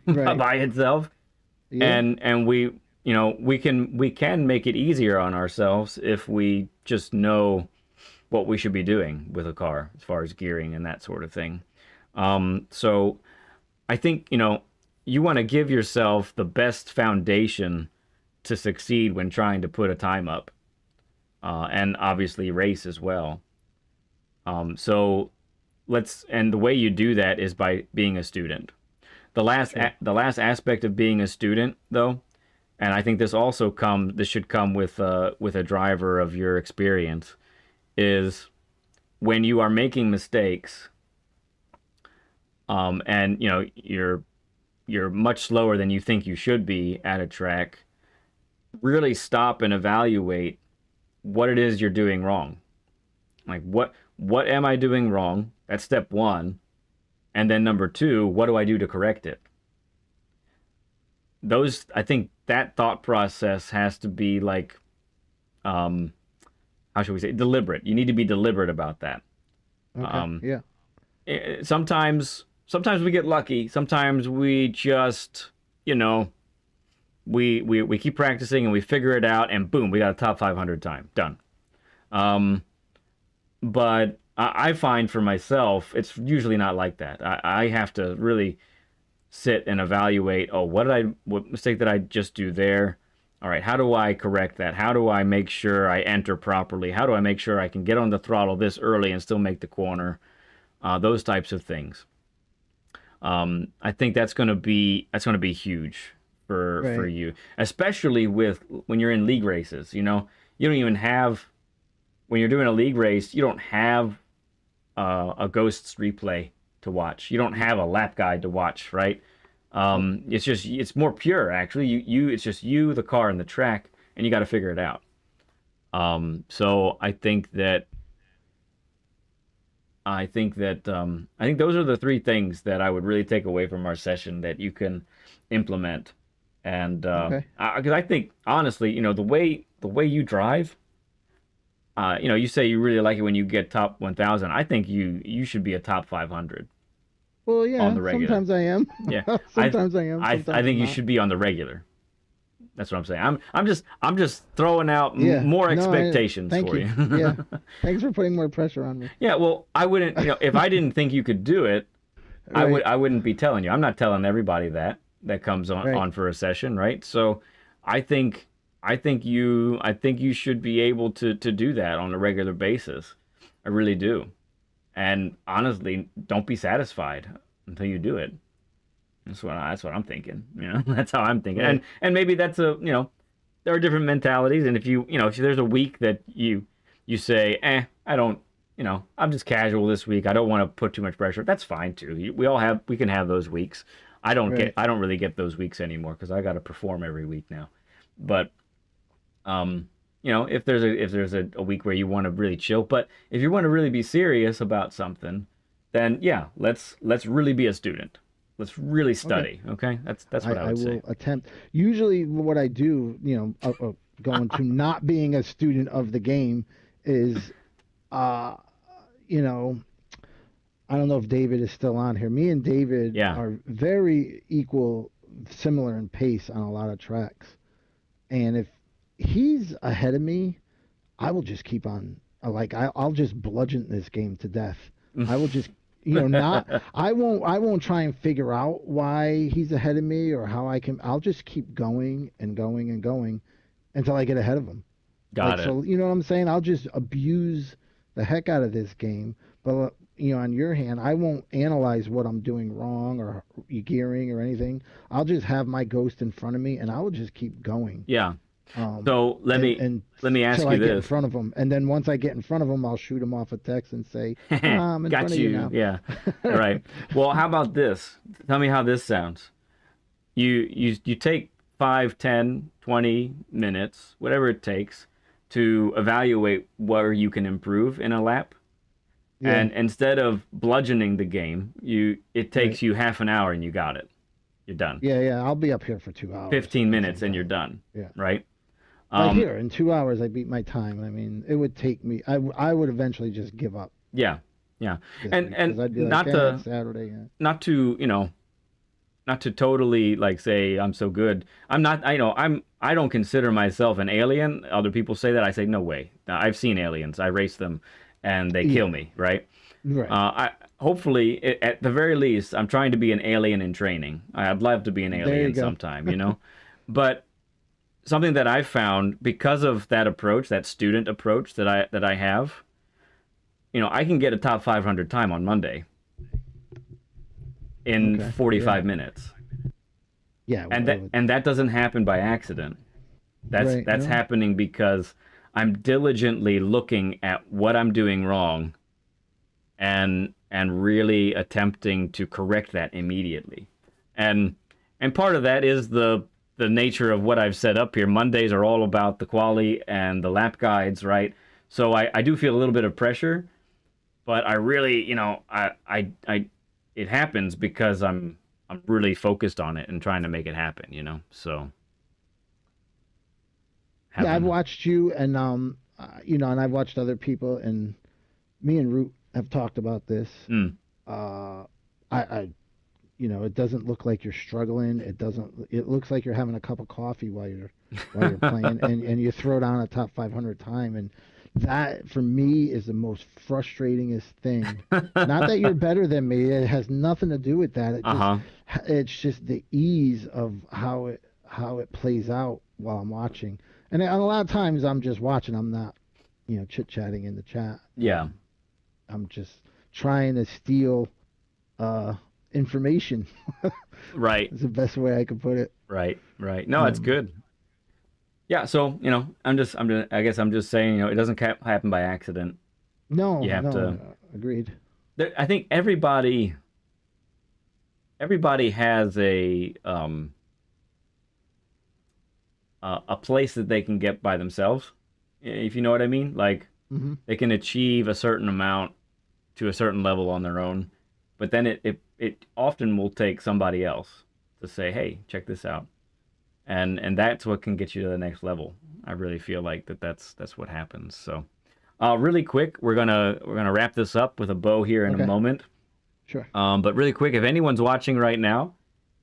Right. By itself. Yeah. And we, we can make it easier on ourselves if we just know what we should be doing with a car as far as gearing and that sort of thing. So I think, you want to give yourself the best foundation to succeed when trying to put a time up, and obviously race as well. So and the way you do that is by being a student. The last aspect of being a student, though, and I think this should come with a driver of your experience, is when you are making mistakes, and you're much slower than you think you should be at a track. Really stop and evaluate what it is you're doing wrong. Like what am I doing wrong? That's step one. And then number two, what do I do to correct it? I think that thought process has to be like, how should we say, deliberate. You need to be deliberate about that. Okay. Yeah. Sometimes we get lucky. Sometimes we just, we keep practicing and we figure it out, and boom, we got a top 500 time. Done. But I find for myself, it's usually not like that. I have to really sit and evaluate, what mistake did I just do there? All right, how do I correct that? How do I make sure I enter properly? How do I make sure I can get on the throttle this early and still make the corner? Those types of things. I think that's going to be huge for you, especially when you're in league races. You don't even have, when you're doing a league race, you don't have a Ghosts replay to watch. You don't have a lap guide to watch, right? It's more pure actually. It's just you, the car, and the track, and you got to figure it out. So I think those are the three things that I would really take away from our session that you can implement. And because I think honestly, the way you drive, you say you really like it when you get top 1,000. I think you should be a top 500. Well, yeah. On the regular. Sometimes I am. Yeah. Sometimes I am. I think you should be on the regular. That's what I'm saying. I'm just throwing out more expectations for you. Yeah. Thanks for putting more pressure on me. Yeah. Well, I wouldn't. If I didn't think you could do it, Right. I wouldn't be telling you. I'm not telling everybody that comes on for a session, right? So, I think you should be able to do that on a regular basis. I really do. And honestly, don't be satisfied until you do it. That's what I'm thinking. That's how I'm thinking. Right. And maybe that's there are different mentalities. And if if there's a week that you say, I don't, I'm just casual this week. I don't want to put too much pressure. That's fine too. We can have those weeks. I don't really get those weeks anymore because I got to perform every week now. But, if there's a week where you want to really chill, but if you want to really be serious about something, then let's really be a student. Let's really study. Okay? That's what I would say. I will attempt. Usually what I do, going to not being a student of the game is, I don't know if David is still on here. Me and David are very similar in pace on a lot of tracks. And if he's ahead of me, I will just keep on. I'll just bludgeon this game to death. I will just, I won't try and figure out why he's ahead of me or how I'll just keep going and going and going until I get ahead of him. Got it. So, you know what I'm saying? I'll just abuse the heck out of this game. But, on your hand, I won't analyze what I'm doing wrong or gearing or anything. I'll just have my Ghost in front of me and I will just keep going. Yeah. So let me ask you I this. Get in front of him, and then once I get in front of him, I'll shoot him off a text and say, "I'm in Got front you. of you now." Yeah. All right. Well, how about this? Tell me how this sounds. You take 5, 10, 20 minutes, whatever it takes, to evaluate where you can improve in a lap. Yeah. And instead of bludgeoning the game, it takes you half an hour and you got it. You're done. Yeah. I'll be up here for 2 hours. 15 minutes and you're done. Yeah. Right? Here, in 2 hours, I beat my time. I mean, it would take me, I would eventually just give up. Yeah. Yeah. this And week, 'cause I'd be not like, yeah, to it's Saturday. Yeah. not to, not to totally like say I'm so good. I'm not, I don't consider myself an alien. Other people say that. I say no way. I've seen aliens. I race them and they kill Yeah. me, right? Right. I hopefully at the very least I'm trying to be an alien in training. I'd love to be an There you alien go. sometime. But something that I've found because of that approach, that student approach that I have, I can get a top 500 time on Monday in Okay. Yeah. 45 minutes. Yeah. And that doesn't happen by accident. That's Right. that's No. happening because I'm diligently looking at what I'm doing wrong and really attempting to correct that immediately. And part of that is the nature of what I've set up here. Mondays are all about the quali and the lap guides, right? So I do feel a little bit of pressure, but I really, I it happens because I'm really focused on it and trying to make it happen. So Yeah, I've having watched you, and and I've watched other people, and me and Root have talked about this. mm, Uh, I it doesn't look like you're struggling. It doesn't. It looks like you're having a cup of coffee while you're playing, and you throw down a top 500 time, and that for me is the most frustratingest thing. Not that you're better than me. It has nothing to do with that. uh-huh. It's just the ease of how it plays out while I'm watching. And a lot of times I'm just watching. I'm not, chit chatting in the chat. Yeah. I'm just trying to steal information. Right. It's the best way I could put it. Right. Right. No, it's Um, good. Yeah, so, I guess I'm just saying, it doesn't happen by accident. no, You have no, to agreed. I think everybody has a place that they can get by themselves, if you know what I mean. Like Hmm. they can achieve a certain amount to a certain level on their own, but then it often will take somebody else to say, "Hey, check this out," and that's what can get you to the next level. I really feel like that's what happens. So, really quick, we're gonna wrap this up with a bow here in a Okay, moment. sure. But really quick, if anyone's watching right now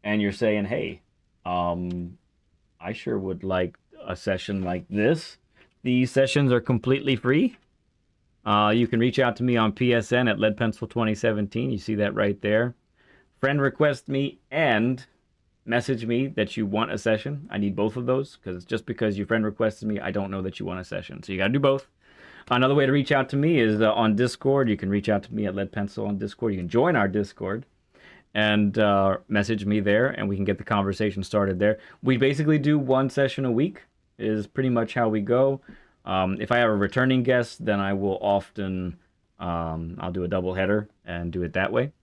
and you're saying, "Hey, I sure would like a session like this," these sessions are completely free. You can reach out to me on PSN at leadpencil2017. You see that right there. Friend request me and message me that you want a session. I need both of those because just because you friend requested me, I don't know that you want a session. So you got to do both. Another way to reach out to me is on Discord. You can reach out to me at leadpencil on Discord. You can join our Discord and message me there, and we can get the conversation started there. We basically do one session a week is pretty much how we go. If I have a returning guest, then I will often I'll do a double header and do it that way.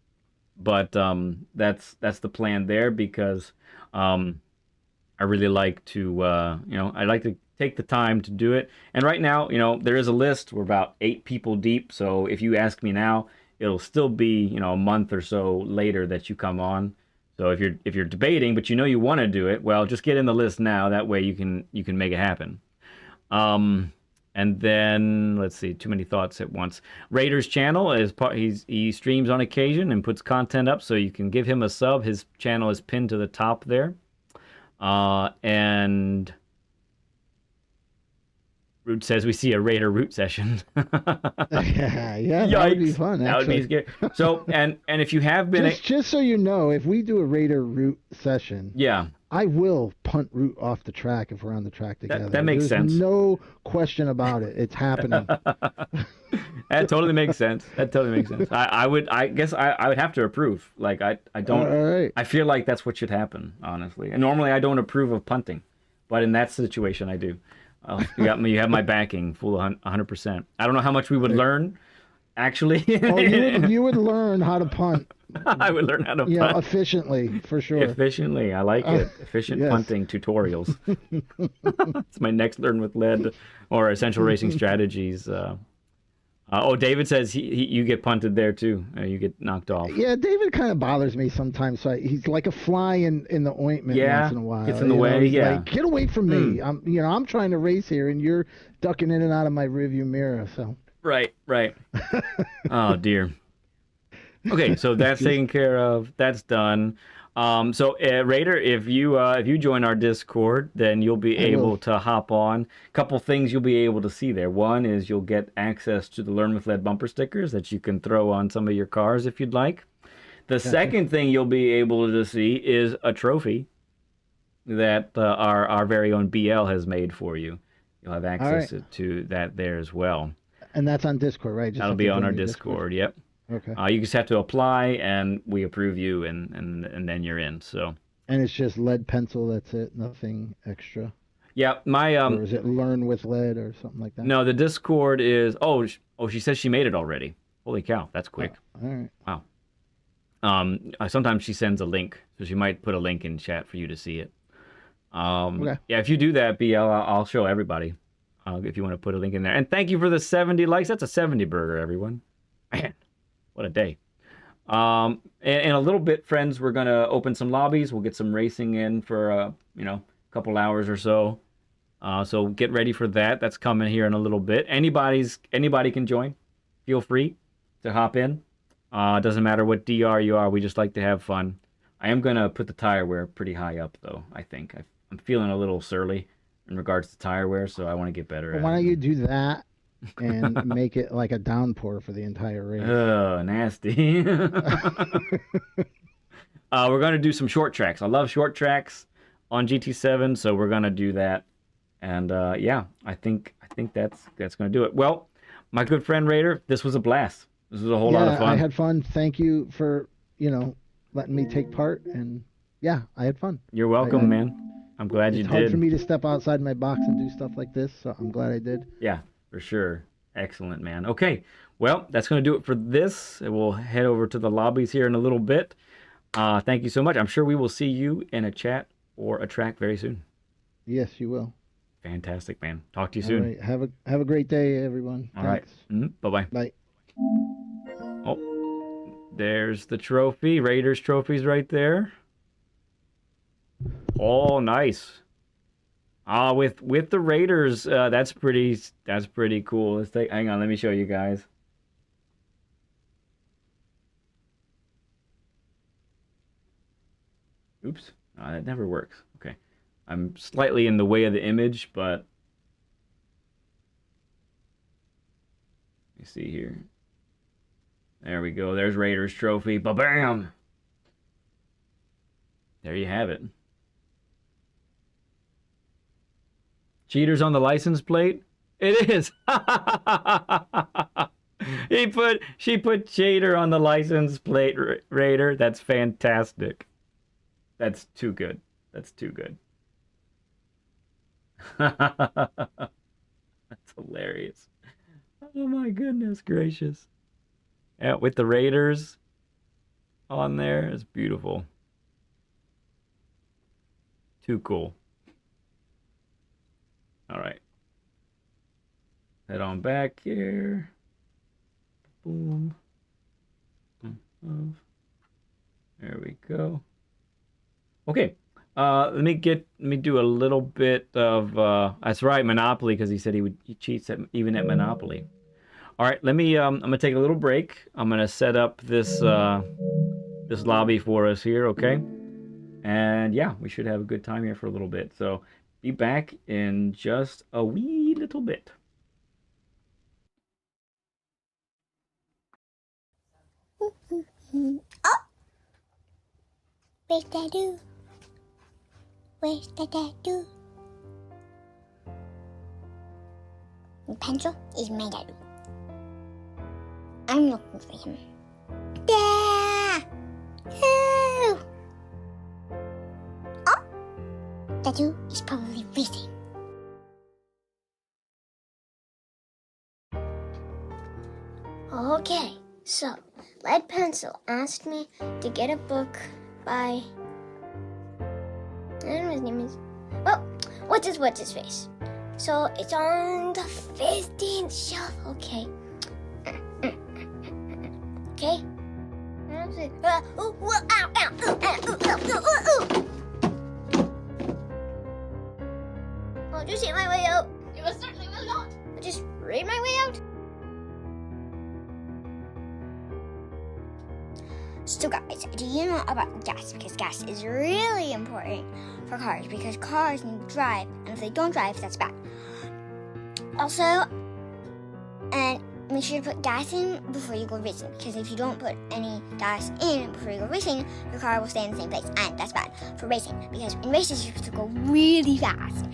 But that's the plan there because I really like to I like to take the time to do it. And right now, there is a list. We're about 8 people deep. So if you ask me now, it'll still be a month or so later that you come on. So if you're debating, but you want to do it, well, just get in the list now. That way you can make it happen. And then let's see, too many thoughts at once. Raider's channel is he streams on occasion and puts content up, so you can give him a sub. His channel is pinned to the top there. And Root says we see a Raider Root session. Yeah, that would be Yikes. fun. That would be Actually, scary. So and if you have been just so you know, if we do a Raider Root session, yeah, I will punt Root off the track if we're on the track together. that makes There's sense. no question about it. It's happening. That totally makes sense. That totally makes sense. I guess I would have to approve. Like I don't All right. I feel like that's what should happen, honestly. And normally I don't approve of punting, but in that situation I do. You have my backing, full 100%. I don't know how much we would learn, actually. Oh, you would learn how to punt. I would learn how to Yeah, punt efficiently for sure. efficiently. I like it. Efficient yes. punting tutorials. It's my next Learn with Lead or Essential Racing Strategies. David says you get punted there too. You get knocked off. Yeah, David kind of bothers me sometimes. So he's like a fly in the ointment Yeah, once in a while. gets in the way, He's yeah. like, get away from me. I'm trying to race here, and you're ducking in and out of my rearview mirror. So Right. Oh dear. Okay, so that's taken care of. That's done. So Raider, if you join our Discord, then you'll be I will. able to hop on. Couple things you'll be able to see there. One is you'll get access to the Learn with Lead bumper stickers that you can throw on some of your cars if you'd like. The Gotcha. second thing you'll be able to see is a trophy that our very own BL has made for you. You'll have All access right. to that there as well. And that's on Discord, right? Just That'll have be to on join our your Discord. Yep. Okay. You just have to apply, and we approve you, and then you're in. So And it's just lead pencil. That's it. Nothing extra. yeah, my Or is it learn with lead or something like that? no, the Discord is she says she made it already. Holy cow, that's quick. All right. Wow. Sometimes she sends a link, so she might put a link in chat for you to see it. Okay. Yeah, if you do that, BL, I'll show everybody. If you want to put a link in there. And thank you for the 70 likes. That's a 70 burger, everyone. Man, what a day. In a little bit, friends, we're gonna open some lobbies. We'll get some racing in for a couple hours or so. So get ready for that. That's coming here in a little bit. Anybody can join. Feel free to hop in. Doesn't matter what DR you are. We just like to have fun. I am gonna put the tire wear pretty high up though. I think I'm feeling a little surly in regards to tire wear, so I want to get better Well, at why don't it. you do that and make it like a downpour for the entire race? Oh, nasty. We're gonna do some short tracks. I love short tracks on GT7, so we're gonna do that. And yeah, I think that's gonna do it. Well, my good friend Raider, this was a blast. This was a whole lot of fun. I had fun. Thank you for letting me take part. And yeah, I had fun. You're welcome, man. I'm glad you It's hard did. for me to step outside my box and do stuff like this, so I'm glad I did. Yeah, for sure. Excellent, man. Okay, well, that's going to do it for this. We'll head over to the lobbies here in a little bit. Thank you so much. I'm sure we will see you in a chat or a track very soon. Yes, you will. Fantastic, man. Talk to you All soon. right. Have a great day, everyone. All right. Thanks. Bye-bye. Bye. Oh, there's the trophy. Raiders trophies right there. Oh, nice. With the Raiders, that's pretty cool. Hang on, let me show you guys. Oops. That never works. Okay. I'm slightly in the way of the image, but let me see here. There we go. There's Raiders trophy. Ba-bam! There you have it. Cheaters on the license plate? It is. She put cheater on the license plate, Raider. That's fantastic. That's too good. That's too good. That's hilarious. Oh my goodness gracious. Yeah, with the Raiders on there, it's beautiful. Too cool. All right. Head on back here. Boom. There we go. Okay. Let me do a little bit of that's right, Monopoly, because he said he cheats even at Monopoly. All right, I'm gonna take a little break. I'm gonna set up this this lobby for us here, okay? And yeah, we should have a good time here for a little bit. So be back in just a wee little bit. Oh! Where's that do? Where's that do? The pencil is my dad. I'm looking for him. There! Oh! Oh! Dadu is probably racing. Okay, so Lead Pencil asked me to get a book by, I don't know his name is, well, what's his face? So it's on the 15th shelf, okay. Okay? I'll just hit my way out. You will certainly will not. I'll just read my way out. So guys, do you know about gas? Because gas is really important for cars, because cars need to drive, and if they don't drive, that's bad. Also, and make sure to put gas in before you go racing, because if you don't put any gas in before you go racing, your car will stay in the same place, and that's bad for racing, because in races you have to go really fast.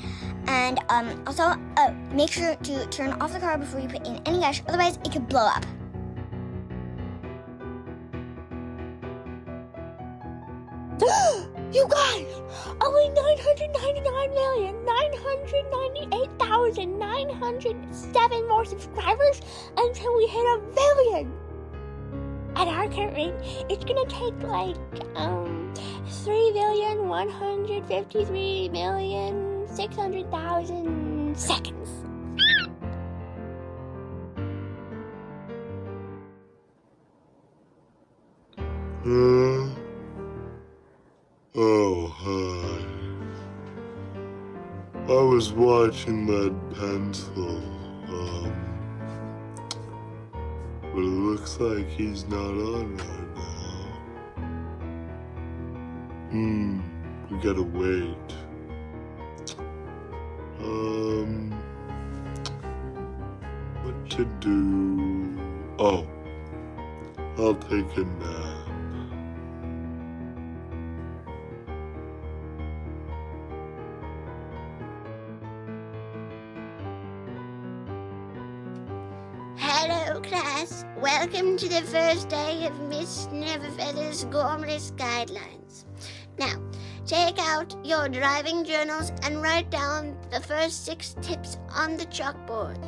And also, make sure to turn off the car before you put in any gas, otherwise it could blow up. You guys, only 999,998,907 more subscribers until we hit 1 billion. At our current rate, it's gonna take like 3,153,600,000 seconds. Oh, hi. I was watching Lead Pencil, but it looks like he's not on right now. We gotta wait. What to do? Oh, I'll take a nap. Hello class, welcome to the first day of Miss Neverfeather's Gormless Guidelines. Now, take out your driving journals and write down the first 6 tips on the chalkboard.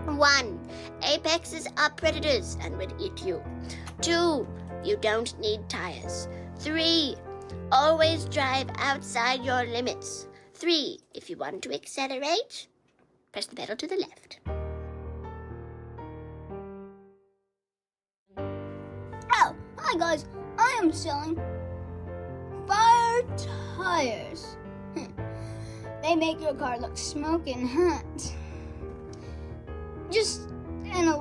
1. Apexes are predators and would eat you. 2. You don't need tires. 3. Always drive outside your limits. 3. If you want to accelerate, press the pedal to the left. Oh, hi guys, I am selling fire tires. They make your car look smoking hot. Just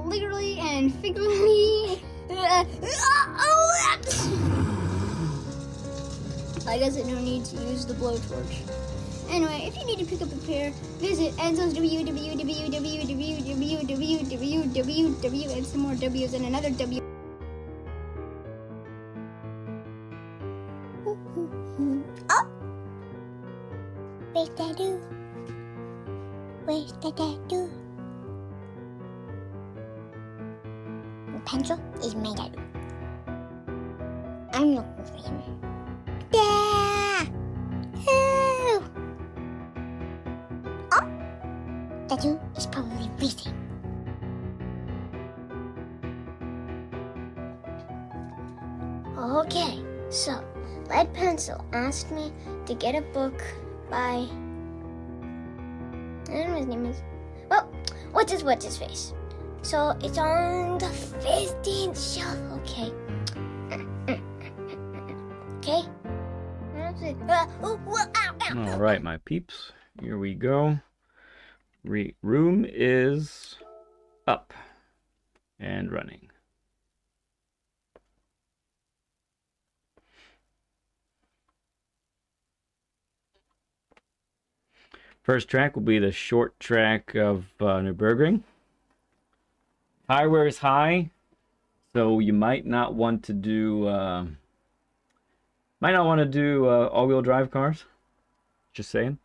literally and figuratively. I guess I don't need to use the blowtorch. Anyway, if you need to pick up a pair, visit Enzo's www, and some more W's and another W. Where's the tattoo? Where's the tattoo? The pencil is my tattoo. I'm looking for him. Yeah! Oh! Oh! Tattoo is probably racing. Okay, so Lead Pencil asked me to get a book by, I don't know what his name is. Well, what's his face? So it's on the 15th shelf. Okay. Okay. All right, my peeps. Here we go. Room is up and running. First track will be the short track of Nürburgring. Tire wear is high, so you might not want to do all-wheel drive cars. Just saying.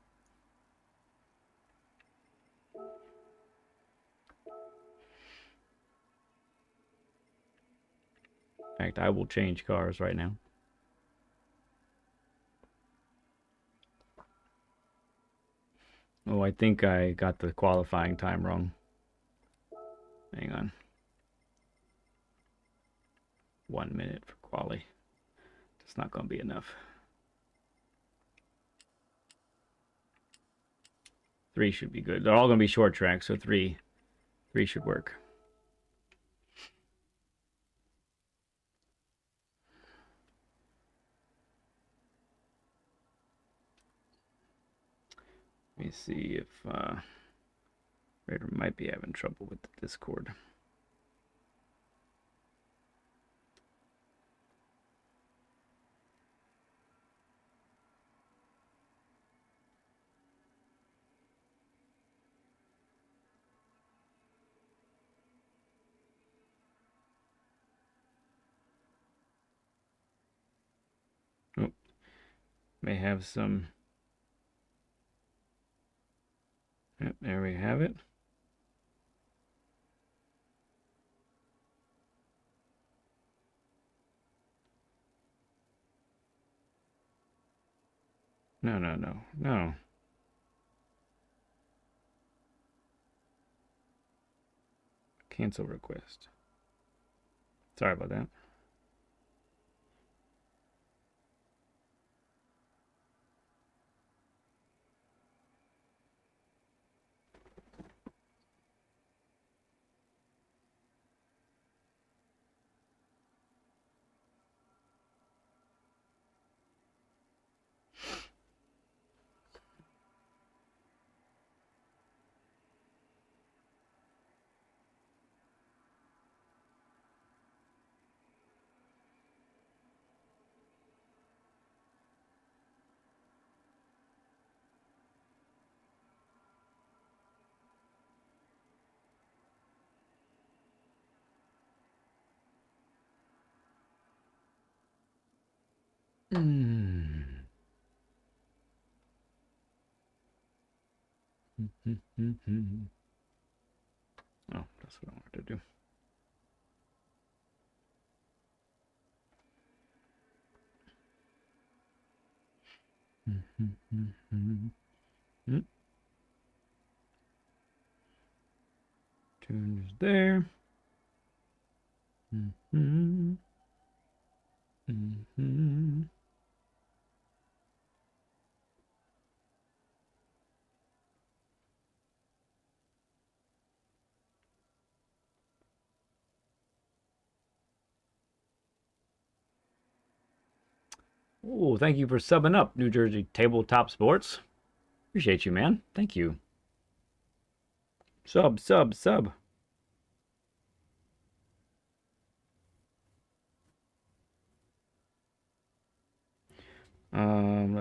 In fact, I will change cars right now. Oh, I think I got the qualifying time wrong. Hang on. 1 minute for quali. It's not going to be enough. 3 should be good. They're all going to be short tracks, so 3 should work. Let me see if Raider might be having trouble with the Discord. Oh, may have some. Yep, there we have it. No, no, no, no. Cancel request. Sorry about that. Mm. Oh, that's what I wanted to do. Tune is there. Oh, thank you for subbing up, New Jersey Tabletop Sports. Appreciate you, man. Thank you. Sub.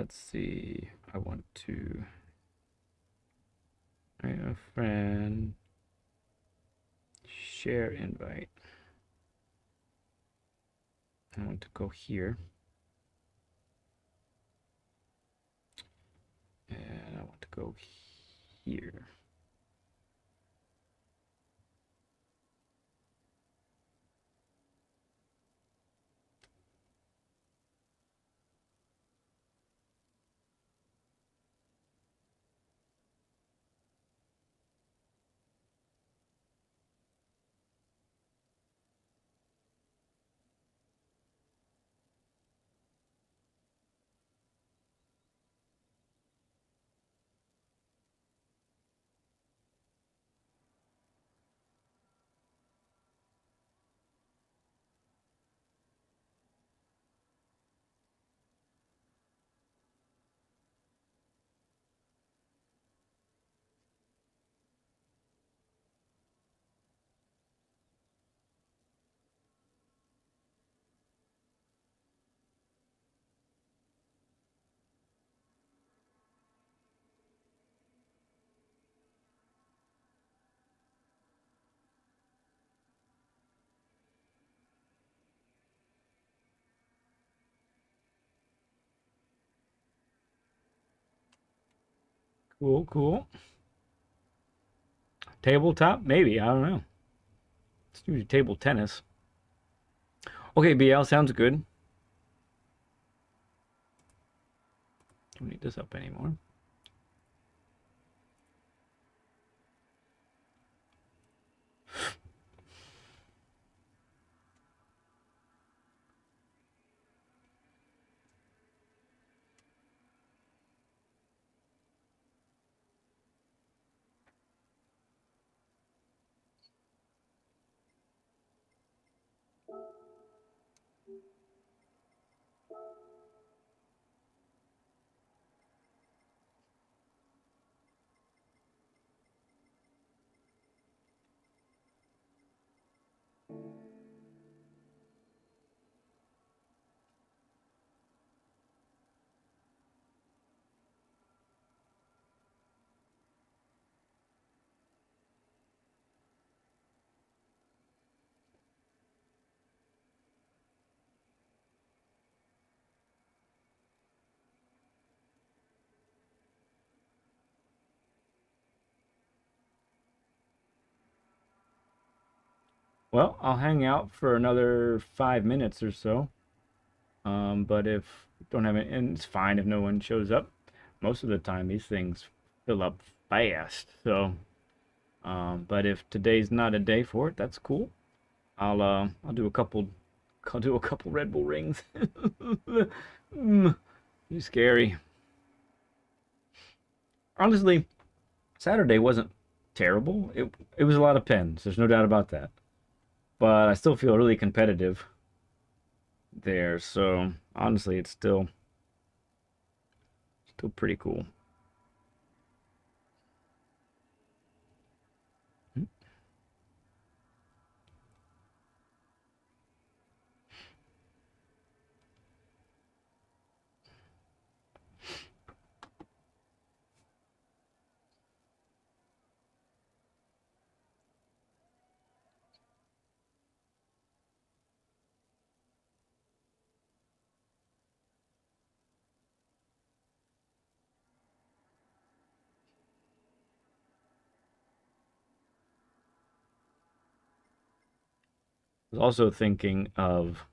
Let's see. I want to write a friend. Share invite. I want to go here. And I want to go here. Cool. Tabletop? Maybe. I don't know. Let's do table tennis. Okay, BL, sounds good. Don't need this up anymore. Well, I'll hang out for another 5 minutes or so. But if don't have it, and it's fine if no one shows up. Most of the time, these things fill up fast. So, but if today's not a day for it, that's cool. I'll do a couple. I'll do a couple Red Bull rings. Too scary. Honestly, Saturday wasn't terrible. It was a lot of pens. There's no doubt about that. But I still feel really competitive there. So honestly, it's still pretty cool. I was also thinking of,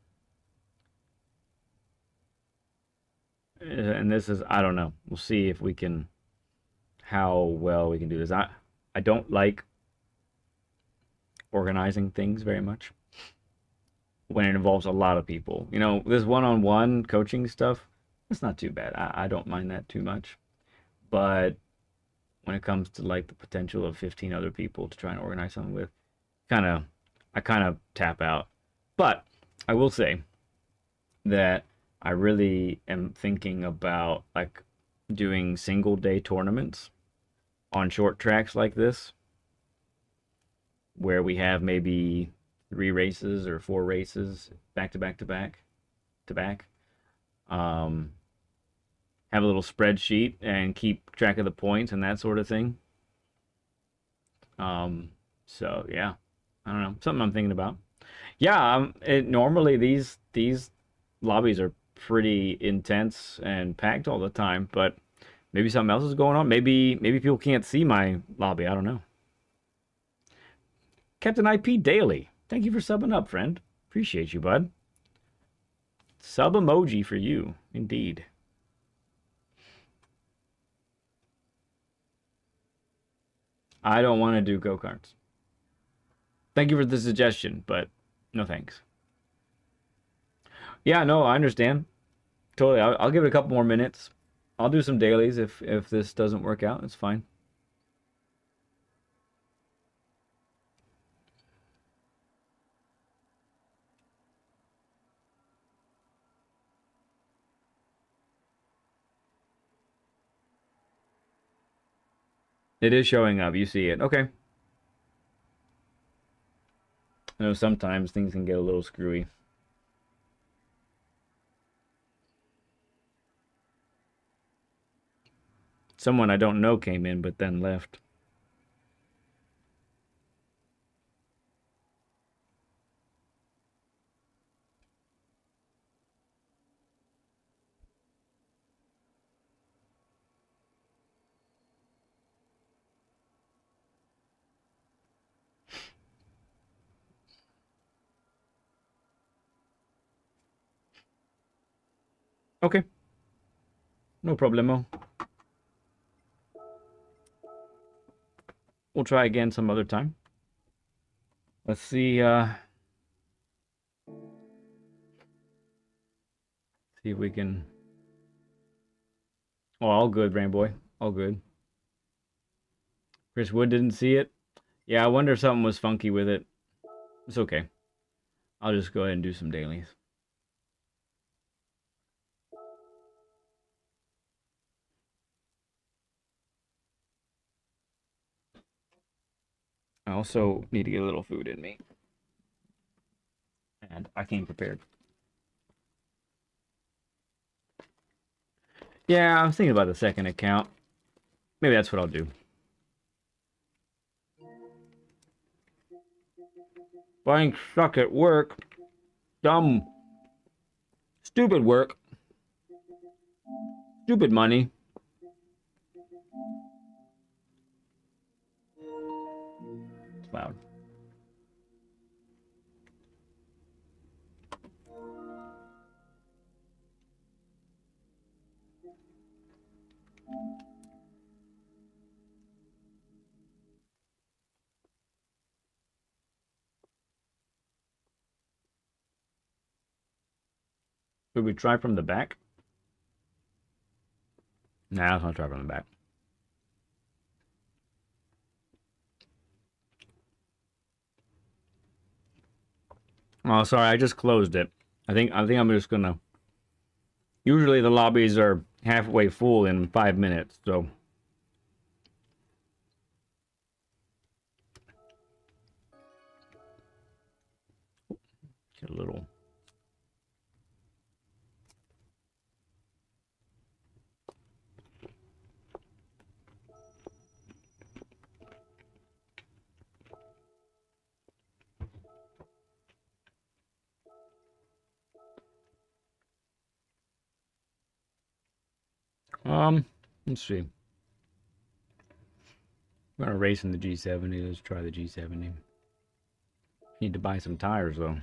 and this is, I don't know. We'll see if we can, how well we can do this. I don't like organizing things very much when it involves a lot of people. You know, this one-on-one coaching stuff, it's not too bad. I don't mind that too much. But when it comes to like the potential of 15 other people to try and organize something with, I kind of tap out. But I will say that I really am thinking about like doing single day tournaments on short tracks like this, where we have maybe 3 races or 4 races back to back to back to back. Have a little spreadsheet and keep track of the points and that sort of thing. So yeah, I don't know, something I'm thinking about. Yeah, normally these lobbies are pretty intense and packed all the time, but maybe something else is going on. Maybe people can't see my lobby. I don't know. Captain IP Daily, thank you for subbing up, friend. Appreciate you, bud. Sub emoji for you, indeed. I don't want to do go-karts. Thank you for the suggestion, but no thanks. Yeah, no, I understand. Totally. I'll give it a couple more minutes. I'll do some dailies if this doesn't work out. It's fine. It is showing up. You see it. Okay. I know sometimes things can get a little screwy. Someone I don't know came in but then left. Okay. No problemo. We'll try again some other time. Let's see, see if we can... Oh, all good, Brain Boy. All good. Chris Wood didn't see it. Yeah, I wonder if something was funky with it. It's okay. I'll just go ahead and do some dailies. I also need to get a little food in me. And I came prepared. Yeah, I was thinking about the second account. Maybe that's what I'll do. Buying stuck at work. Dumb. Stupid work. Stupid money. It's loud. Would we try from the back? Nah, let's not try from the back. Oh, sorry, I just closed it. I think I'm just gonna. Usually the lobbies are halfway full in 5 minutes, so. Get a little. Let's see. I'm gonna race in the G70. Let's try the G70. Need to buy some tires though.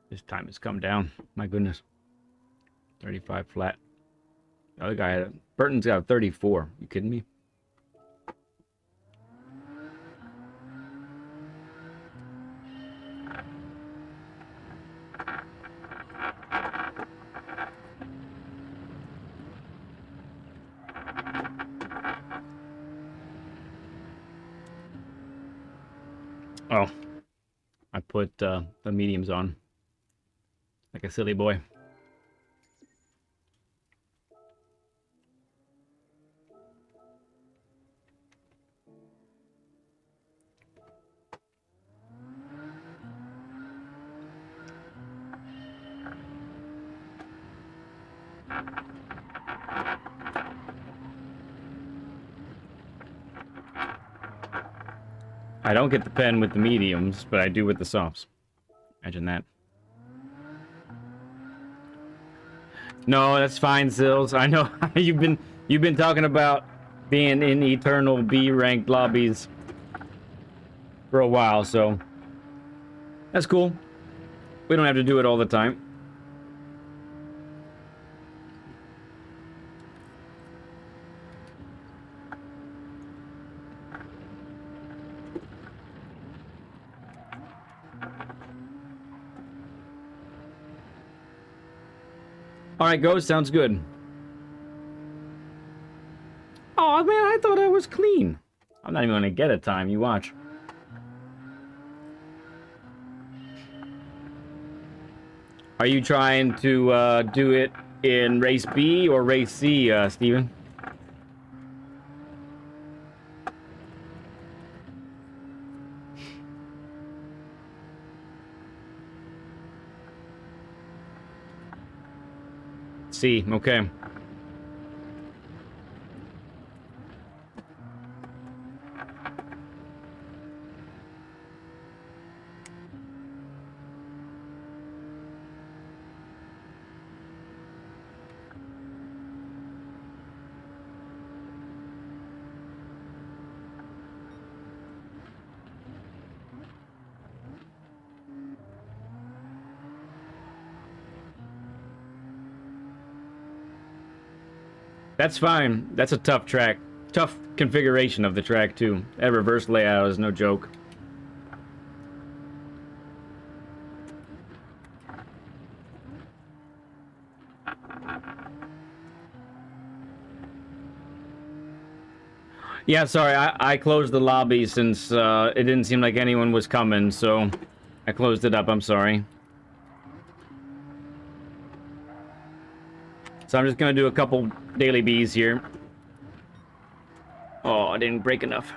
This time it's come down. My goodness. 35 flat. The other guy had Burton's got a 34. You kidding me? Oh, I put the mediums on like a silly boy. I don't get the pen with the mediums, but I do with the softs. Imagine that. No, that's fine, Sills. I know you've been talking about being in eternal B ranked lobbies for a while, so that's cool. We don't have to do it all the time. Alright, Ghost, sounds good. Oh man, I thought I was clean. I'm not even gonna get a time, you watch. Are you trying to do it in race B or race C, Steven? C, okay. That's fine. That's a tough track. Tough configuration of the track, too. That reverse layout is no joke. Yeah, sorry, I closed the lobby since it didn't seem like anyone was coming, so I closed it up. I'm sorry. So I'm just gonna do a couple daily Bs here. Oh, I didn't break enough.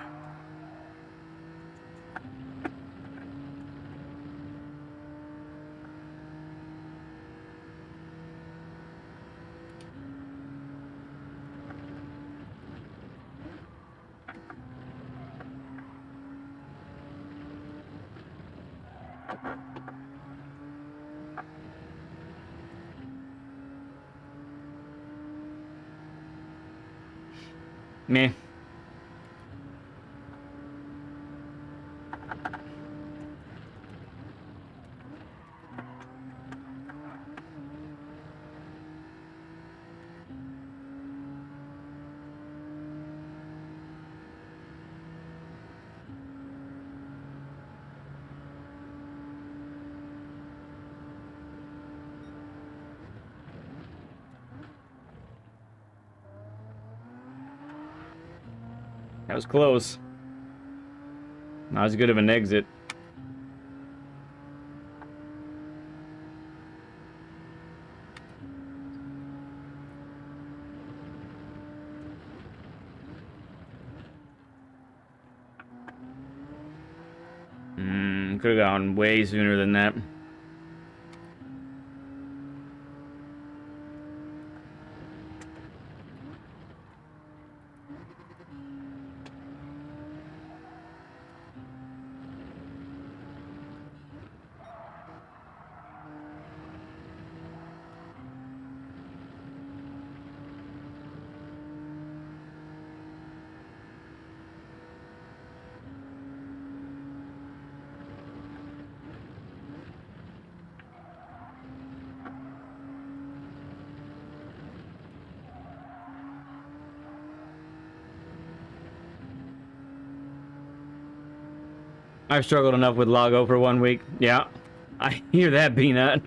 Meh. That was close. Not as good of an exit. Could have gone way sooner than that. I've struggled enough with Lago for 1 week. Yeah, I hear that, Peanut.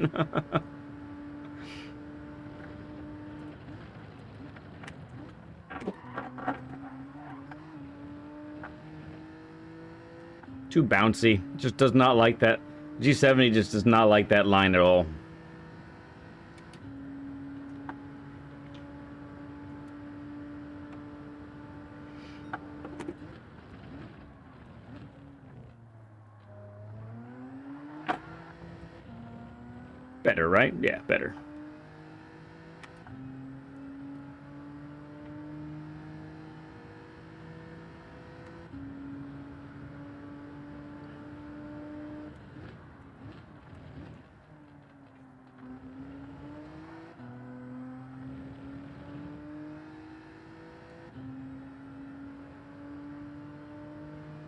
Too bouncy. Just does not like that. G70 just does not like that line at all. Better, right? Yeah, better.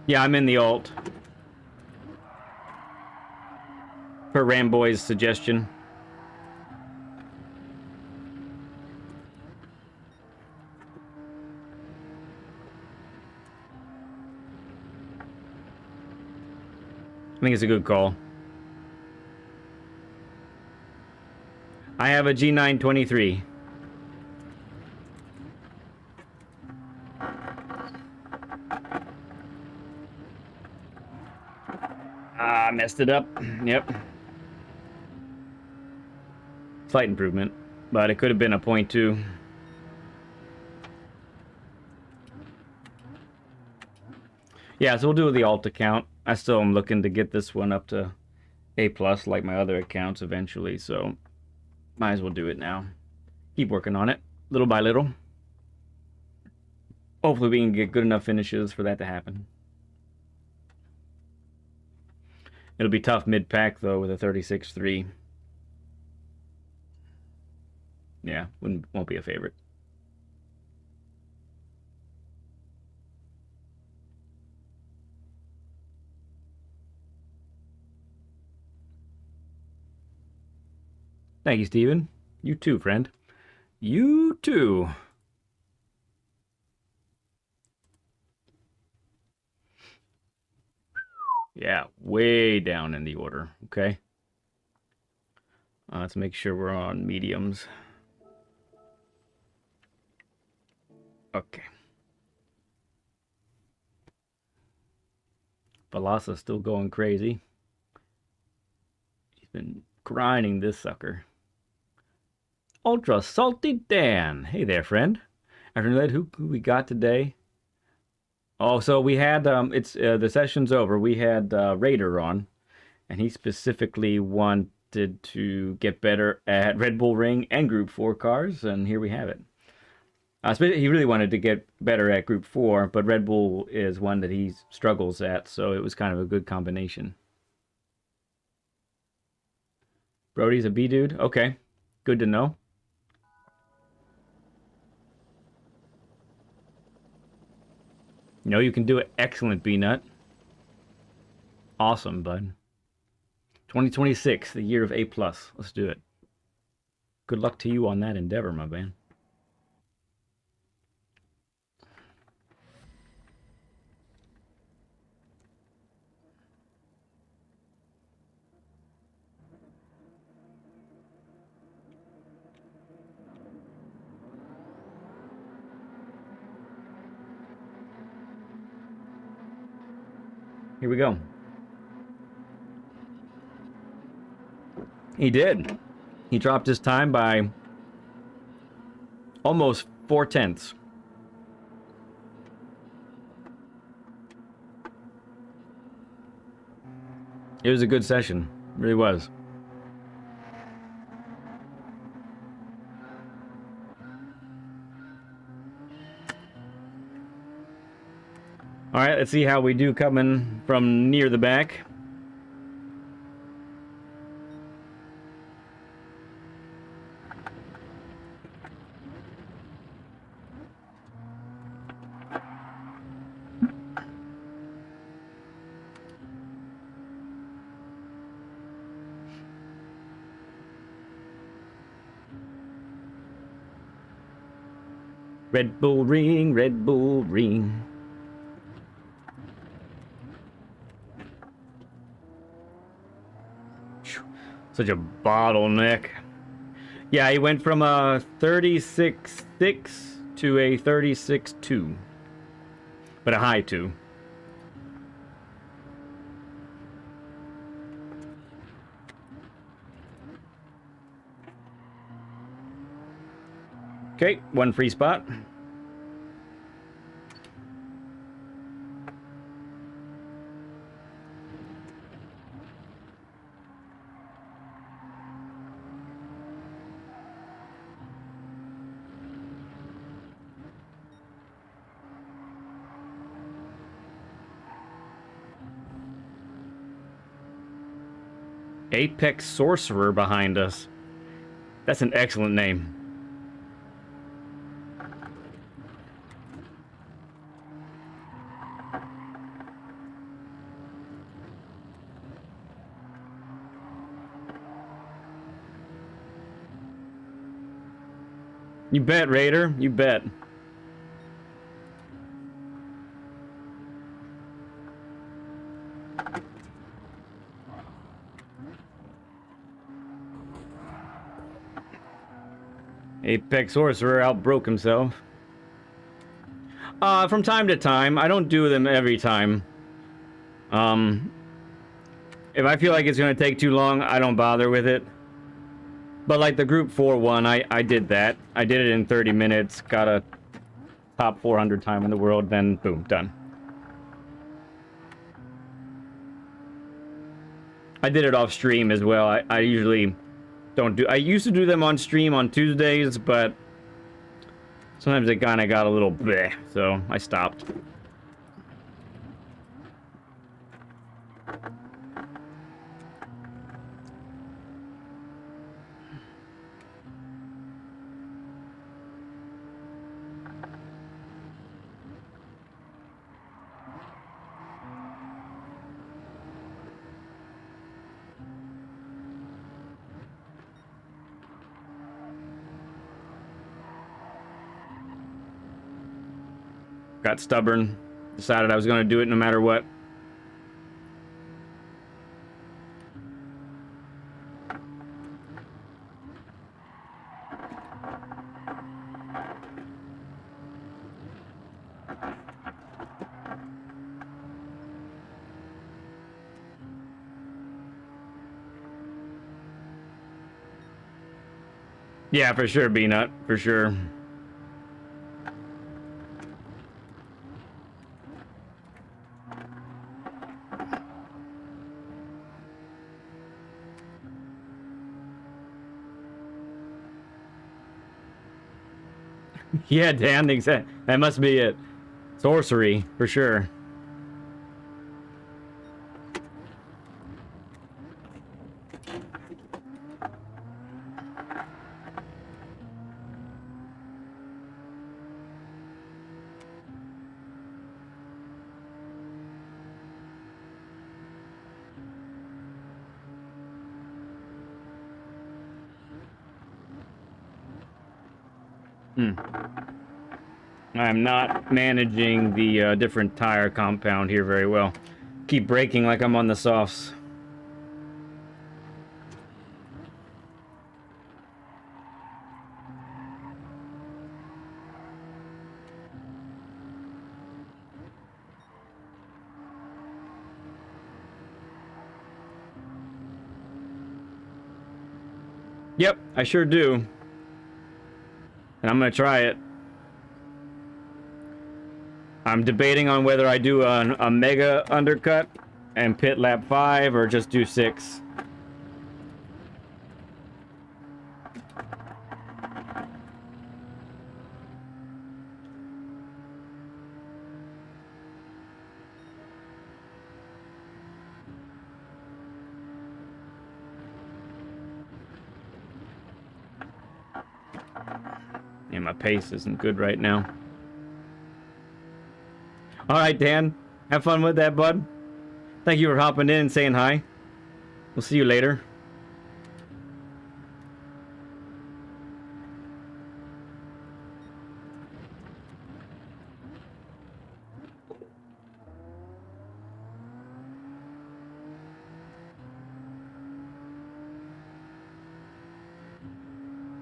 Yeah, I'm in the alt. Per Ramboy's suggestion. I think it's a good call. I have a G923. Ah, messed it up. Yep. Slight improvement, but it could have been a 0.2. Yeah, so we'll do the alt account. I still am looking to get this one up to A+ like my other accounts eventually, so might as well do it now. Keep working on it, little by little. Hopefully we can get good enough finishes for that to happen. It'll be tough mid-pack, though, with a 36.3. Yeah, won't be a favorite. Thank you, Steven. You too, friend. You too. Yeah, way down in the order, okay? Let's make sure we're on mediums. Okay. Veloci's still going crazy. He's been grinding this sucker. Ultra Salty Dan. Hey there, friend. Afternoon, who we got today? Oh, so we had, it's the session's over. We had Raider on, and he specifically wanted to get better at Red Bull Ring and Group 4 cars, and here we have it. He really wanted to get better at Group 4, but Red Bull is one that he struggles at, so it was kind of a good combination. Brody's a B dude? Okay, good to know. You know you can do it. Excellent, B-Nut. Awesome, bud. 2026, the year of A+. Let's do it. Good luck to you on that endeavor, my man. Here we go. He did. He dropped his time by almost 4/10. It was a good session. It really was. All right, let's see how we do coming from near the back. Red Bull ring, Red Bull ring. Such a bottleneck. Yeah, he went from a 36.6 to a 36.2. But a high 2. Okay, one free spot. Apex Sorcerer behind us. That's an excellent name. You bet, Raider. You bet. Apex Sorcerer outbroke himself. From time to time. I don't do them every time. If I feel like it's going to take too long, I don't bother with it. But like the Group 4 one, I did that. I did it in 30 minutes, got a top 400 time in the world, then boom, done. I did it off stream as well. I usually don't do... I used to do them on stream on Tuesdays, but sometimes it kind of got a little bleh, so I stopped. Got stubborn, decided I was going to do it no matter what. Yeah, for sure, B-Nut, for sure. Yeah, Dan, exactly. That must be it. Sorcery, for sure. I'm not managing the different tire compound here very well. Keep braking like I'm on the softs. Yep, I sure do. And I'm gonna try it. I'm debating on whether I do a mega undercut and pit lap 5 or just do 6. Yeah, my pace isn't good right now. All right, Dan. Have fun with that, bud. Thank you for hopping in and saying hi. We'll see you later.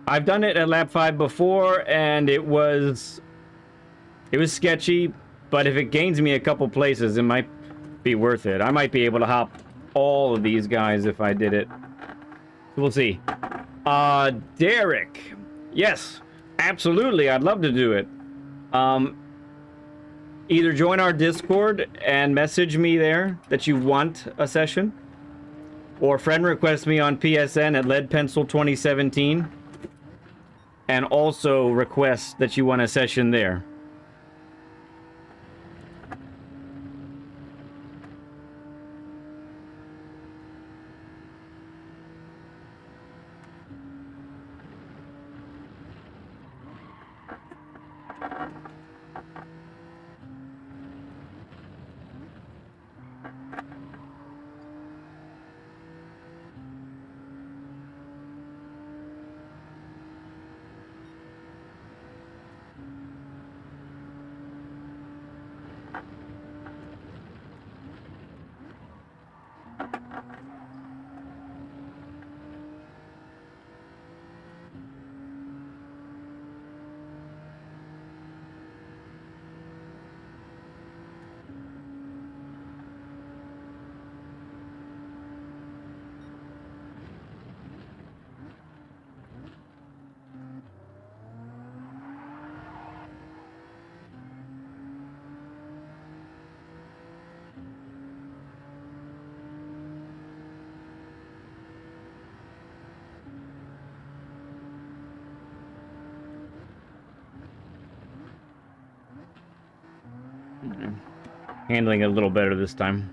I've done it at lap 5 before, and it was sketchy, but if it gains me a couple places, it might be worth it. I might be able to hop all of these guys if I did it. We'll see. Derek. Yes, absolutely. I'd love to do it. Either join our Discord and message me there that you want a session, or friend request me on PSN at leadpencil2017, and also request that you want a session there. Handling it a little better this time.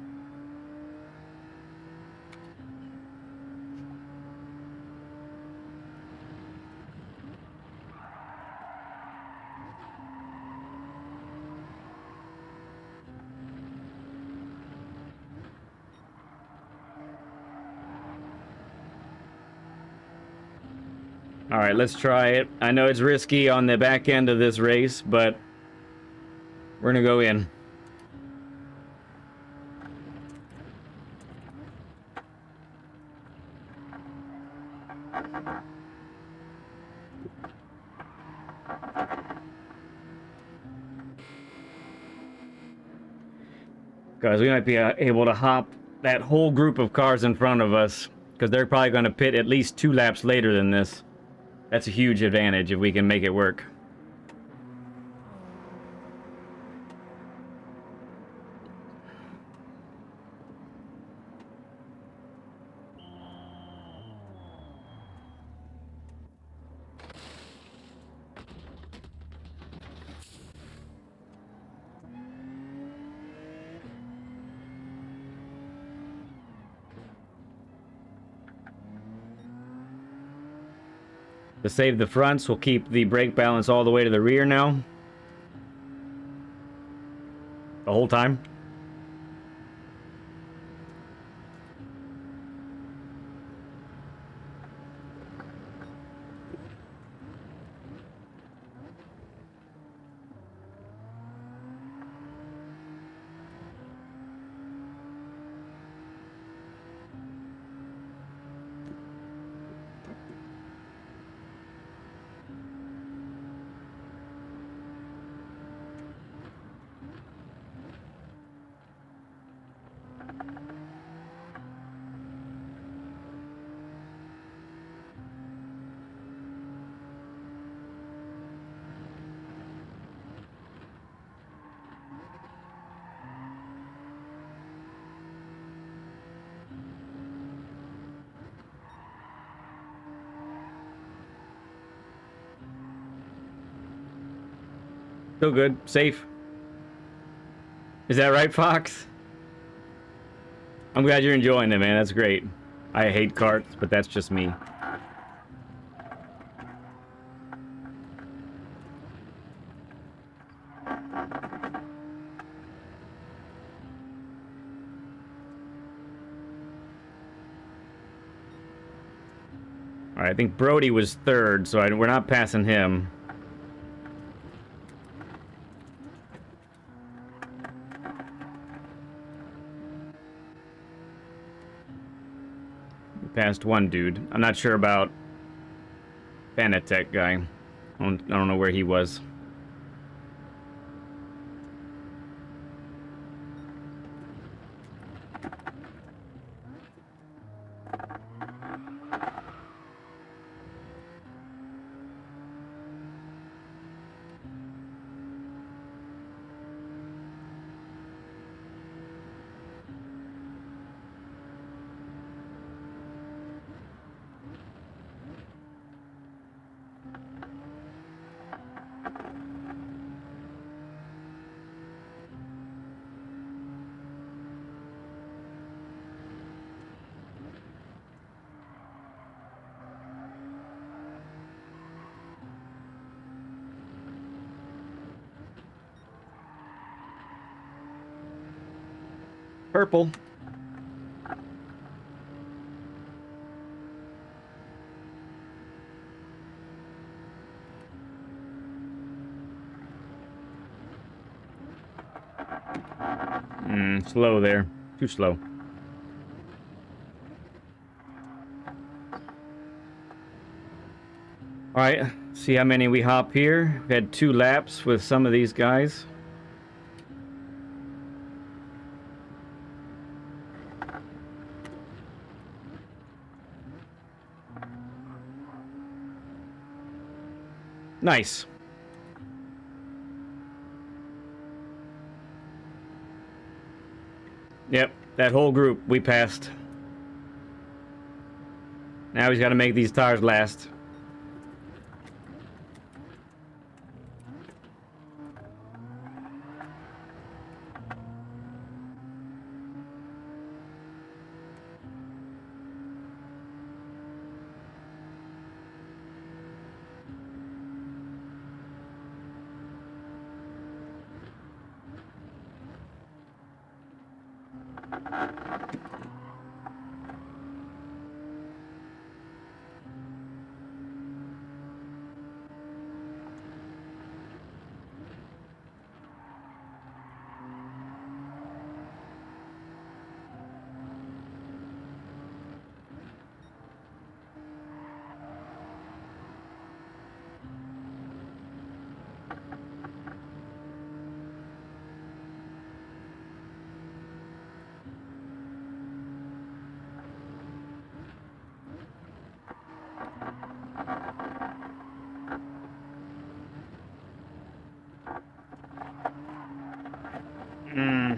All right, let's try it. I know it's risky on the back end of this race, but we're gonna go in. Guys, we might be able to hop that whole group of cars in front of us, because they're probably going to pit at least 2 laps later than this. That's a huge advantage if we can make it work. To save the fronts, we'll keep the brake balance all the way to the rear now. The whole time. Still good. Safe. Is that right, Fox? I'm glad you're enjoying it, man. That's great. I hate carts, but that's just me. Alright, I think Brody was third, so we're not passing him. We passed one dude. I'm not sure about Fanatec guy. I don't know where he was. Purple. Slow there. Too slow. Alright, see how many we hop here. We had 2 laps with some of these guys. Nice. Yep, that whole group we passed. Now he's got to make these tires last.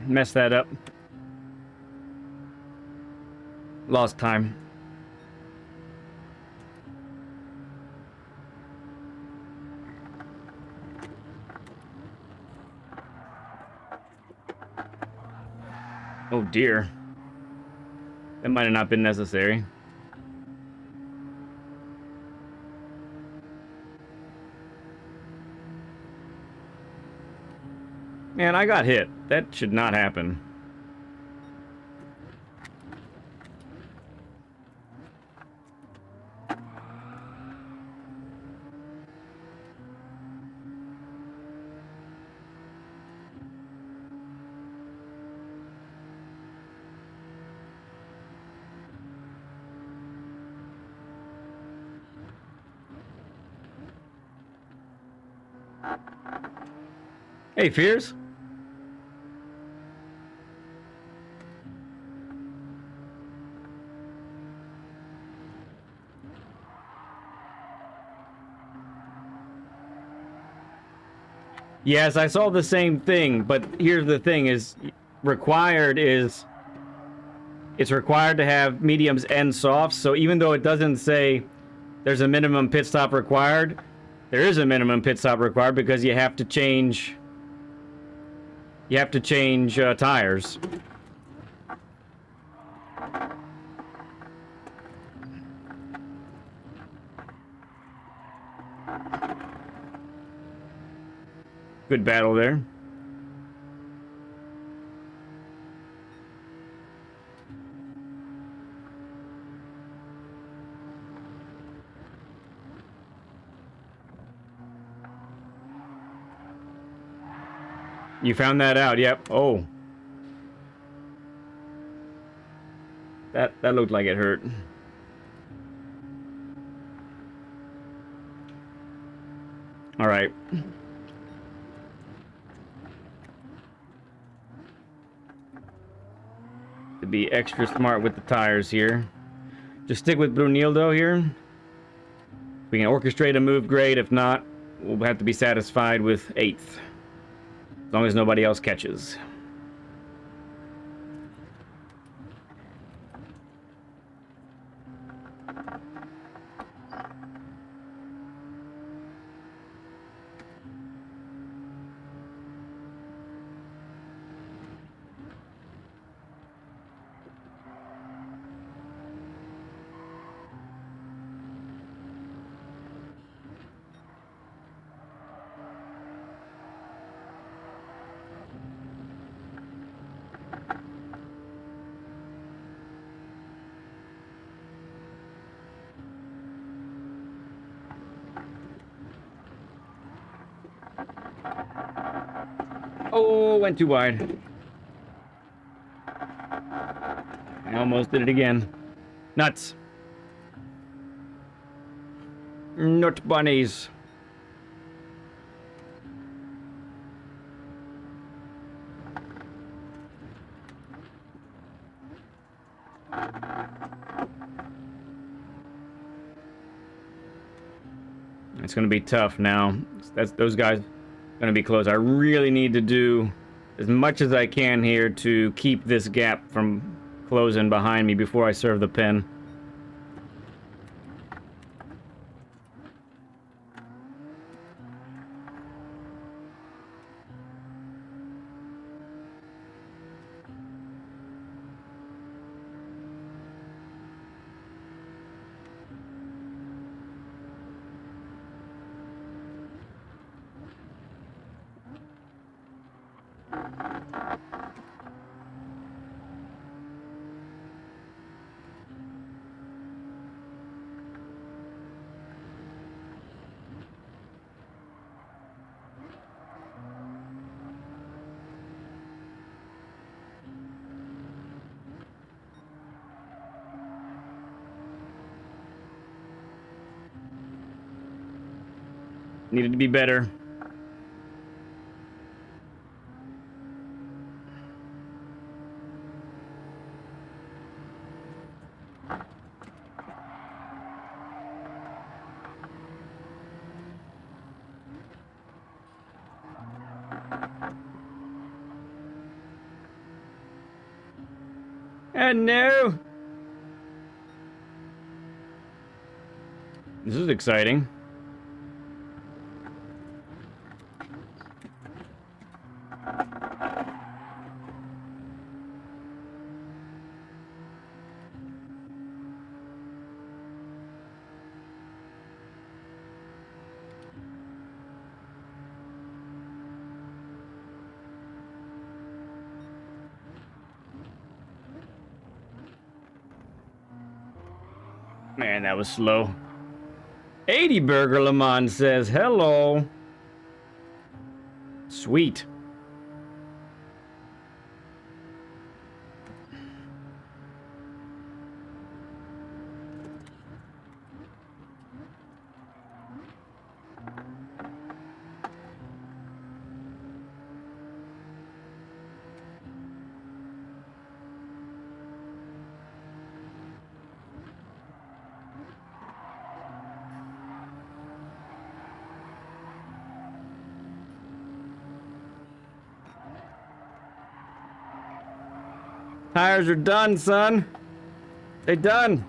Messed that up. Lost time. Oh dear. That might have not been necessary. Man, I got hit. That should not happen. Hey, Fears. Yes, I saw the same thing, but here's the thing is it's required to have mediums and softs, so even though it doesn't say there's a minimum pit stop required, There is a minimum pit stop required because you have to change. You have to change tires. Good battle there. You found that out, yep. Oh. That looked like it hurt. All right. To be extra smart with the tires here. Just stick with Brunildo here. If we can orchestrate a move, great. If not, we'll have to be satisfied with 8th. As long as nobody else catches. Oh, went too wide. I almost did it again. Nuts. Nut bunnies. It's going to be tough now. Those guys going to be close. I really need to do as much as I can here to keep this gap from closing behind me before I serve the pin. Needed to be better. And no. This is exciting. Man, that was slow. 80 Burger Le Mans says hello. Sweet. Tires are done, son. They done.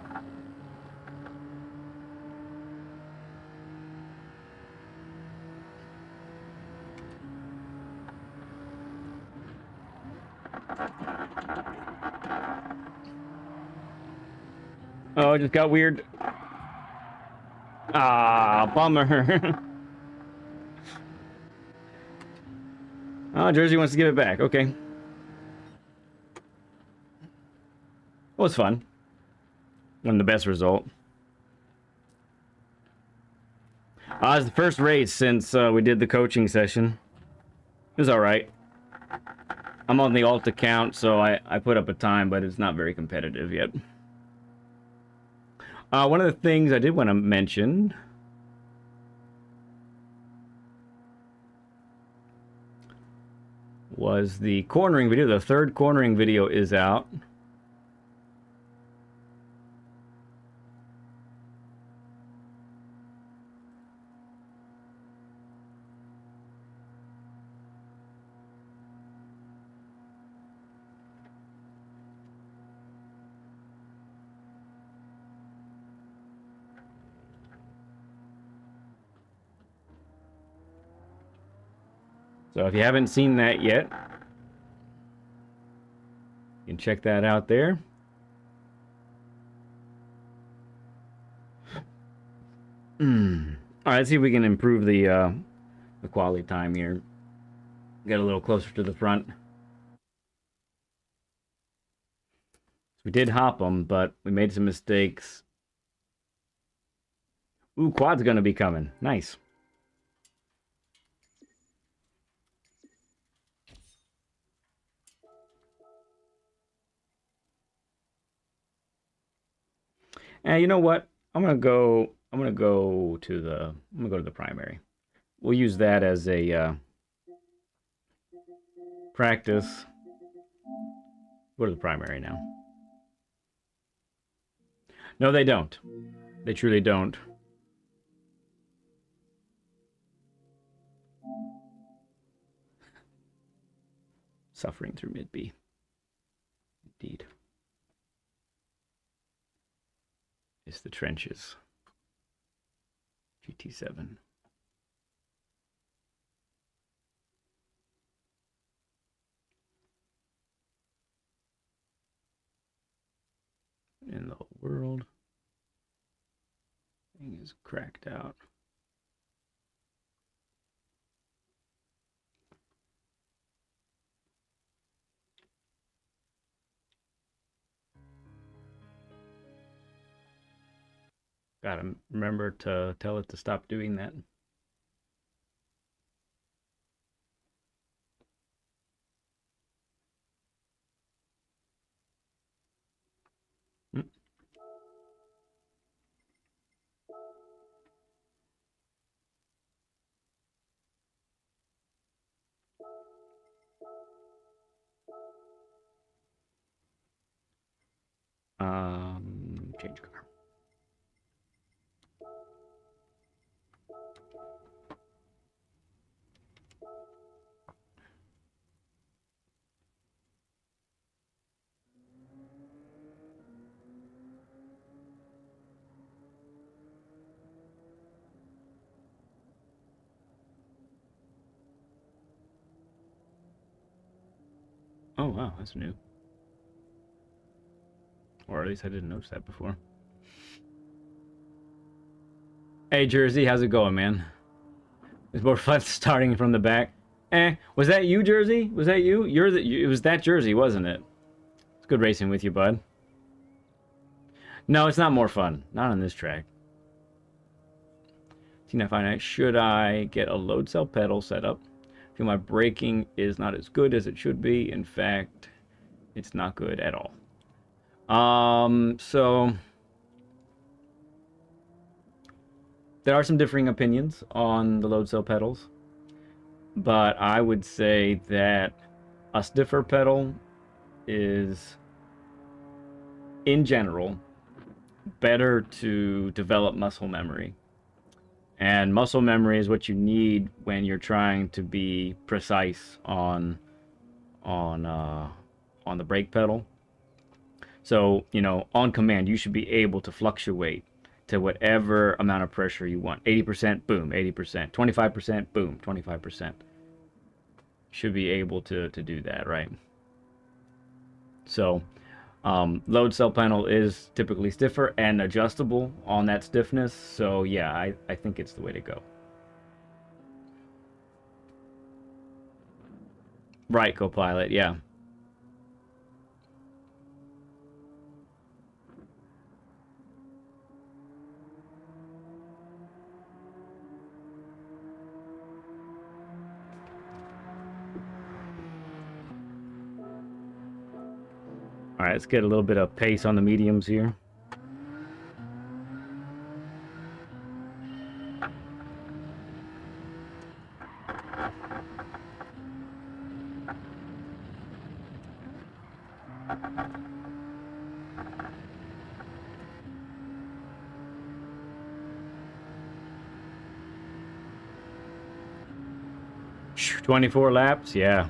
Oh, it just got weird. Ah, bummer. Oh, Jersey wants to give it back. Okay. It was fun. Wasn't the best result. It was the first race since we did the coaching session. It was alright. I'm on the alt account, so I put up a time, but it's not very competitive yet. One of the things I did want to mention was the cornering video. The third cornering video is out. So if you haven't seen that yet, you can check that out there. All right, let's see if we can improve the quality time here. Get a little closer to the front. We did hop them, but we made some mistakes. Ooh, quad's gonna be coming. Nice. And you know what? I'm gonna go to the primary. We'll use that as a practice. Go to the primary now. No, they don't. They truly don't. Suffering through mid-B. Indeed. It's the trenches. GT7. In the whole world. Thing is cracked out. Gotta remember to tell it to stop doing that. Change car. Oh wow, that's new. Or at least I didn't notice that before. Hey Jersey, how's it going, man? It's more fun starting from the back. Was that you, Jersey? Was that you? It was that Jersey, wasn't it? It's good racing with you, bud. No, it's not more fun. Not on this track. T959, should I get a load cell pedal set up? I feel my braking is not as good as it should be. In fact, it's not good at all. So there are some differing opinions on the load cell pedals, but I would say that a stiffer pedal is, in general, better to develop muscle memory. And muscle memory is what you need when you're trying to be precise on the brake pedal. So, you know, on command, you should be able to fluctuate to whatever amount of pressure you want. 80%, boom, 80%. 25%, boom, 25%. Should be able to do that, right? So, Load cell panel is typically stiffer and adjustable on that stiffness. So yeah, I think it's the way to go. Right, Copilot, yeah. All right, let's get a little bit of pace on the mediums here. Phew, 24 laps, yeah.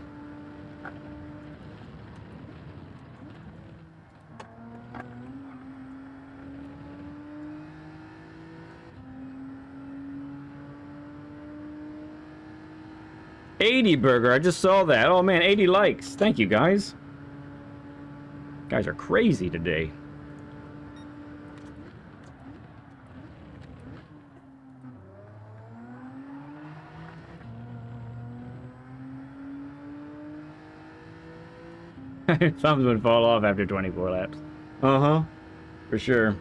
$80 burger, I just saw that. Oh man, 80 likes. Thank you, guys. Guys are crazy today. Thumbs would fall off after 24 laps. Uh-huh. For sure.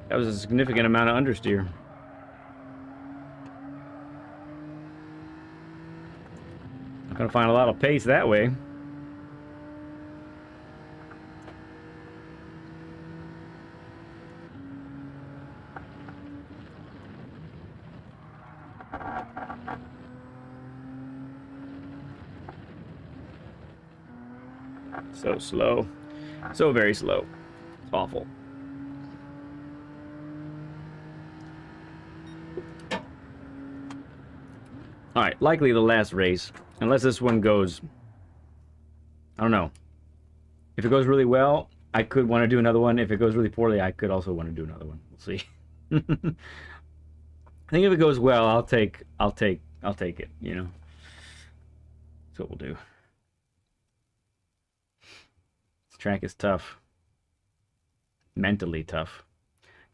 That was a significant amount of understeer. Not gonna find a lot of pace that way. So slow. So very slow. It's awful. Alright, likely the last race. Unless this one goes... I don't know. If it goes really well, I could want to do another one. If it goes really poorly, I could also want to do another one. We'll see. I think if it goes well, I'll take it, you know. That's what we'll do. This track is tough. Mentally tough.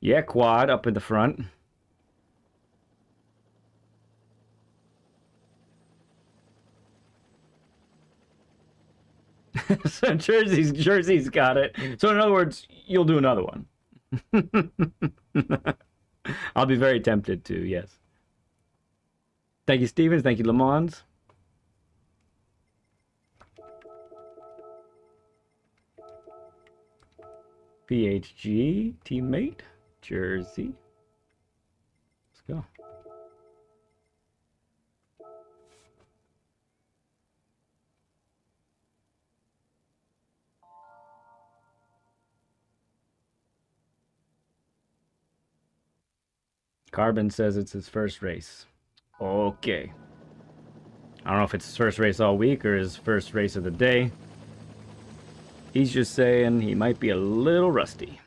Yeah, quad up in the front. So Jersey's got it. So in other words, you'll do another one. I'll be very tempted to, yes. Thank you, Stevens. Thank you, Le Mans. PHG, teammate, Jersey. Let's go. Carbon says it's his first race. Okay. I don't know if it's his first race all week or his first race of the day. He's just saying he might be a little rusty.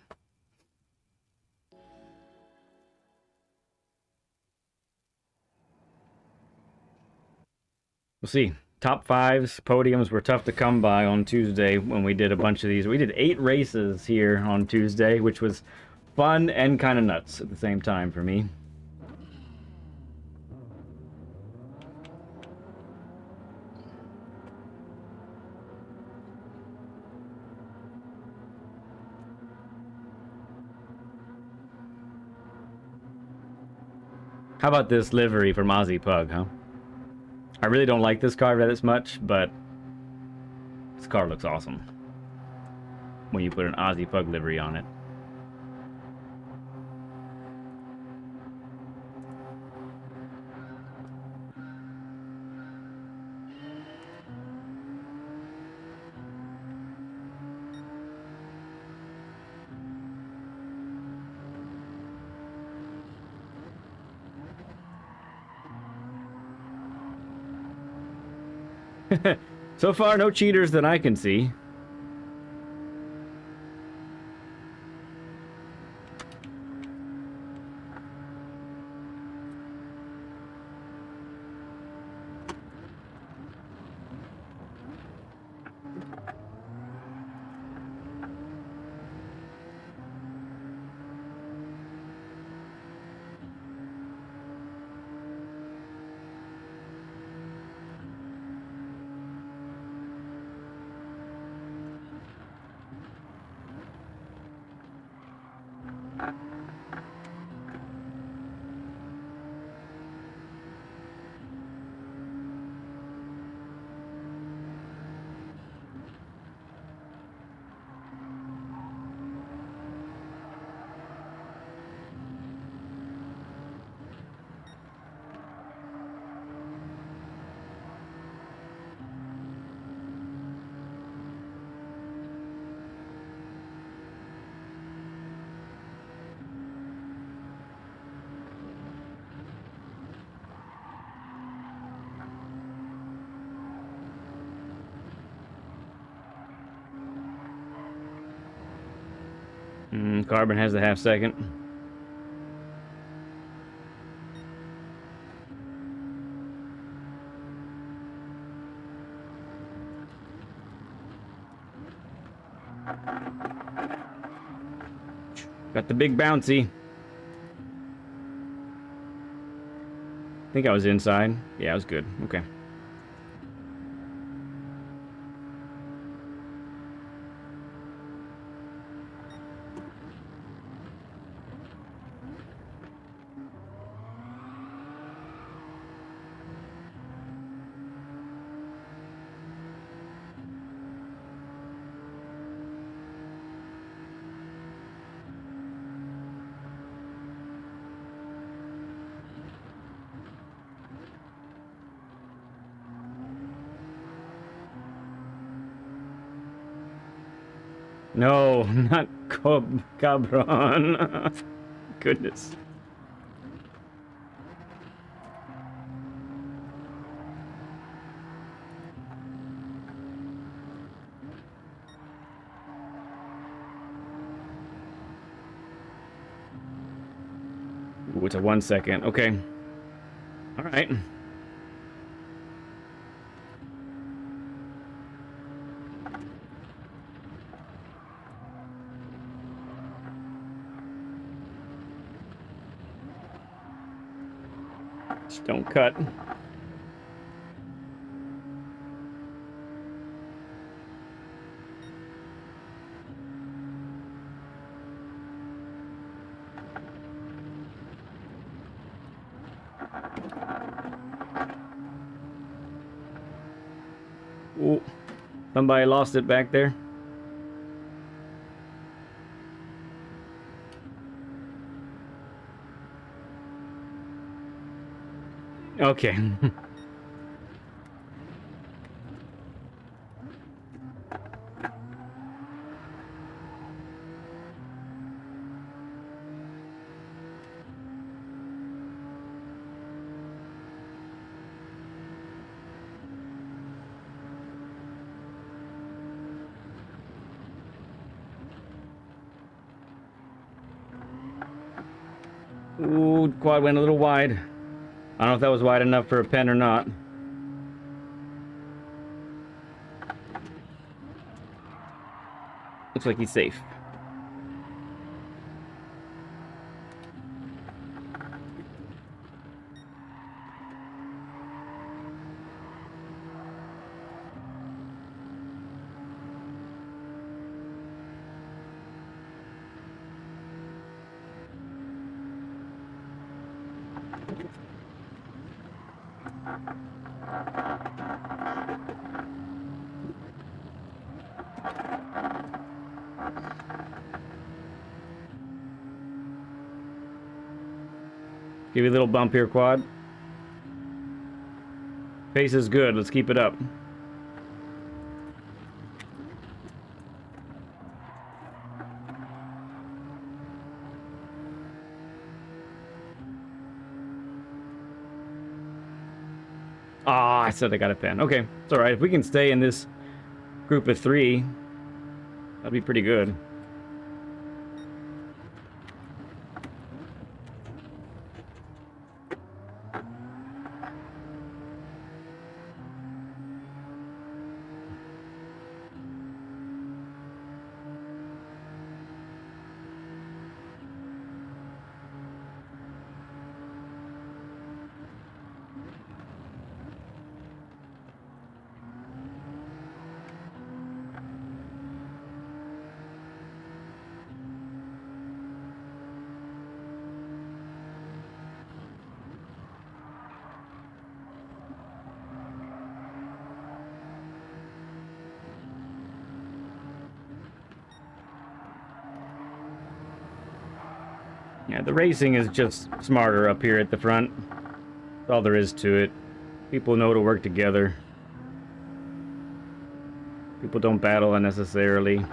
We'll see. Top fives, podiums were tough to come by on Tuesday when we did a bunch of these. We did 8 races here on Tuesday, which was fun and kind of nuts at the same time for me. How about this livery from Aussie Pug, huh? I really don't like this car that much, but this car looks awesome when you put an Aussie Pug livery on it. So far, no cheaters that I can see. Carbon has the half second. Got the big bouncy. I think I was inside. Yeah, I was good. Okay. No, not Cabron. Goodness. Ooh, it's a 1 second. Okay. All right. Just don't cut. Ooh, somebody lost it back there. Okay. Ooh, quad went a little wide. I don't know if that was wide enough for a pen or not. Looks like he's safe. Give you a little bump here, quad. Pace is good. Let's keep it up. Ah, said I got a pen. Okay, it's all right. If we can stay in this group of 3, that'd be pretty good. Yeah, the racing is just smarter up here at the front. That's all there is to it. People know to work together. People don't battle unnecessarily.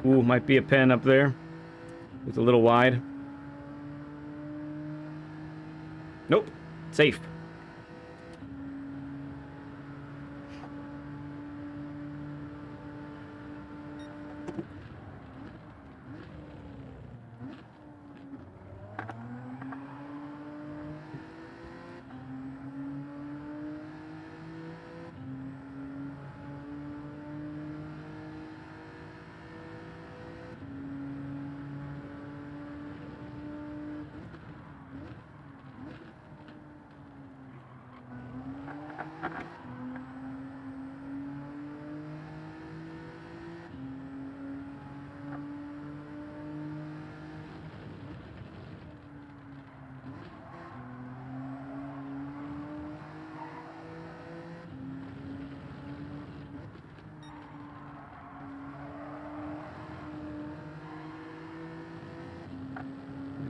Ooh, might be a pen up there. It's a little wide. Nope. Safe.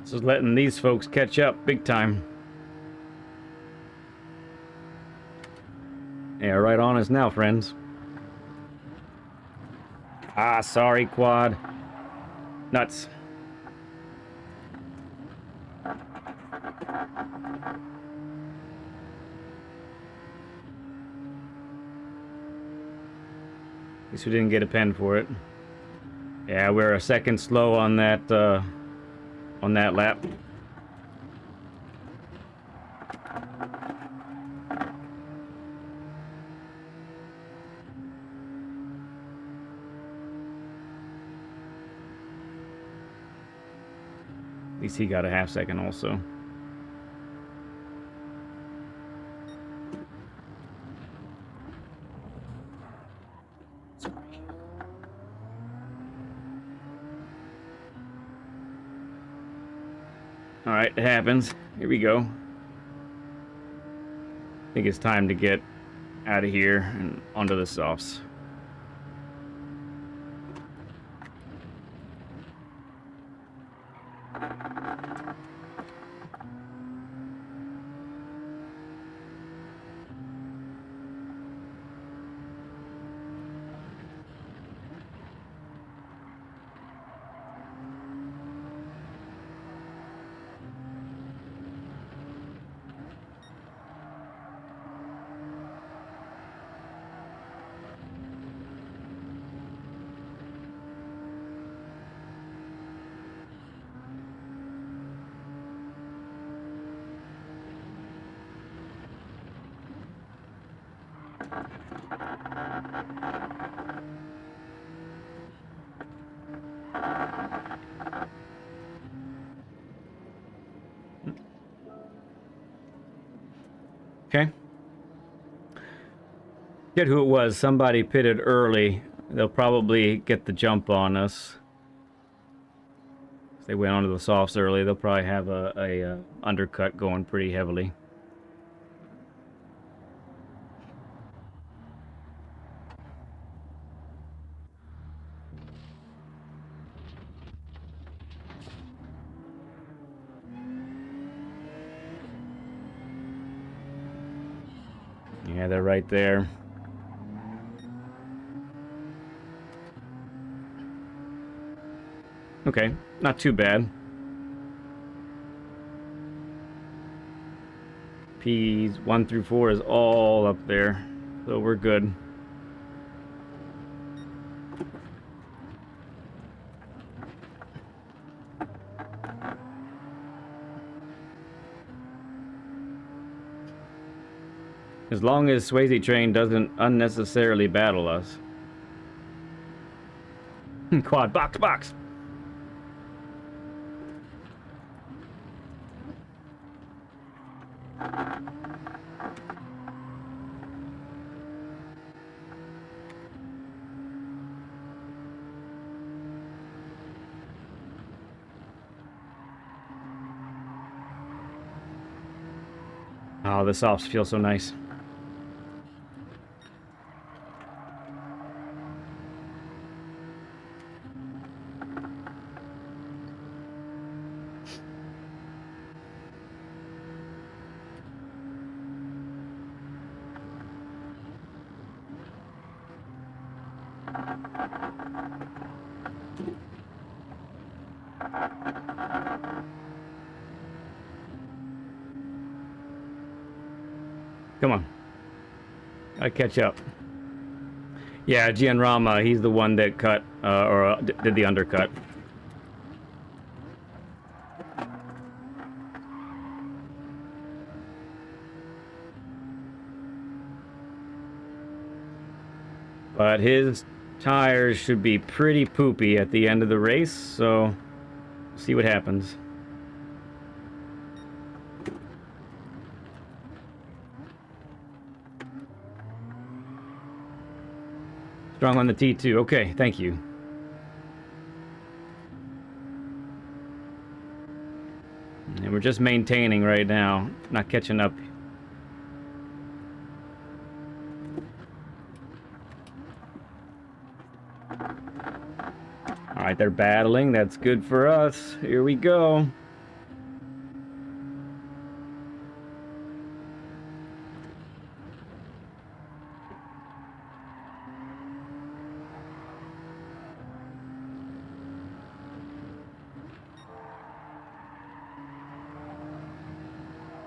Just letting these folks catch up big time. Yeah, right on us now, friends. Ah, sorry, quad. Nuts. At least we didn't get a pen for it. Yeah, we're a second slow on that lap. At least he got a half second also. All right, it happens. Here we go. I think it's time to get out of here and onto the softs. Okay. Get who it was. Somebody pitted early. They'll probably get the jump on us. If they went onto the softs early, they'll probably have a undercut going pretty heavily. Yeah, they're right there. Okay, not too bad. P's 1 through 4 is all up there, so we're good. As long as Swayze Train doesn't unnecessarily battle us. Quad, box! Oh, the softs feel so nice. Come on. I catch up. Yeah, Gianrama, he's the one that cut, did the undercut. But his tires should be pretty poopy at the end of the race, so see what happens. Strong on the T2. Okay, thank you. And we're just maintaining right now, not catching up. All right, they're battling. That's good for us. Here we go.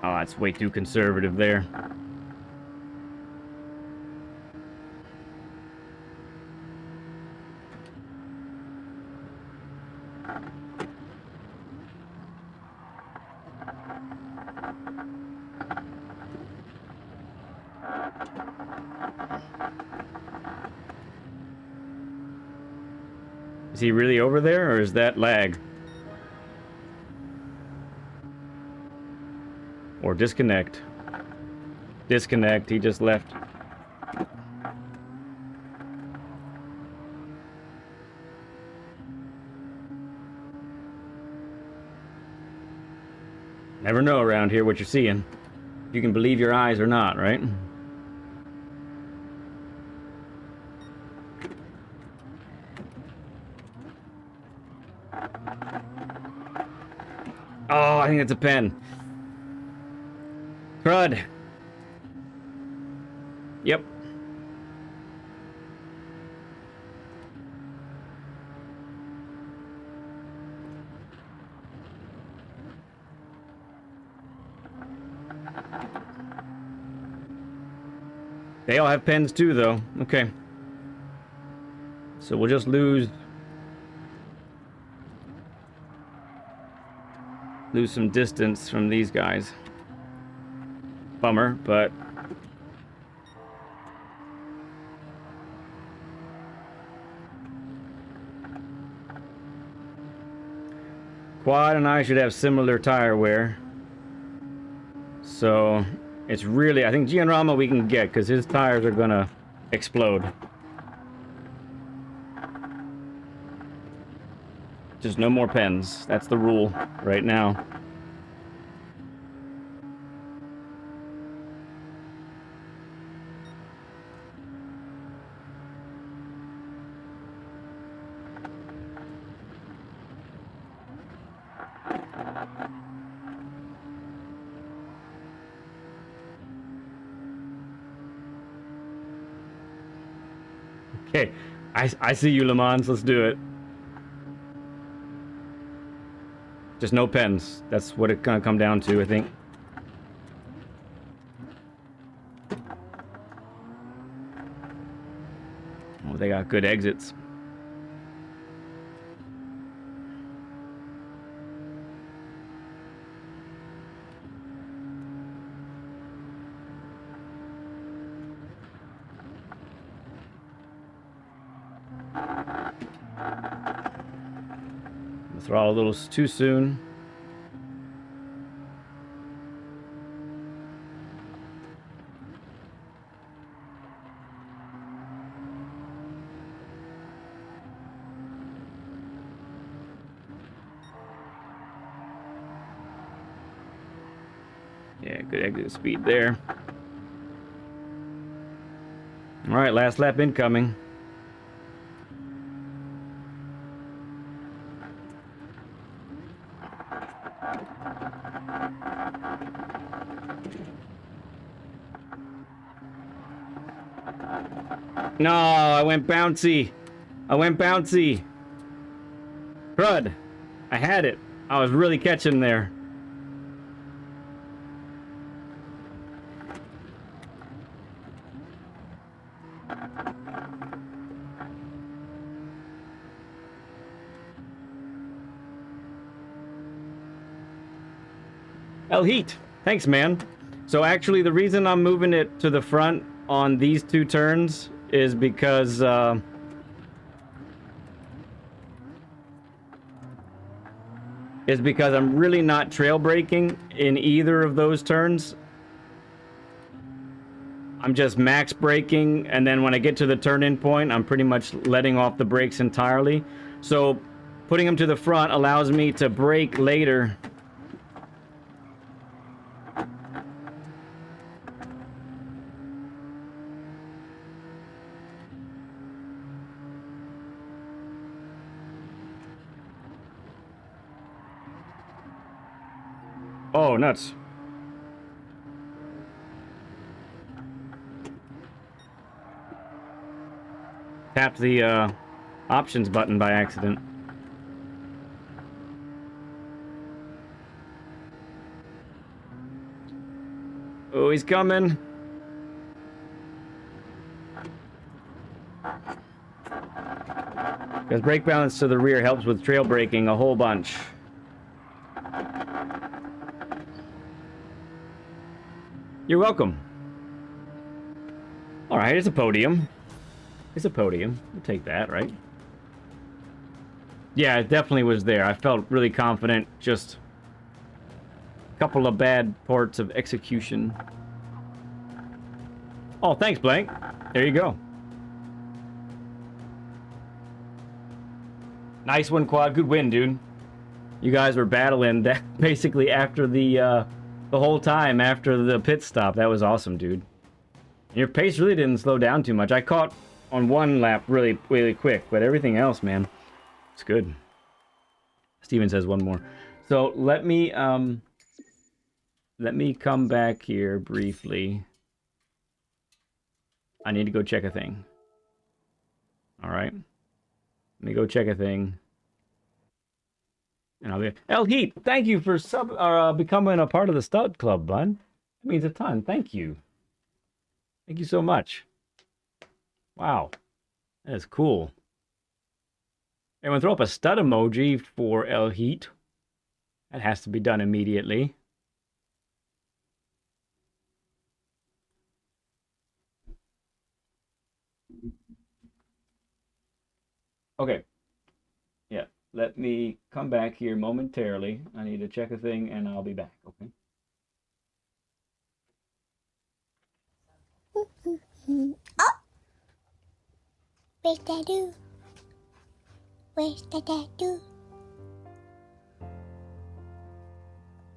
Oh, that's way too conservative there. Is he really over there, or is that lag? Or disconnect. Disconnect, he just left. Never know around here what you're seeing. You can believe your eyes or not, right? Oh, I think it's a pen. Crud. Yep. They all have pens too, though. Okay. So we'll just lose some distance from these guys. Bummer, but Quad and I should have similar tire wear. So it's really, I think Gianrama we can get because his tires are gonna explode. Just no more pens. That's the rule right now. Okay, I see you, Le Mans. Let's do it. Just no pens. That's what it's gonna come down to, I think. Oh, they got good exits. Throttle a little too soon. Yeah, good exit speed there. All right, last lap incoming. No, I went bouncy. I went bouncy. Crud. I had it. I was really catching there. El Heat. Thanks, man. So actually, the reason I'm moving it to the front on these two turns is because I'm really not trail braking in either of those turns. I'm just max braking, and then when I get to the turn-in point, I'm pretty much letting off the brakes entirely. So putting them to the front allows me to brake later. Oh, nuts. Tapped the options button by accident. Oh, he's coming. Because brake balance to the rear helps with trail braking a whole bunch. You're welcome. All right, it's a podium. It's a podium. We'll take that, right? Yeah, it definitely was there. I felt really confident. Just a couple of bad parts of execution. Oh, thanks, Blank. There you go. Nice one, Quad. Good win, dude. You guys were battling that basically after the whole time after the pit stop. That was awesome, dude. Your pace really didn't slow down too much. I caught on one lap really, really quick, but everything else, man, it's good. Steven says one more. So let me come back here briefly. I need to go check a thing. All right. Let me go check a thing. And I'll be El Heat, thank you for becoming a part of the Stud Club, bud. That means a ton. Thank you. Thank you so much. Wow. That is cool. Everyone throw up a stud emoji for El Heat. That has to be done immediately. Okay. Yeah. Let me come back here momentarily. I need to check a thing and I'll be back, okay? Oh! Where's Dadu? Where's the Dadu?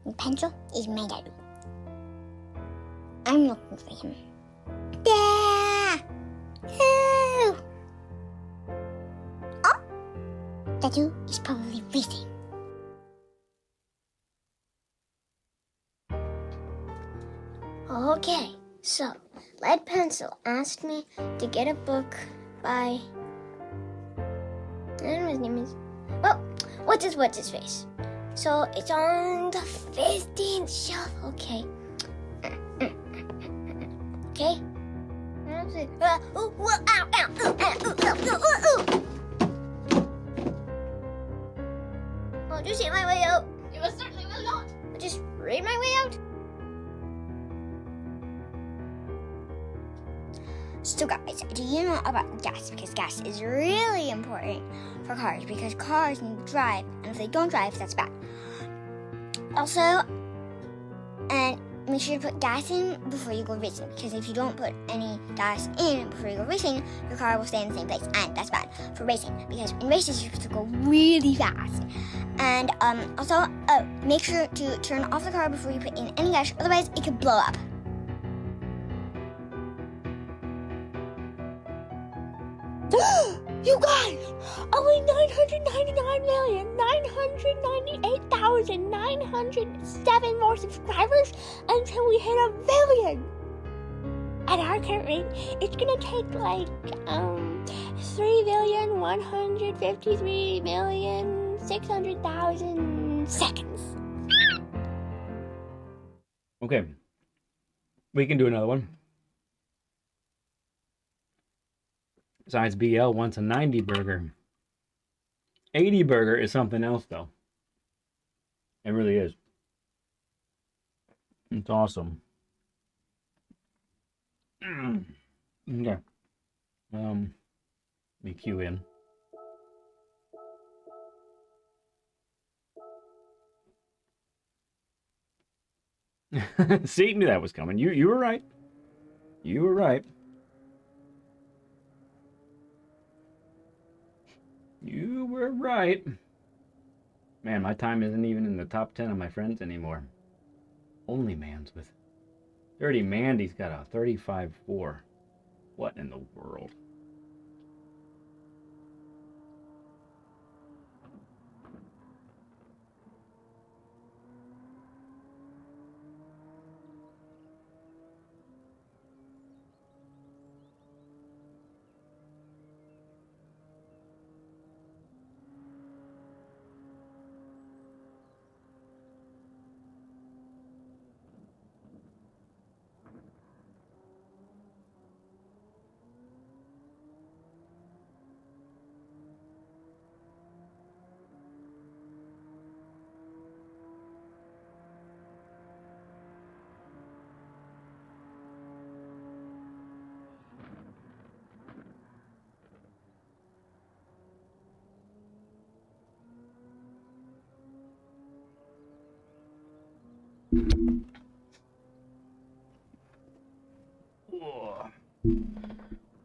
The pencil is my Dadu. I'm looking for him. There! Oh! Oh! Dadu is probably racing. Okay, so Lead Pencil asked me to get a book by, I don't know his name is, well, what's his face? So it's on the 15th shelf, okay. Okay? I'll just hit my way out. You most certainly will not. I'll just read my way out. So guys, do you know about gas? Because gas is really important for cars because cars need to drive, and if they don't drive, that's bad. Also, and make sure to put gas in before you go racing, because if you don't put any gas in before you go racing, your car will stay in the same place, and that's bad for racing, because in races you have to go really fast. And also, make sure to turn off the car before you put in any gas, otherwise it could blow up. You guys! Only 999,998,907 more subscribers until we hit 1 billion! At our current rate, it's gonna take like 3,153,600,000 seconds. Okay. We can do another one. Besides, BL wants a 90 burger. 80 burger is something else, though. It really is. It's awesome. Okay. Let me cue in. See, knew that was coming. You were right. You were right. You were right. Man, my time isn't even in the top 10 of my friends anymore. Only Man's with Dirty Mandy's got a 35.4. What in the world?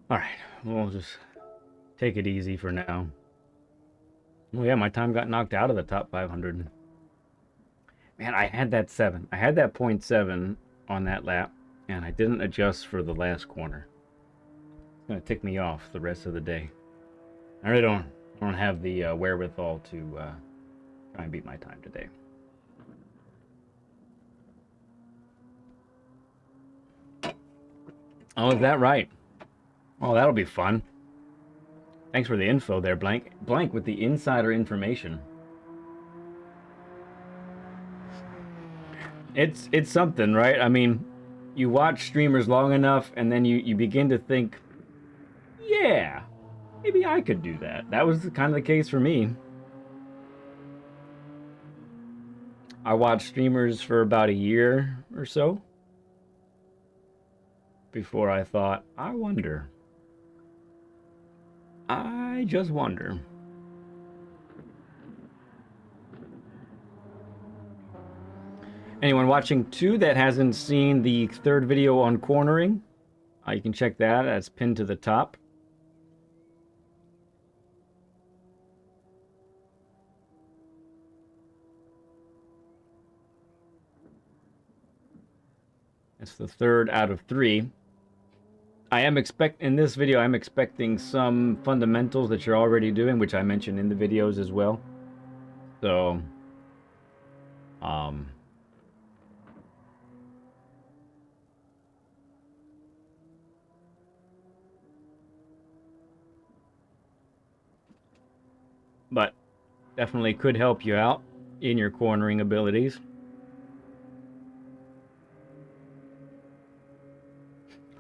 All right, we'll just take it easy for now. Oh yeah, my time got knocked out of the top 500. Man, I had that 7. I had that .7 on that lap, and I didn't adjust for the last corner. It's gonna tick me off the rest of the day. I really don't have the wherewithal to try and beat my time today. Oh, is that right? Oh, that'll be fun. Thanks for the info there, Blank. Blank with the insider information. It's something, right? I mean, you watch streamers long enough, and then you begin to think, yeah, maybe I could do that. That was kind of the case for me. I watched streamers for about a year or so before I thought, I wonder. I just wonder. Anyone watching too that hasn't seen the third video on cornering, you can check that. That's pinned to the top. It's the third out of 3. In this video, I'm expecting some fundamentals that you're already doing, which I mentioned in the videos as well. So, but definitely could help you out in your cornering abilities.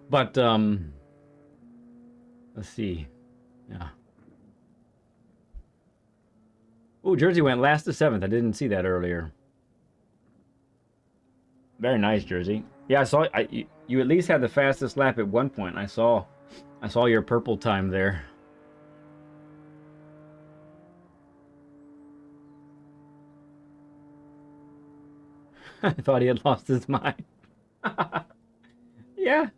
But, let's see. Yeah. Oh, Jersey went last to 7th. I didn't see that earlier. Very nice, Jersey. Yeah, I saw. You at least had the fastest lap at one point. I saw your purple time there. I thought he had lost his mind. Yeah,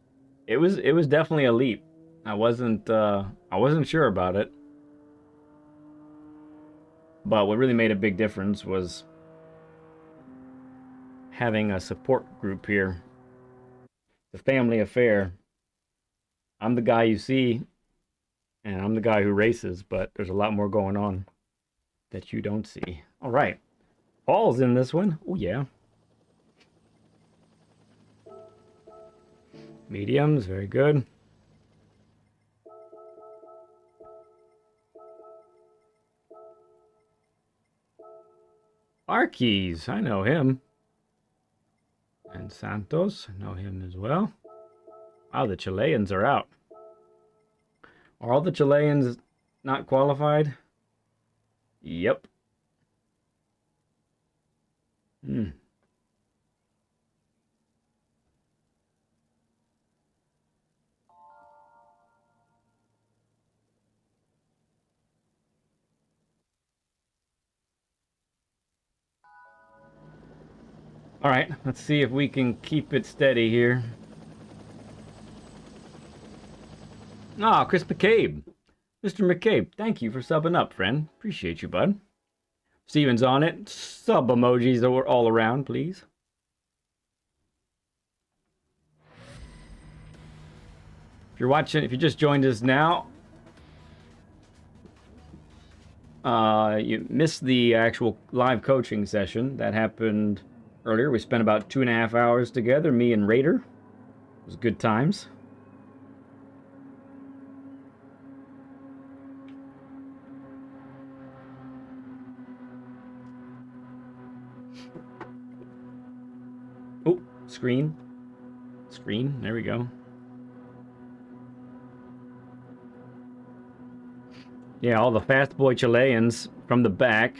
it was definitely a leap. I wasn't sure about it. But what really made a big difference was having a support group here. The family affair. I'm the guy you see, and I'm the guy who races, but there's a lot more going on that you don't see. All right. Paul's in this one. Oh, yeah. Mediums, very good. Arquez, I know him. And Santos, I know him as well. Wow, the Chileans are out. Are all the Chileans not qualified? Yep. All right, let's see if we can keep it steady here. Ah, Chris McCabe. Mr. McCabe, thank you for subbing up, friend. Appreciate you, bud. Steven's on it. Sub emojis all around, please. If you're watching, if you just joined us now, you missed the actual live coaching session that happened earlier. We spent about 2.5 hours together, me and Raider. It was good times. Oh, screen. Screen, there we go. Yeah, all the fast boy Chileans from the back.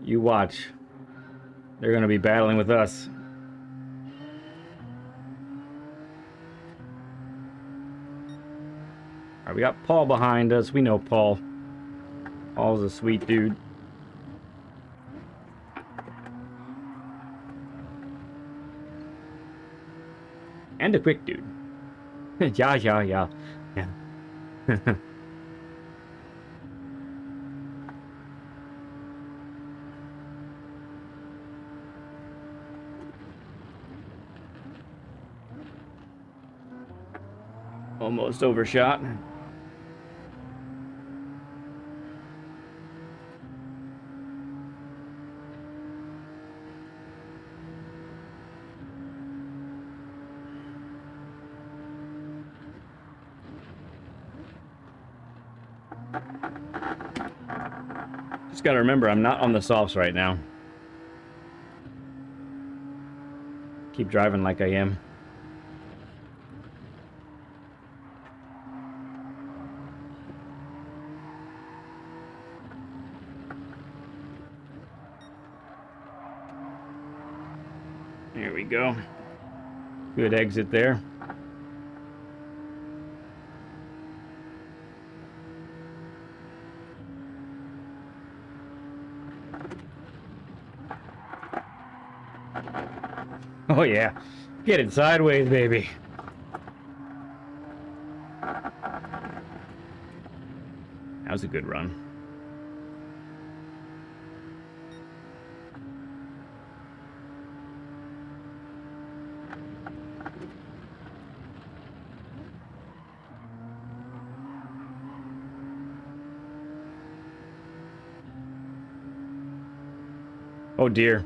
You watch. They're going to be battling with us. All right, we got Paul behind us. We know Paul. Paul's a sweet dude. And a quick dude. Yeah. Almost overshot. Just gotta remember, I'm not on the softs right now. Keep driving like I am. There we go. Good exit there. Oh yeah, get it sideways, baby. That was a good run. Oh dear.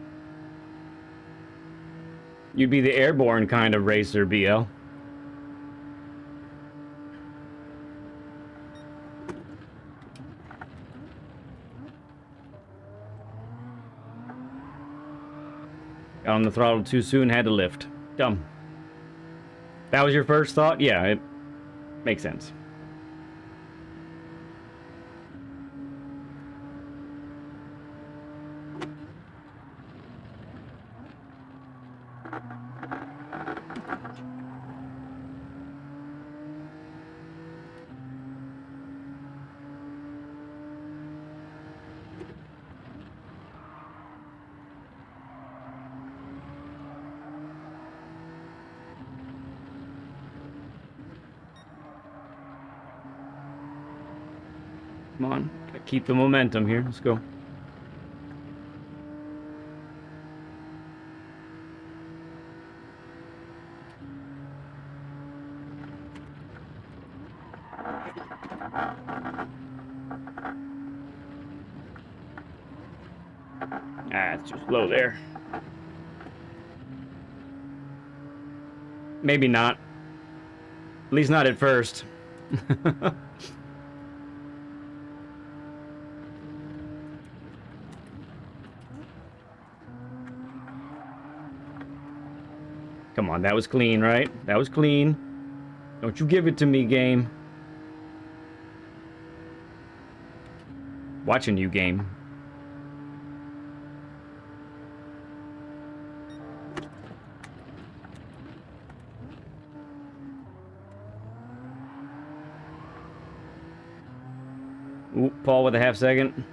You'd be the airborne kind of racer, BL. Got on the throttle too soon, had to lift. Dumb. That was your first thought? Yeah, it makes sense. Come on, gotta keep the momentum here. Let's go. Ah, it's too slow there. Maybe not. At least not at first. Come on, that was clean, right? That was clean. Don't you give it to me, game. Watching you, game. Ooh, Paul with a half second.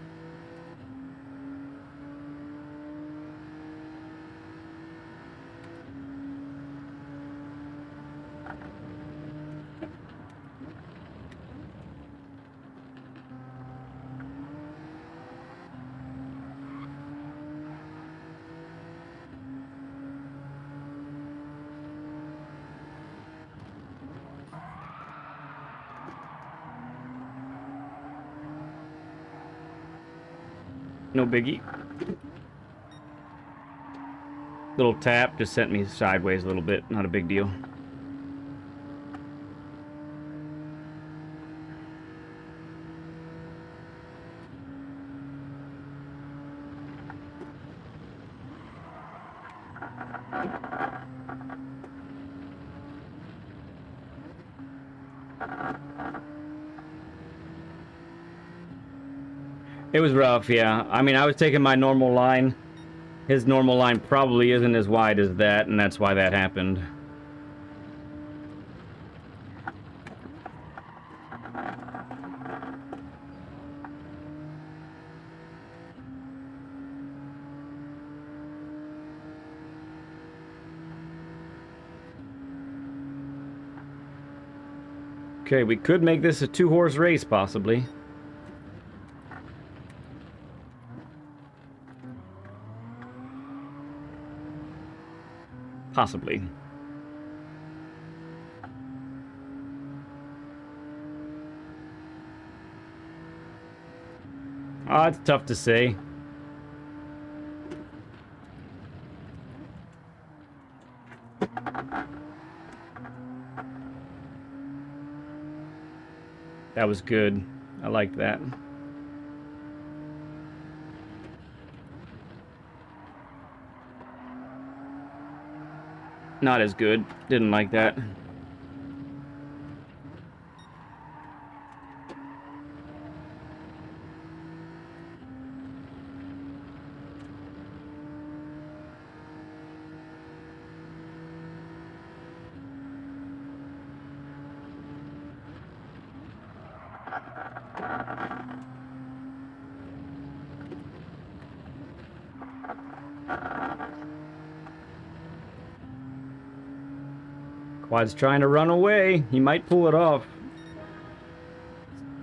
No biggie. Little tap just sent me sideways a little bit. Not a big deal. It was rough, yeah. I mean, I was taking my normal line. His normal line probably isn't as wide as that, and that's why that happened. Okay, we could make this a two-horse race, possibly. Possibly. Oh, it's tough to say. That was good. I like that. Not as good. Didn't like that. Quad's trying to run away. He might pull it off.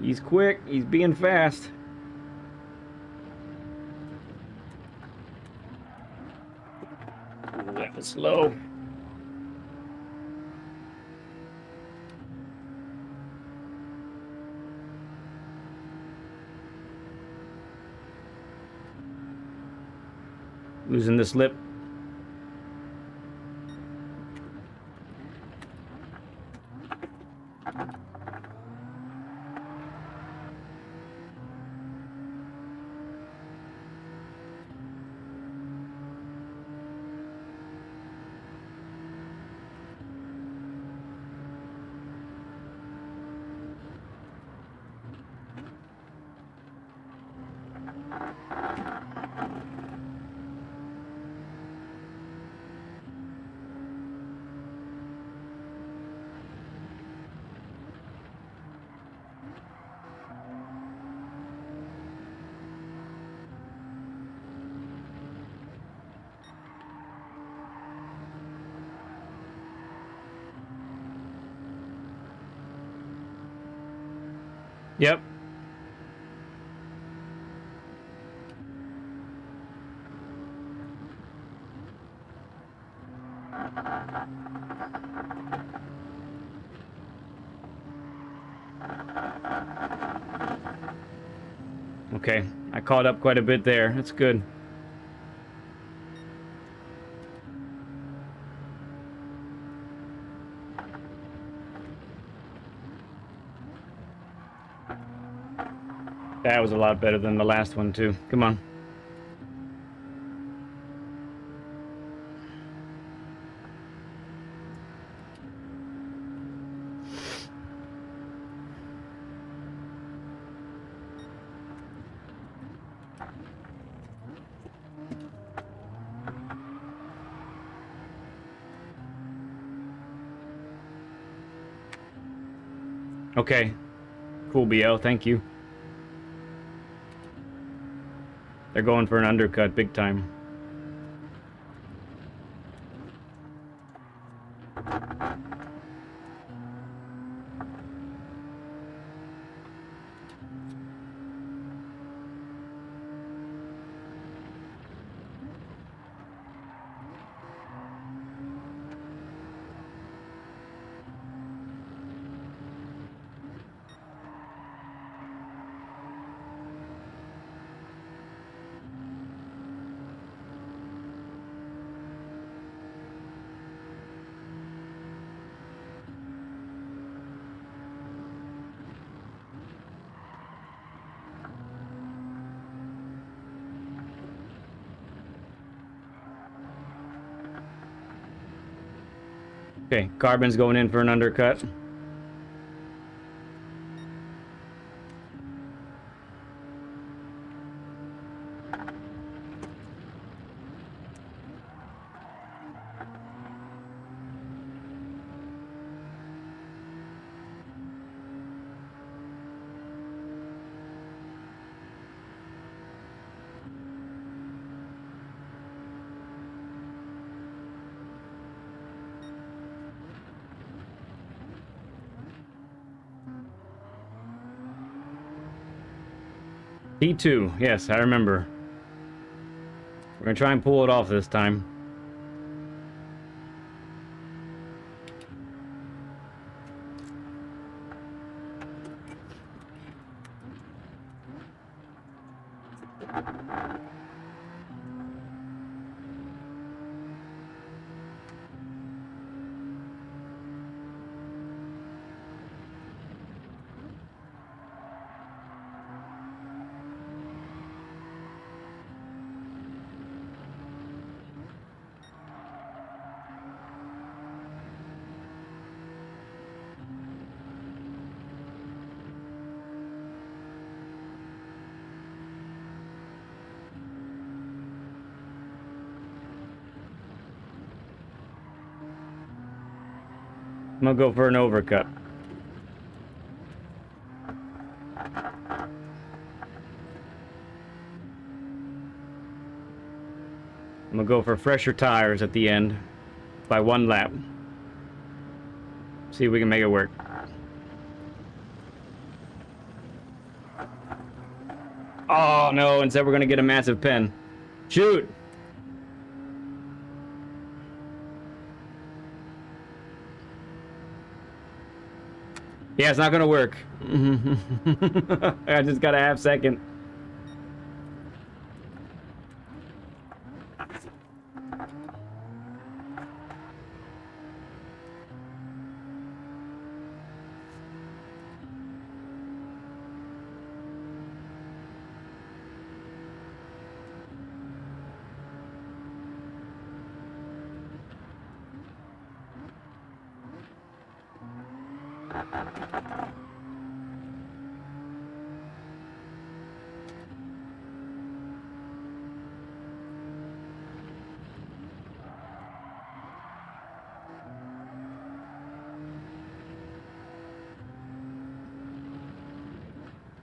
He's quick. He's being fast. Ooh, that was slow. Losing the slip. Yep. Okay, I caught up quite a bit there. That's good. That was a lot better than the last one, too. Come on. Okay. Cool, BL. Thank you. They're going for an undercut big time. Okay, Carbon's going in for an undercut. P2, yes, I remember. We're gonna try and pull it off this time. I'm gonna go for an overcut. I'm gonna go for fresher tires at the end by 1 lap. See if we can make it work. Oh no, instead we're gonna get a massive pen. Shoot! Yeah, it's not gonna work. I just got a half second.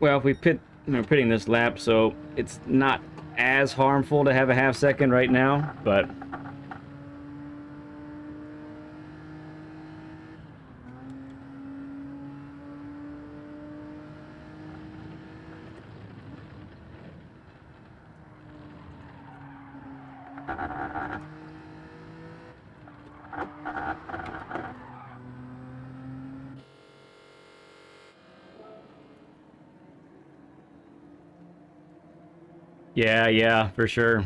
Well, if we pitting this lap, so it's not as harmful to have a half second right now, but yeah, for sure.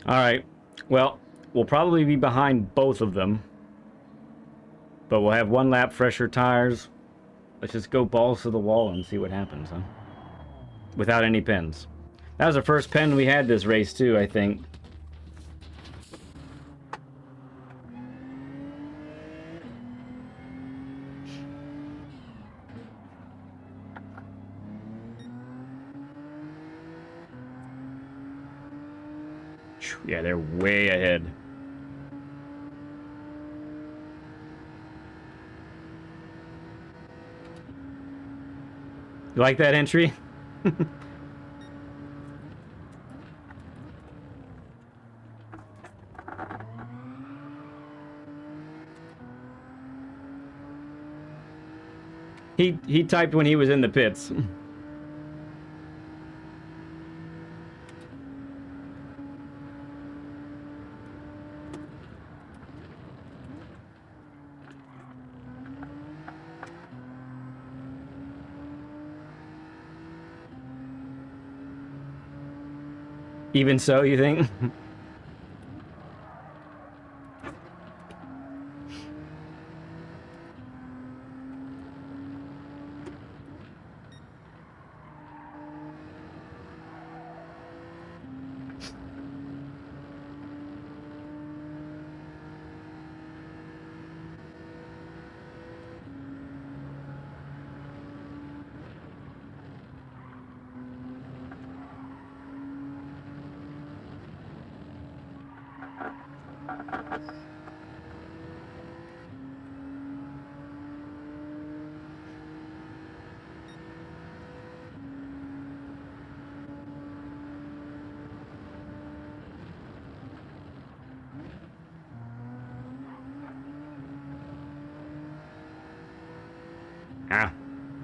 All right. Well, we'll probably be behind both of them. But we'll have 1 lap, fresher tires. Let's just go balls to the wall and see what happens, huh? Without any pins. That was the first pen we had this race, too, I think. Yeah, they're way ahead. You like that entry? He typed when he was in the pits. Even so, you think?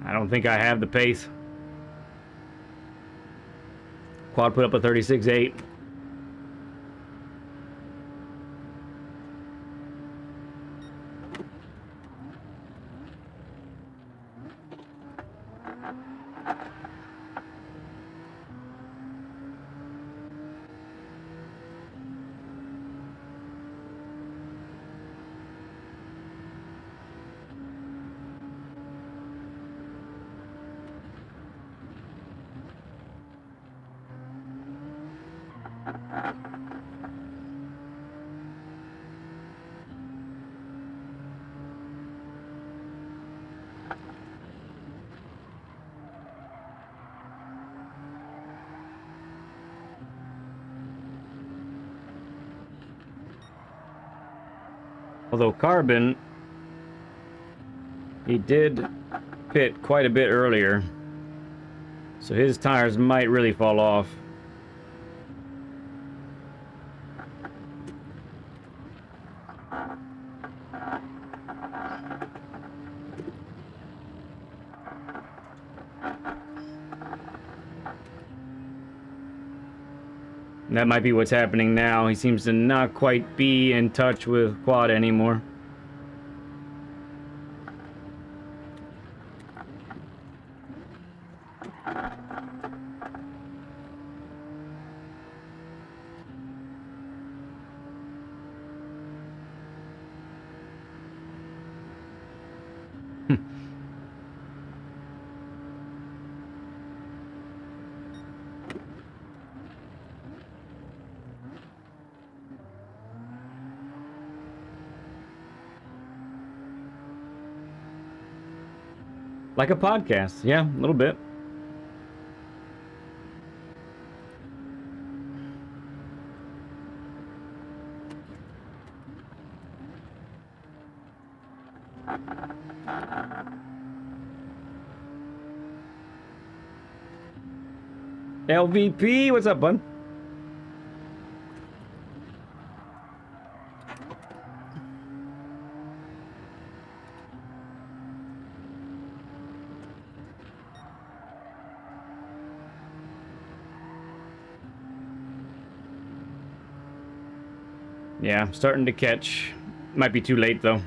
I don't think I have the pace. Quad put up a 36.8. Although Carbon, he did pit quite a bit earlier, so his tires might really fall off. And that might be what's happening now. He seems to not quite be in touch with Quad anymore. Like a podcast, yeah, a little bit. LVP, what's up, bud? Yeah, I'm starting to catch. Might be too late, though.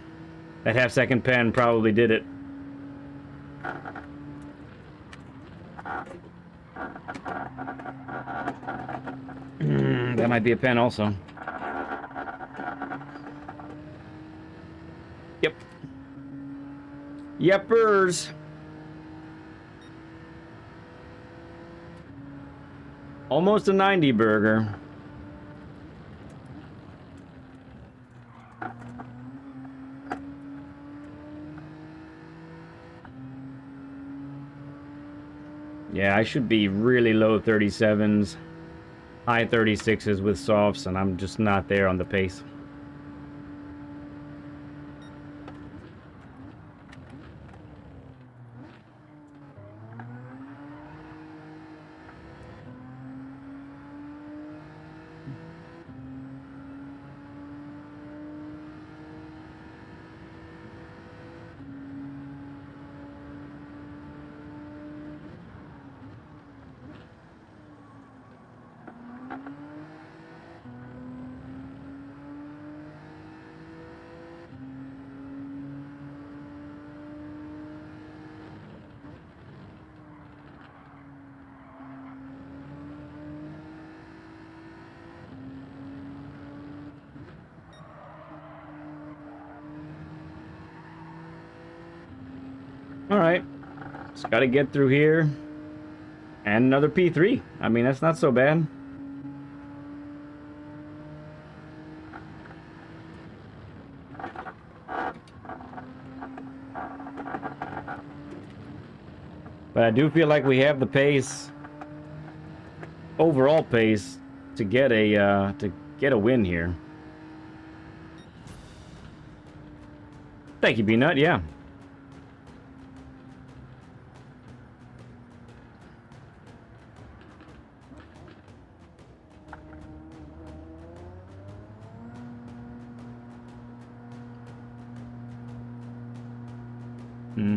That half-second pen probably did it. That might be a pen also. Yep. Yepers. Almost a 90 burger. Yeah, I should be really low 37s, high 36s with softs, and I'm just not there on the pace. Alright, just gotta get through here. And another P3. I mean, that's not so bad. But I do feel like we have the pace, overall pace, to get a win here. Thank you, B-Nut, yeah.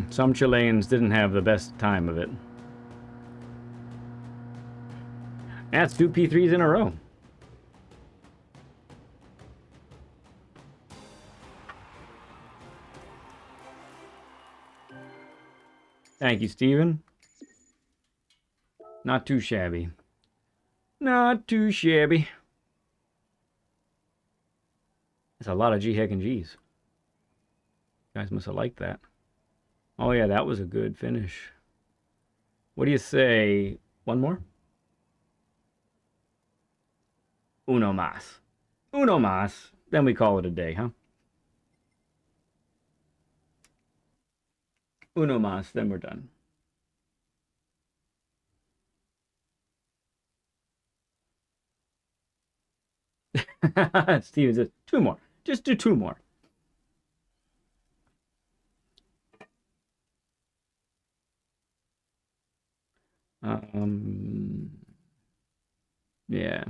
Some Chileans didn't have the best time of it. That's 2 P3s in a row. Thank you, Steven. Not too shabby. Not too shabby. That's a lot of G heck and G's. You guys must have liked that. Oh yeah, that was a good finish. What do you say? One more? Uno más. Uno más. Then we call it a day, huh? Uno más, then we're done. Steven says, 2 more. Just do 2 more. Yeah.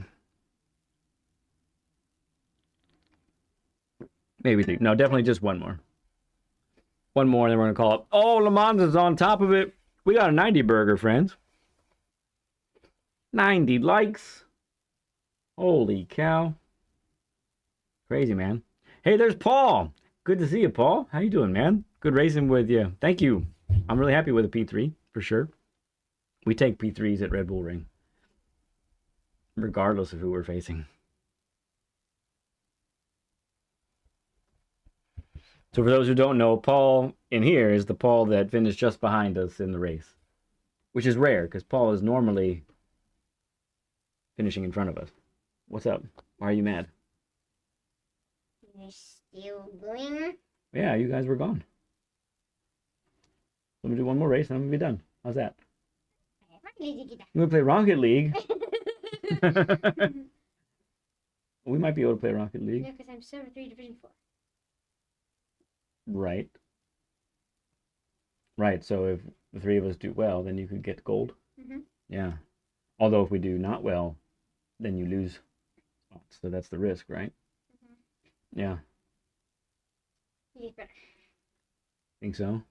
Maybe 3. No, definitely just one more. One more, and then we're going to call it. Oh, Le Mans is on top of it. We got a 90 burger, friends. 90 likes. Holy cow. Crazy, man. Hey, there's Paul. Good to see you, Paul. How you doing, man? Good racing with you. Thank you. I'm really happy with a P3, for sure. We take P3s at Red Bull Ring, regardless of who we're facing. So for those who don't know, Paul in here is the Paul that finished just behind us in the race, which is rare because Paul is normally finishing in front of us. What's up? Why are you mad? You're still going? Yeah, you guys were gone. Let me do one more race and I'm going to be done. How's that? You want to play Rocket League? We might be able to play Rocket League. No, because I'm Silver 3 Division 4. Right. Right, so if the 3 of us do well, then you could get gold. Mm-hmm. Yeah. Although if we do not well, then you lose spots. So that's the risk, right? Mm-hmm. Yeah. You get better. Think so?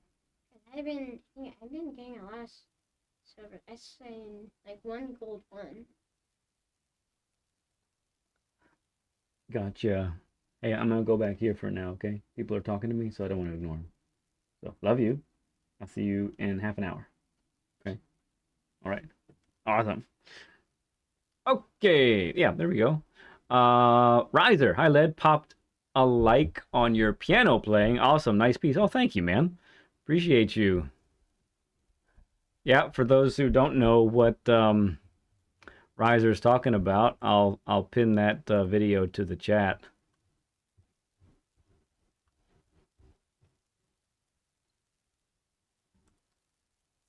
I've been getting a lot of silver. I say like 1 gold 1. Gotcha. Hey, I'm going to go back here for now, okay? People are talking to me, so I don't want to ignore them. So, love you. I'll see you in half an hour. Okay? All right. Awesome. Okay. Yeah, there we go. Riser. Hi, Led. Popped a like on your piano playing. Awesome. Nice piece. Oh, thank you, man. Appreciate you. Yeah, for those who don't know what Riser's talking about, I'll pin that video to the chat.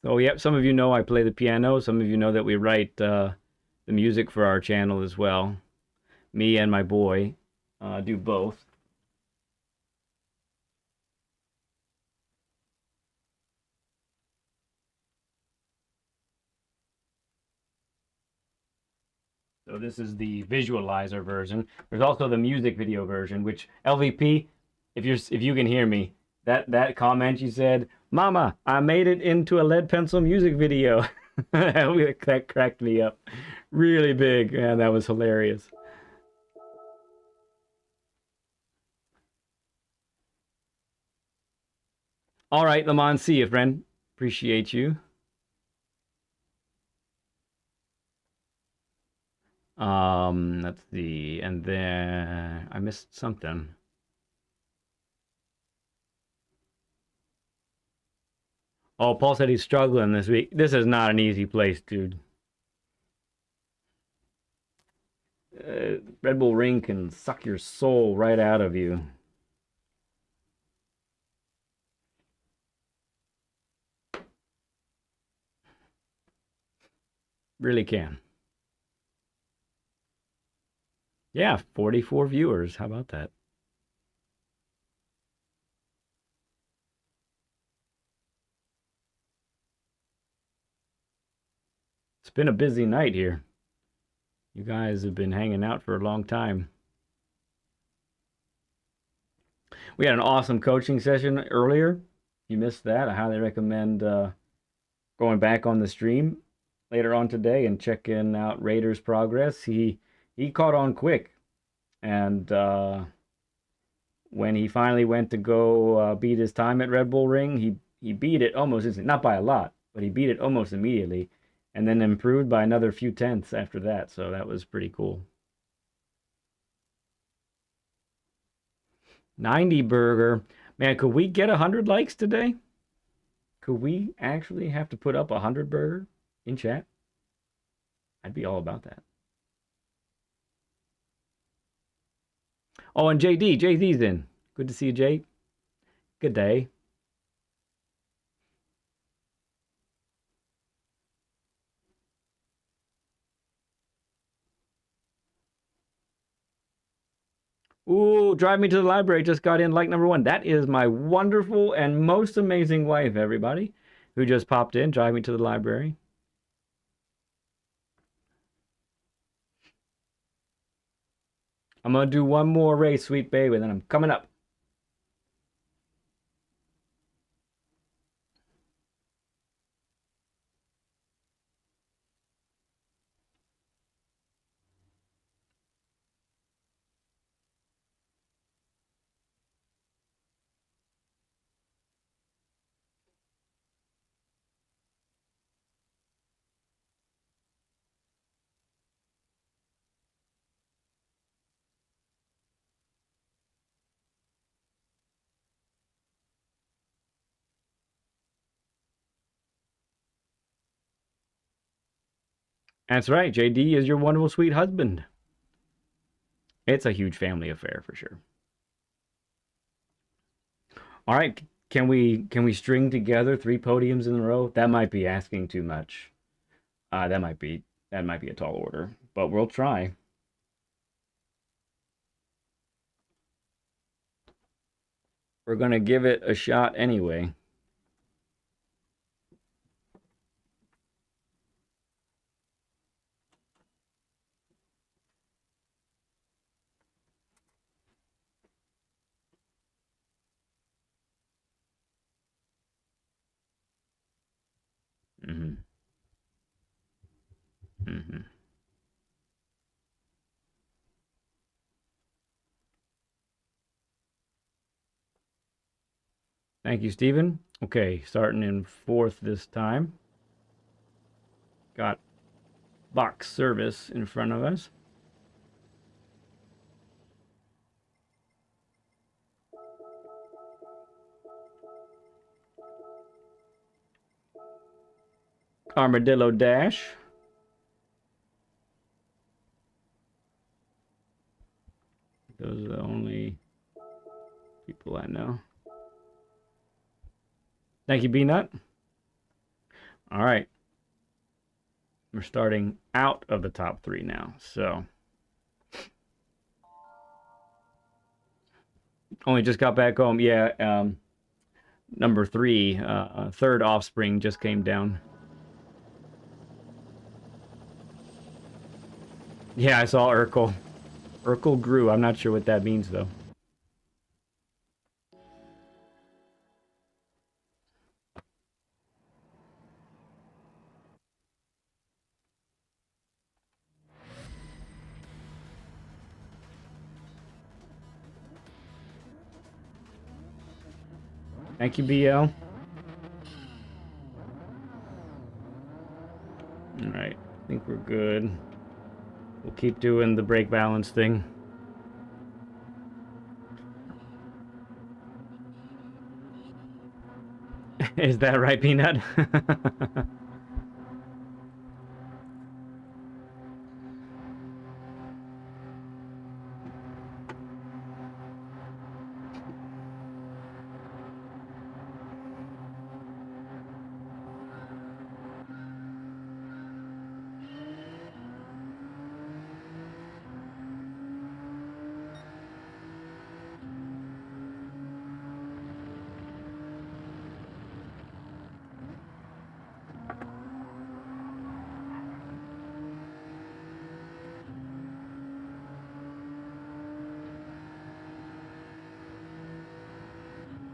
So, yep, some of you know I play the piano. Some of you know that we write the music for our channel as well. Me and my boy do both. So this is the visualizer version. There's also the music video version, which LVP, if you can hear me, that comment you said, "Mama, I made it into a lead pencil music video." That cracked me up really big. Yeah, that was hilarious. All right, Lamont, see you, friend. Appreciate you. Let's see, and then I missed something. Oh, Paul said he's struggling this week. This is not an easy place, dude. Red Bull Ring can suck your soul right out of you. Really can. Yeah, 44 viewers. How about that? It's been a busy night here. You guys have been hanging out for a long time. We had an awesome coaching session earlier. You missed that. I highly recommend going back on the stream later on today and checking out Raider's progress. He caught on quick, and when he finally went to go beat his time at Red Bull Ring, he beat it almost instantly. Not by a lot, but he beat it almost immediately, and then improved by another few tenths after that. So that was pretty cool. 90 burger. Man, could we get 100 likes today? Could we actually have to put up 100 burger in chat? I'd be all about that. Oh, and JD's in. Good to see you, Jay. Good day. Ooh, drive me to the library. Just got in like number 1. That is my wonderful and most amazing wife, everybody, who just popped in. Drive me to the library. I'm gonna do one more race, sweet baby, and then I'm coming up. That's right, JD is your wonderful sweet husband. It's a huge family affair for sure. All right, can we string together 3 podiums in a row? That might be asking too much. That might be a tall order, but we'll try. We're gonna give it a shot anyway. Mm-hmm. Mm-hmm. Thank you, Stephen. Okay, starting in 4th this time. Got box service in front of us. Armadillo Dash. Those are the only people I know. Thank you, B-Nut. All right. We're starting out of the top 3 now, so. Only just got back home. Yeah, number 3, third offspring just came down. Yeah, I saw Urkel. Urkel grew. I'm not sure what that means, though. Thank you, BL. All right, I think we're good. We'll keep doing the brake balance thing. Is that right, Peanut?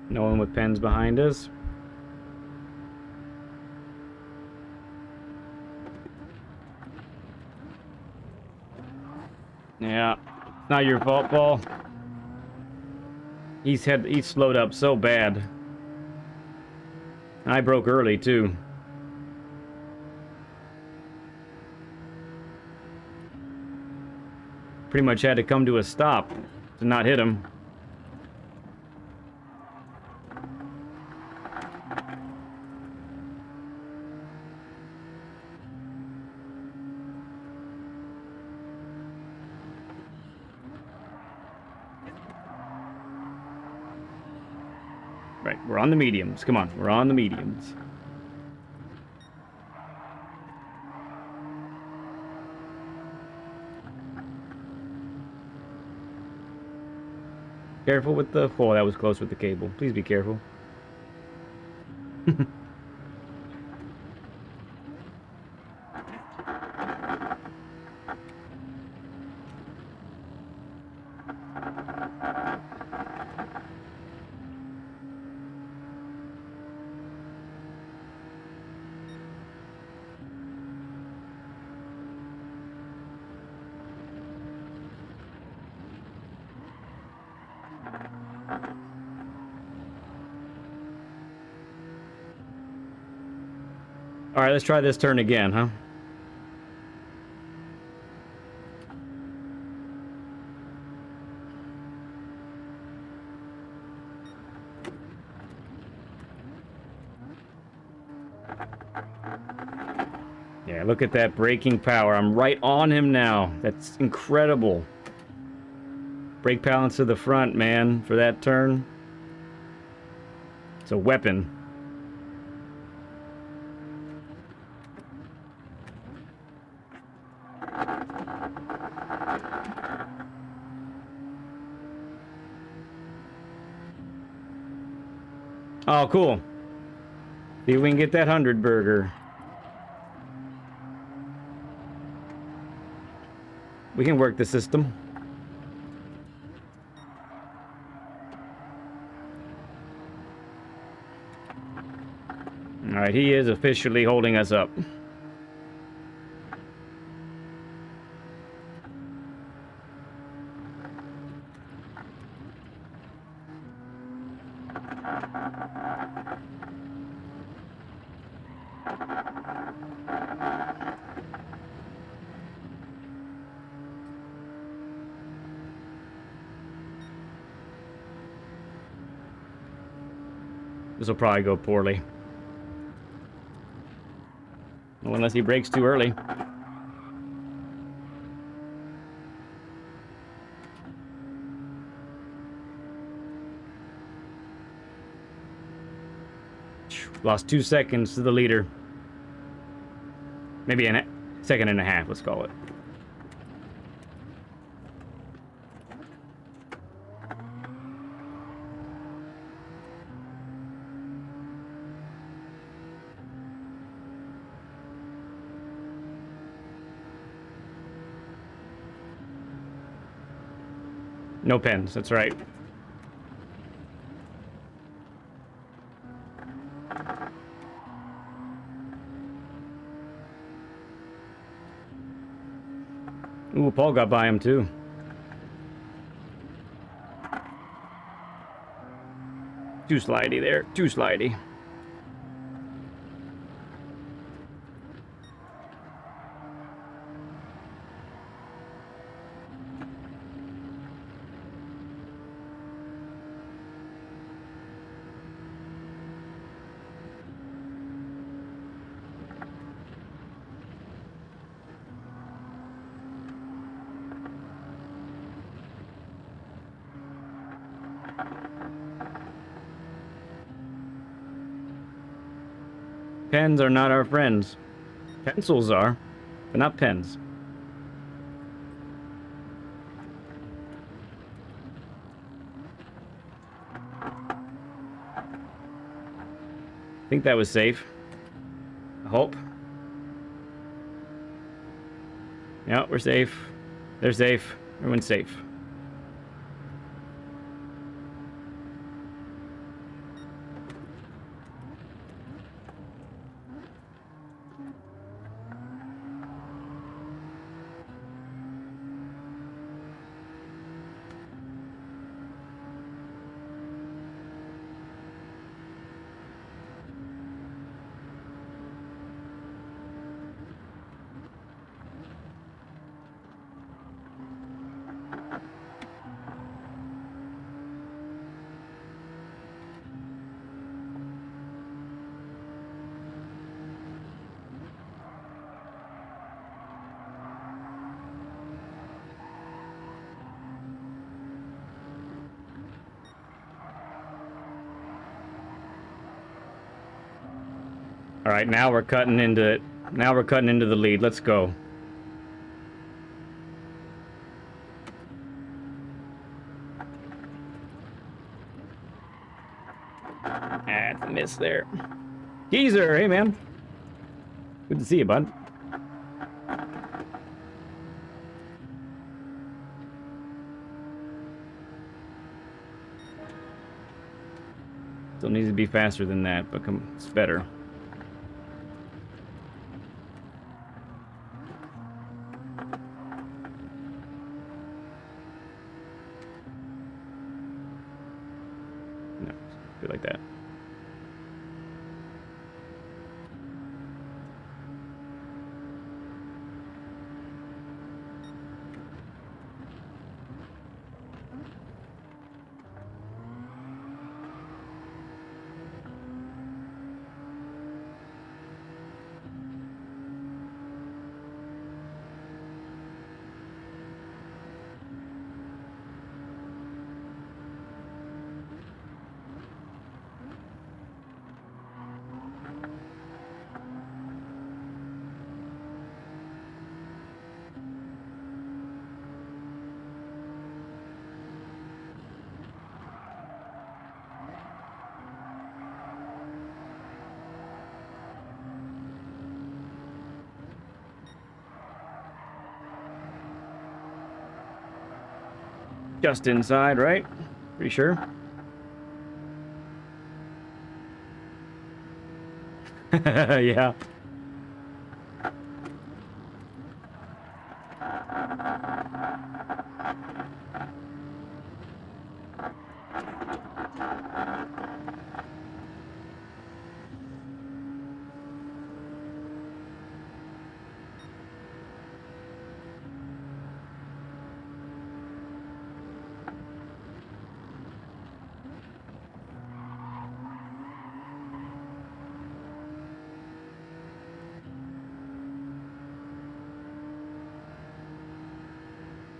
No one with pens behind us. Yeah, it's not your fault, Paul. He's slowed up so bad. I broke early too. Pretty much had to come to a stop to not hit him. Right, we're on the mediums. Come on, we're on the mediums. Careful with the... Oh, that was close with the cable. Please be careful. All right, let's try this turn again, huh? Yeah, look at that braking power. I'm right on him now. That's incredible. Brake balance to the front, man, for that turn. It's a weapon. Oh, cool. See if we can get that 100 burger. We can work the system. All right, he is officially holding us up. This will probably go poorly. Well, unless he brakes too early. Lost 2 seconds to the leader. Maybe a second and a half, let's call it. No pens, that's right. Ooh, Paul got by him too. Too slidey there, too slidey. Pens are not our friends. Pencils are, but not pens. I think that was safe. I hope. Yeah, we're safe. They're safe. Everyone's safe. All right, now we're cutting into it. Now we're cutting into the lead. Let's go. Ah, it's a miss there. Geezer, hey man. Good to see you, bud. Still needs to be faster than that, but it's better. Do it like that. Just inside, right? Pretty sure. Yeah.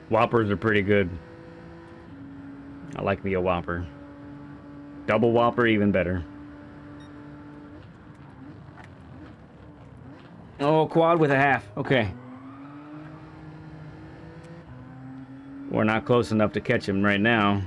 Whoppers are pretty good. I like me a Whopper. Double Whopper, even better. Oh, quad with a half. Okay. We're not close enough to catch him right now.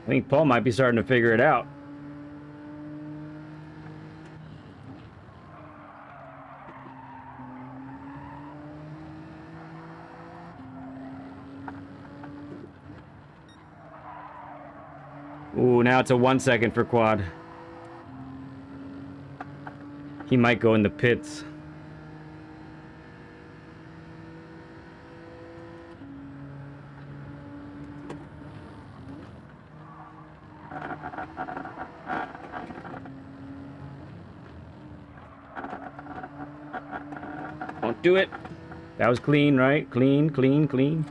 I think Paul might be starting to figure it out. Ooh, now it's a 1 second for quad. He might go in the pits. Don't do it. That was clean, right? Clean, clean, clean.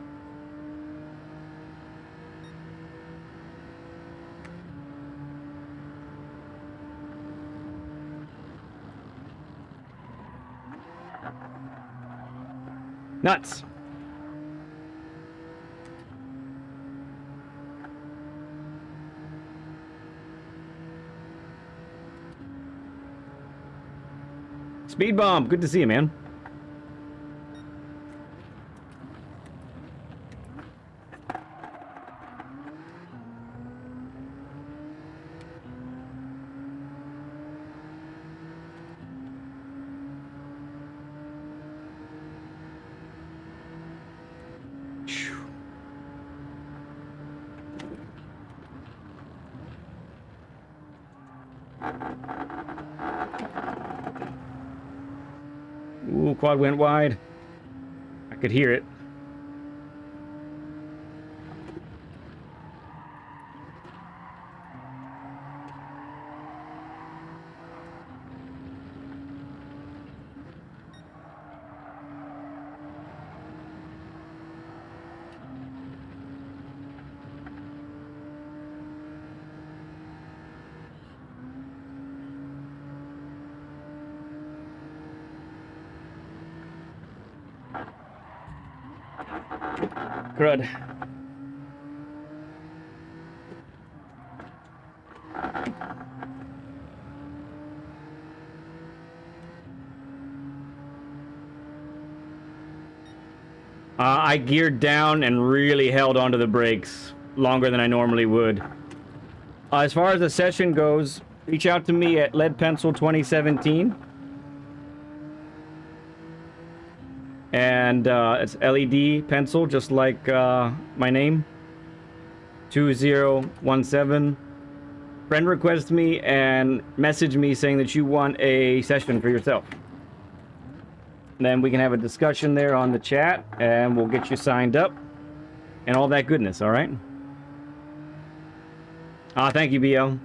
Nuts. Speed bomb. Good to see you, man. Ooh, quad went wide. I could hear it. Crud. I geared down and really held onto the brakes longer than I normally would. As far as the session goes, reach out to me at Lead Pencil 2017. And it's LED pencil, just like my name. 2017. Friend request me and message me saying that you want a session for yourself. Then we can have a discussion there on the chat, and we'll get you signed up and all that goodness, all right? Thank you, BL.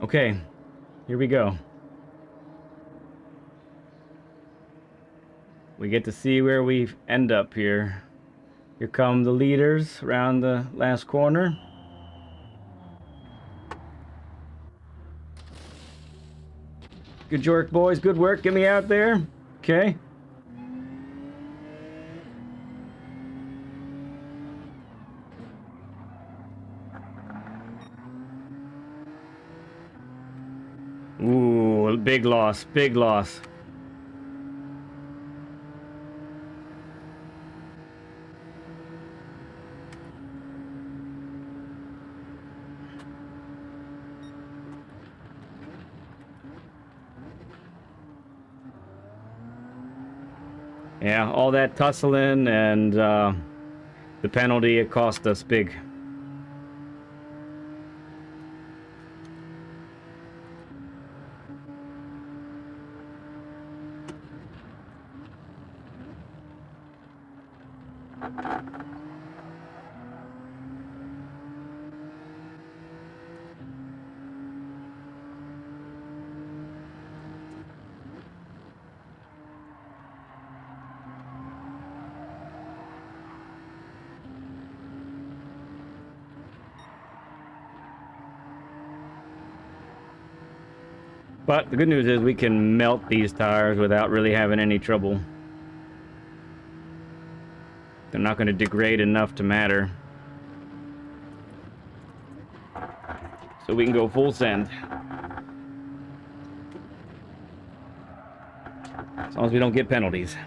Okay, here we go. We get to see where we end up here. Here come the leaders around the last corner. Good work, boys. Good work. Get me out there. Okay. Ooh, big loss. Big loss. Yeah, all that tussling and the penalty, it cost us big. But the good news is we can melt these tires without really having any trouble. They're not going to degrade enough to matter. So we can go full send. As long as we don't get penalties.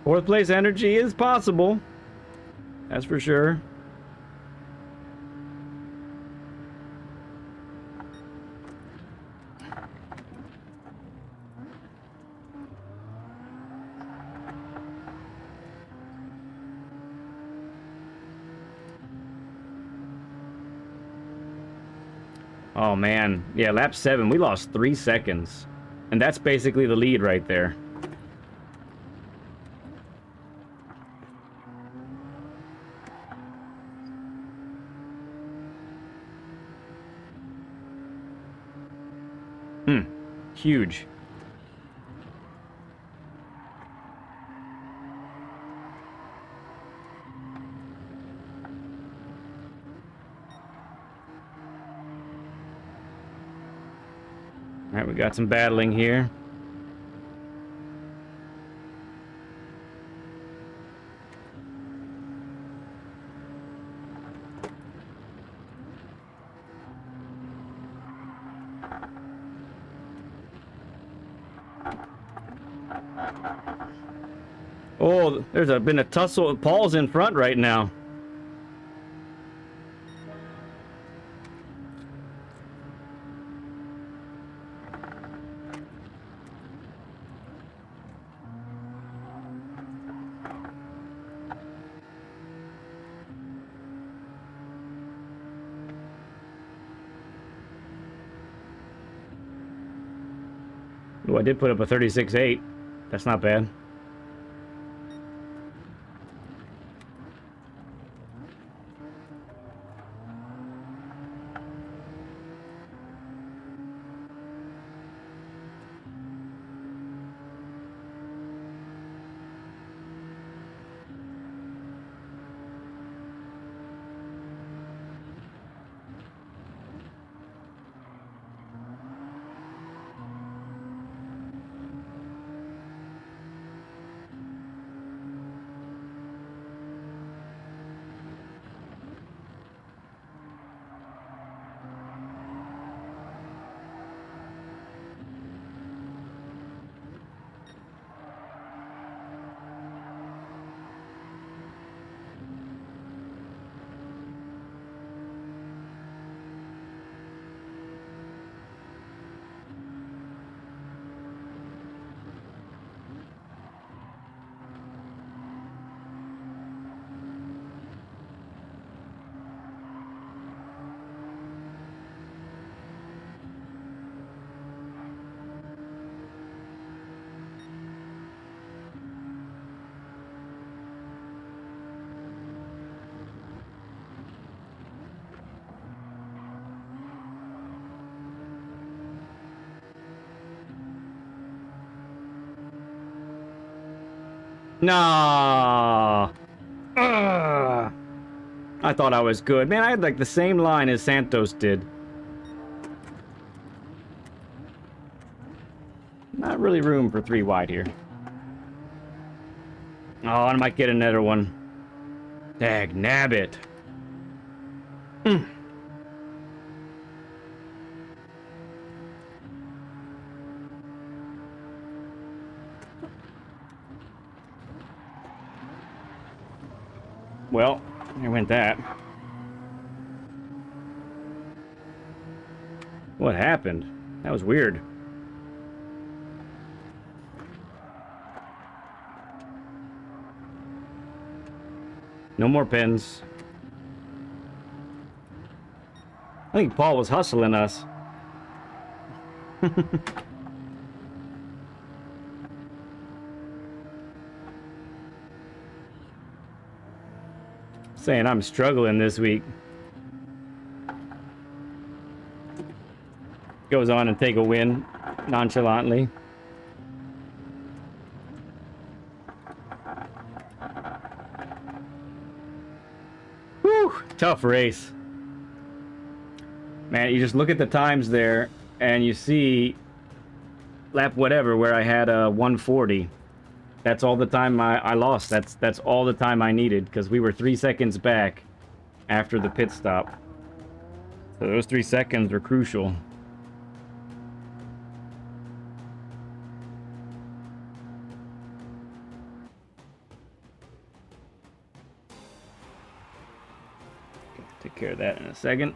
Fourth place energy is possible. That's for sure. Oh man, yeah, lap 7, we lost 3 seconds. And that's basically the lead right there. Huge. All right, we got some battling here. Oh, there's been a tussle. Paul's in front right now. Oh, I did put up a 36.8. That's not bad. No. I thought I was good. Man, I had like the same line as Santos did. Not really room for 3 wide here. Oh, I might get another one. Dag nabbit. Well, there went that. What happened? That was weird. No more pins. I think Paul was hustling us. Saying I'm struggling this week. Goes on and take a win nonchalantly. Whew, tough race. Man, you just look at the times there and you see lap whatever where I had a 140. That's all the time I lost. That's all the time I needed because we were 3 seconds back after the pit stop. So those 3 seconds were crucial. Take care of that in a second.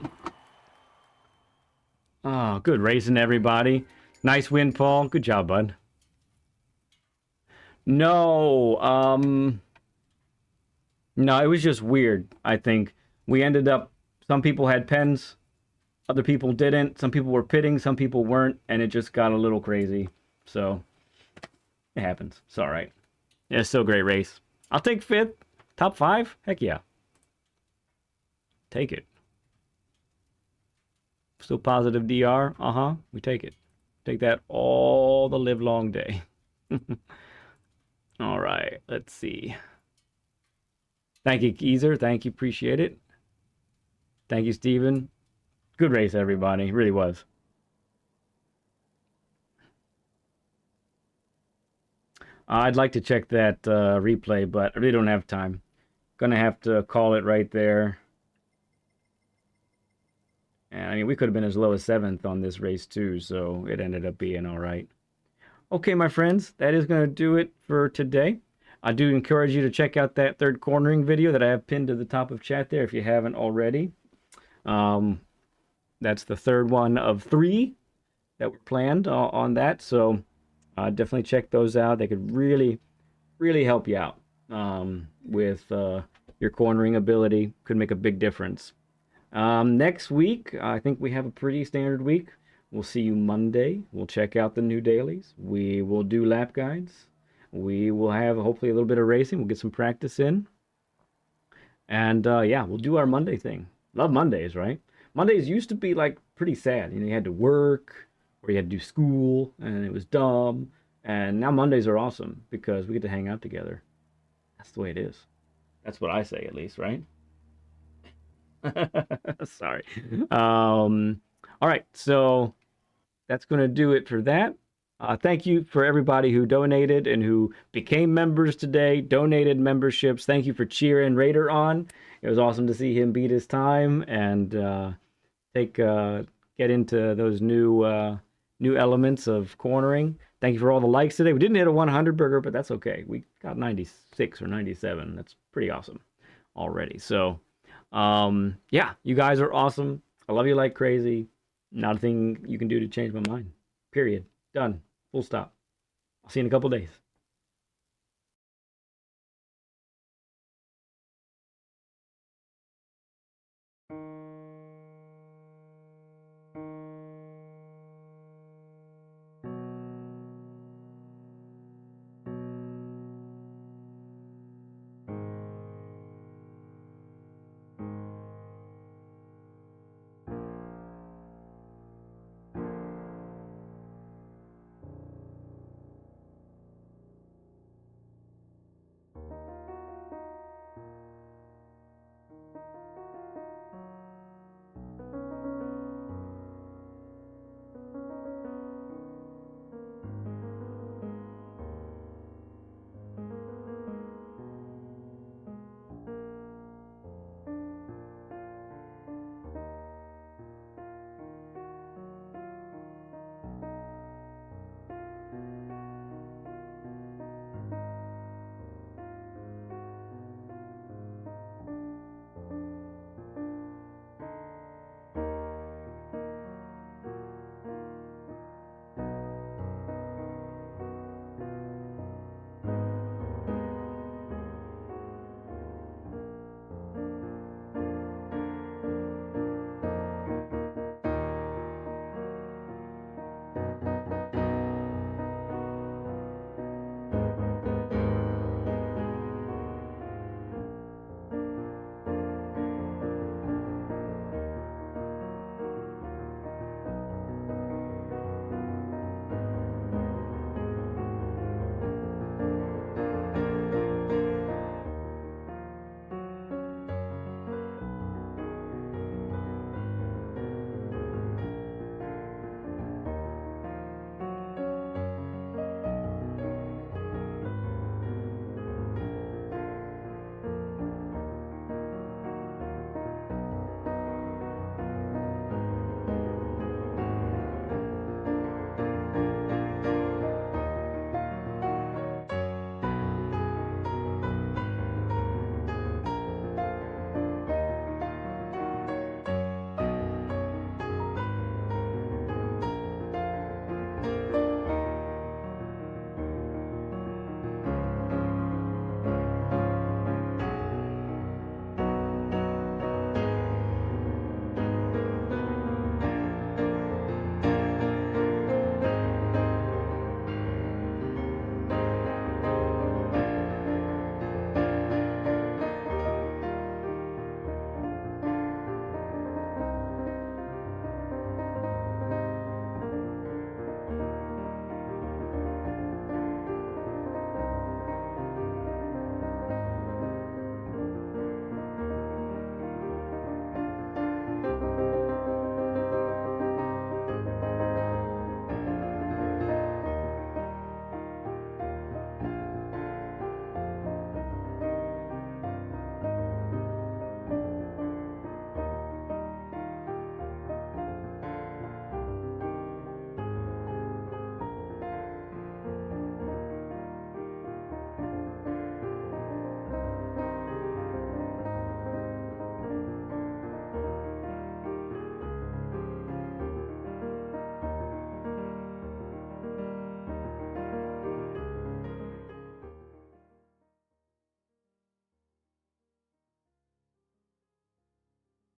Oh, good racing, everybody. Nice win, Paul. Good job, bud. No, no, it was just weird, I think. We ended up, some people had pens, other people didn't. Some people were pitting, some people weren't, and it just got a little crazy. So, it happens. It's all right. Yeah, it's still a great race. I'll take 5th. Top 5? Heck yeah. Take it. Still positive DR? Uh-huh. We take it. Take that all the live long day. All right, let's see. Thank you, Geezer. Thank you. Appreciate it. Thank you, Steven. Good race, everybody. It really was. I'd like to check that replay, but I really don't have time. Gonna have to call it right there. And I mean, we could have been as low as 7th on this race too, so it ended up being all right. Okay, my friends, that is going to do it for today. I do encourage you to check out that third cornering video that I have pinned to the top of chat there if you haven't already. That's the third one of 3 that were planned on that, so definitely check those out. They could really, really help you out with your cornering ability. Could make a big difference. Next week, I think we have a pretty standard week. We'll see you Monday. We'll check out the new dailies. We will do lap guides. We will have hopefully a little bit of racing. We'll get some practice in. And yeah, we'll do our Monday thing. Love Mondays, right? Mondays used to be like pretty sad. You know, you had to work or you had to do school and it was dumb. And now Mondays are awesome because we get to hang out together. That's the way it is. That's what I say at least, right? Sorry. All right, so that's going to do it for that. Thank you for everybody who donated and who became members today, donated memberships. Thank you for cheering Raider on. It was awesome to see him beat his time and get into those new elements of cornering. Thank you for all the likes today. We didn't hit a 100 burger, but that's okay. We got 96 or 97. That's pretty awesome already. So, yeah, you guys are awesome. I love you like crazy. Not a thing you can do to change my mind. Period. Done. Full stop. I'll see you in a couple days.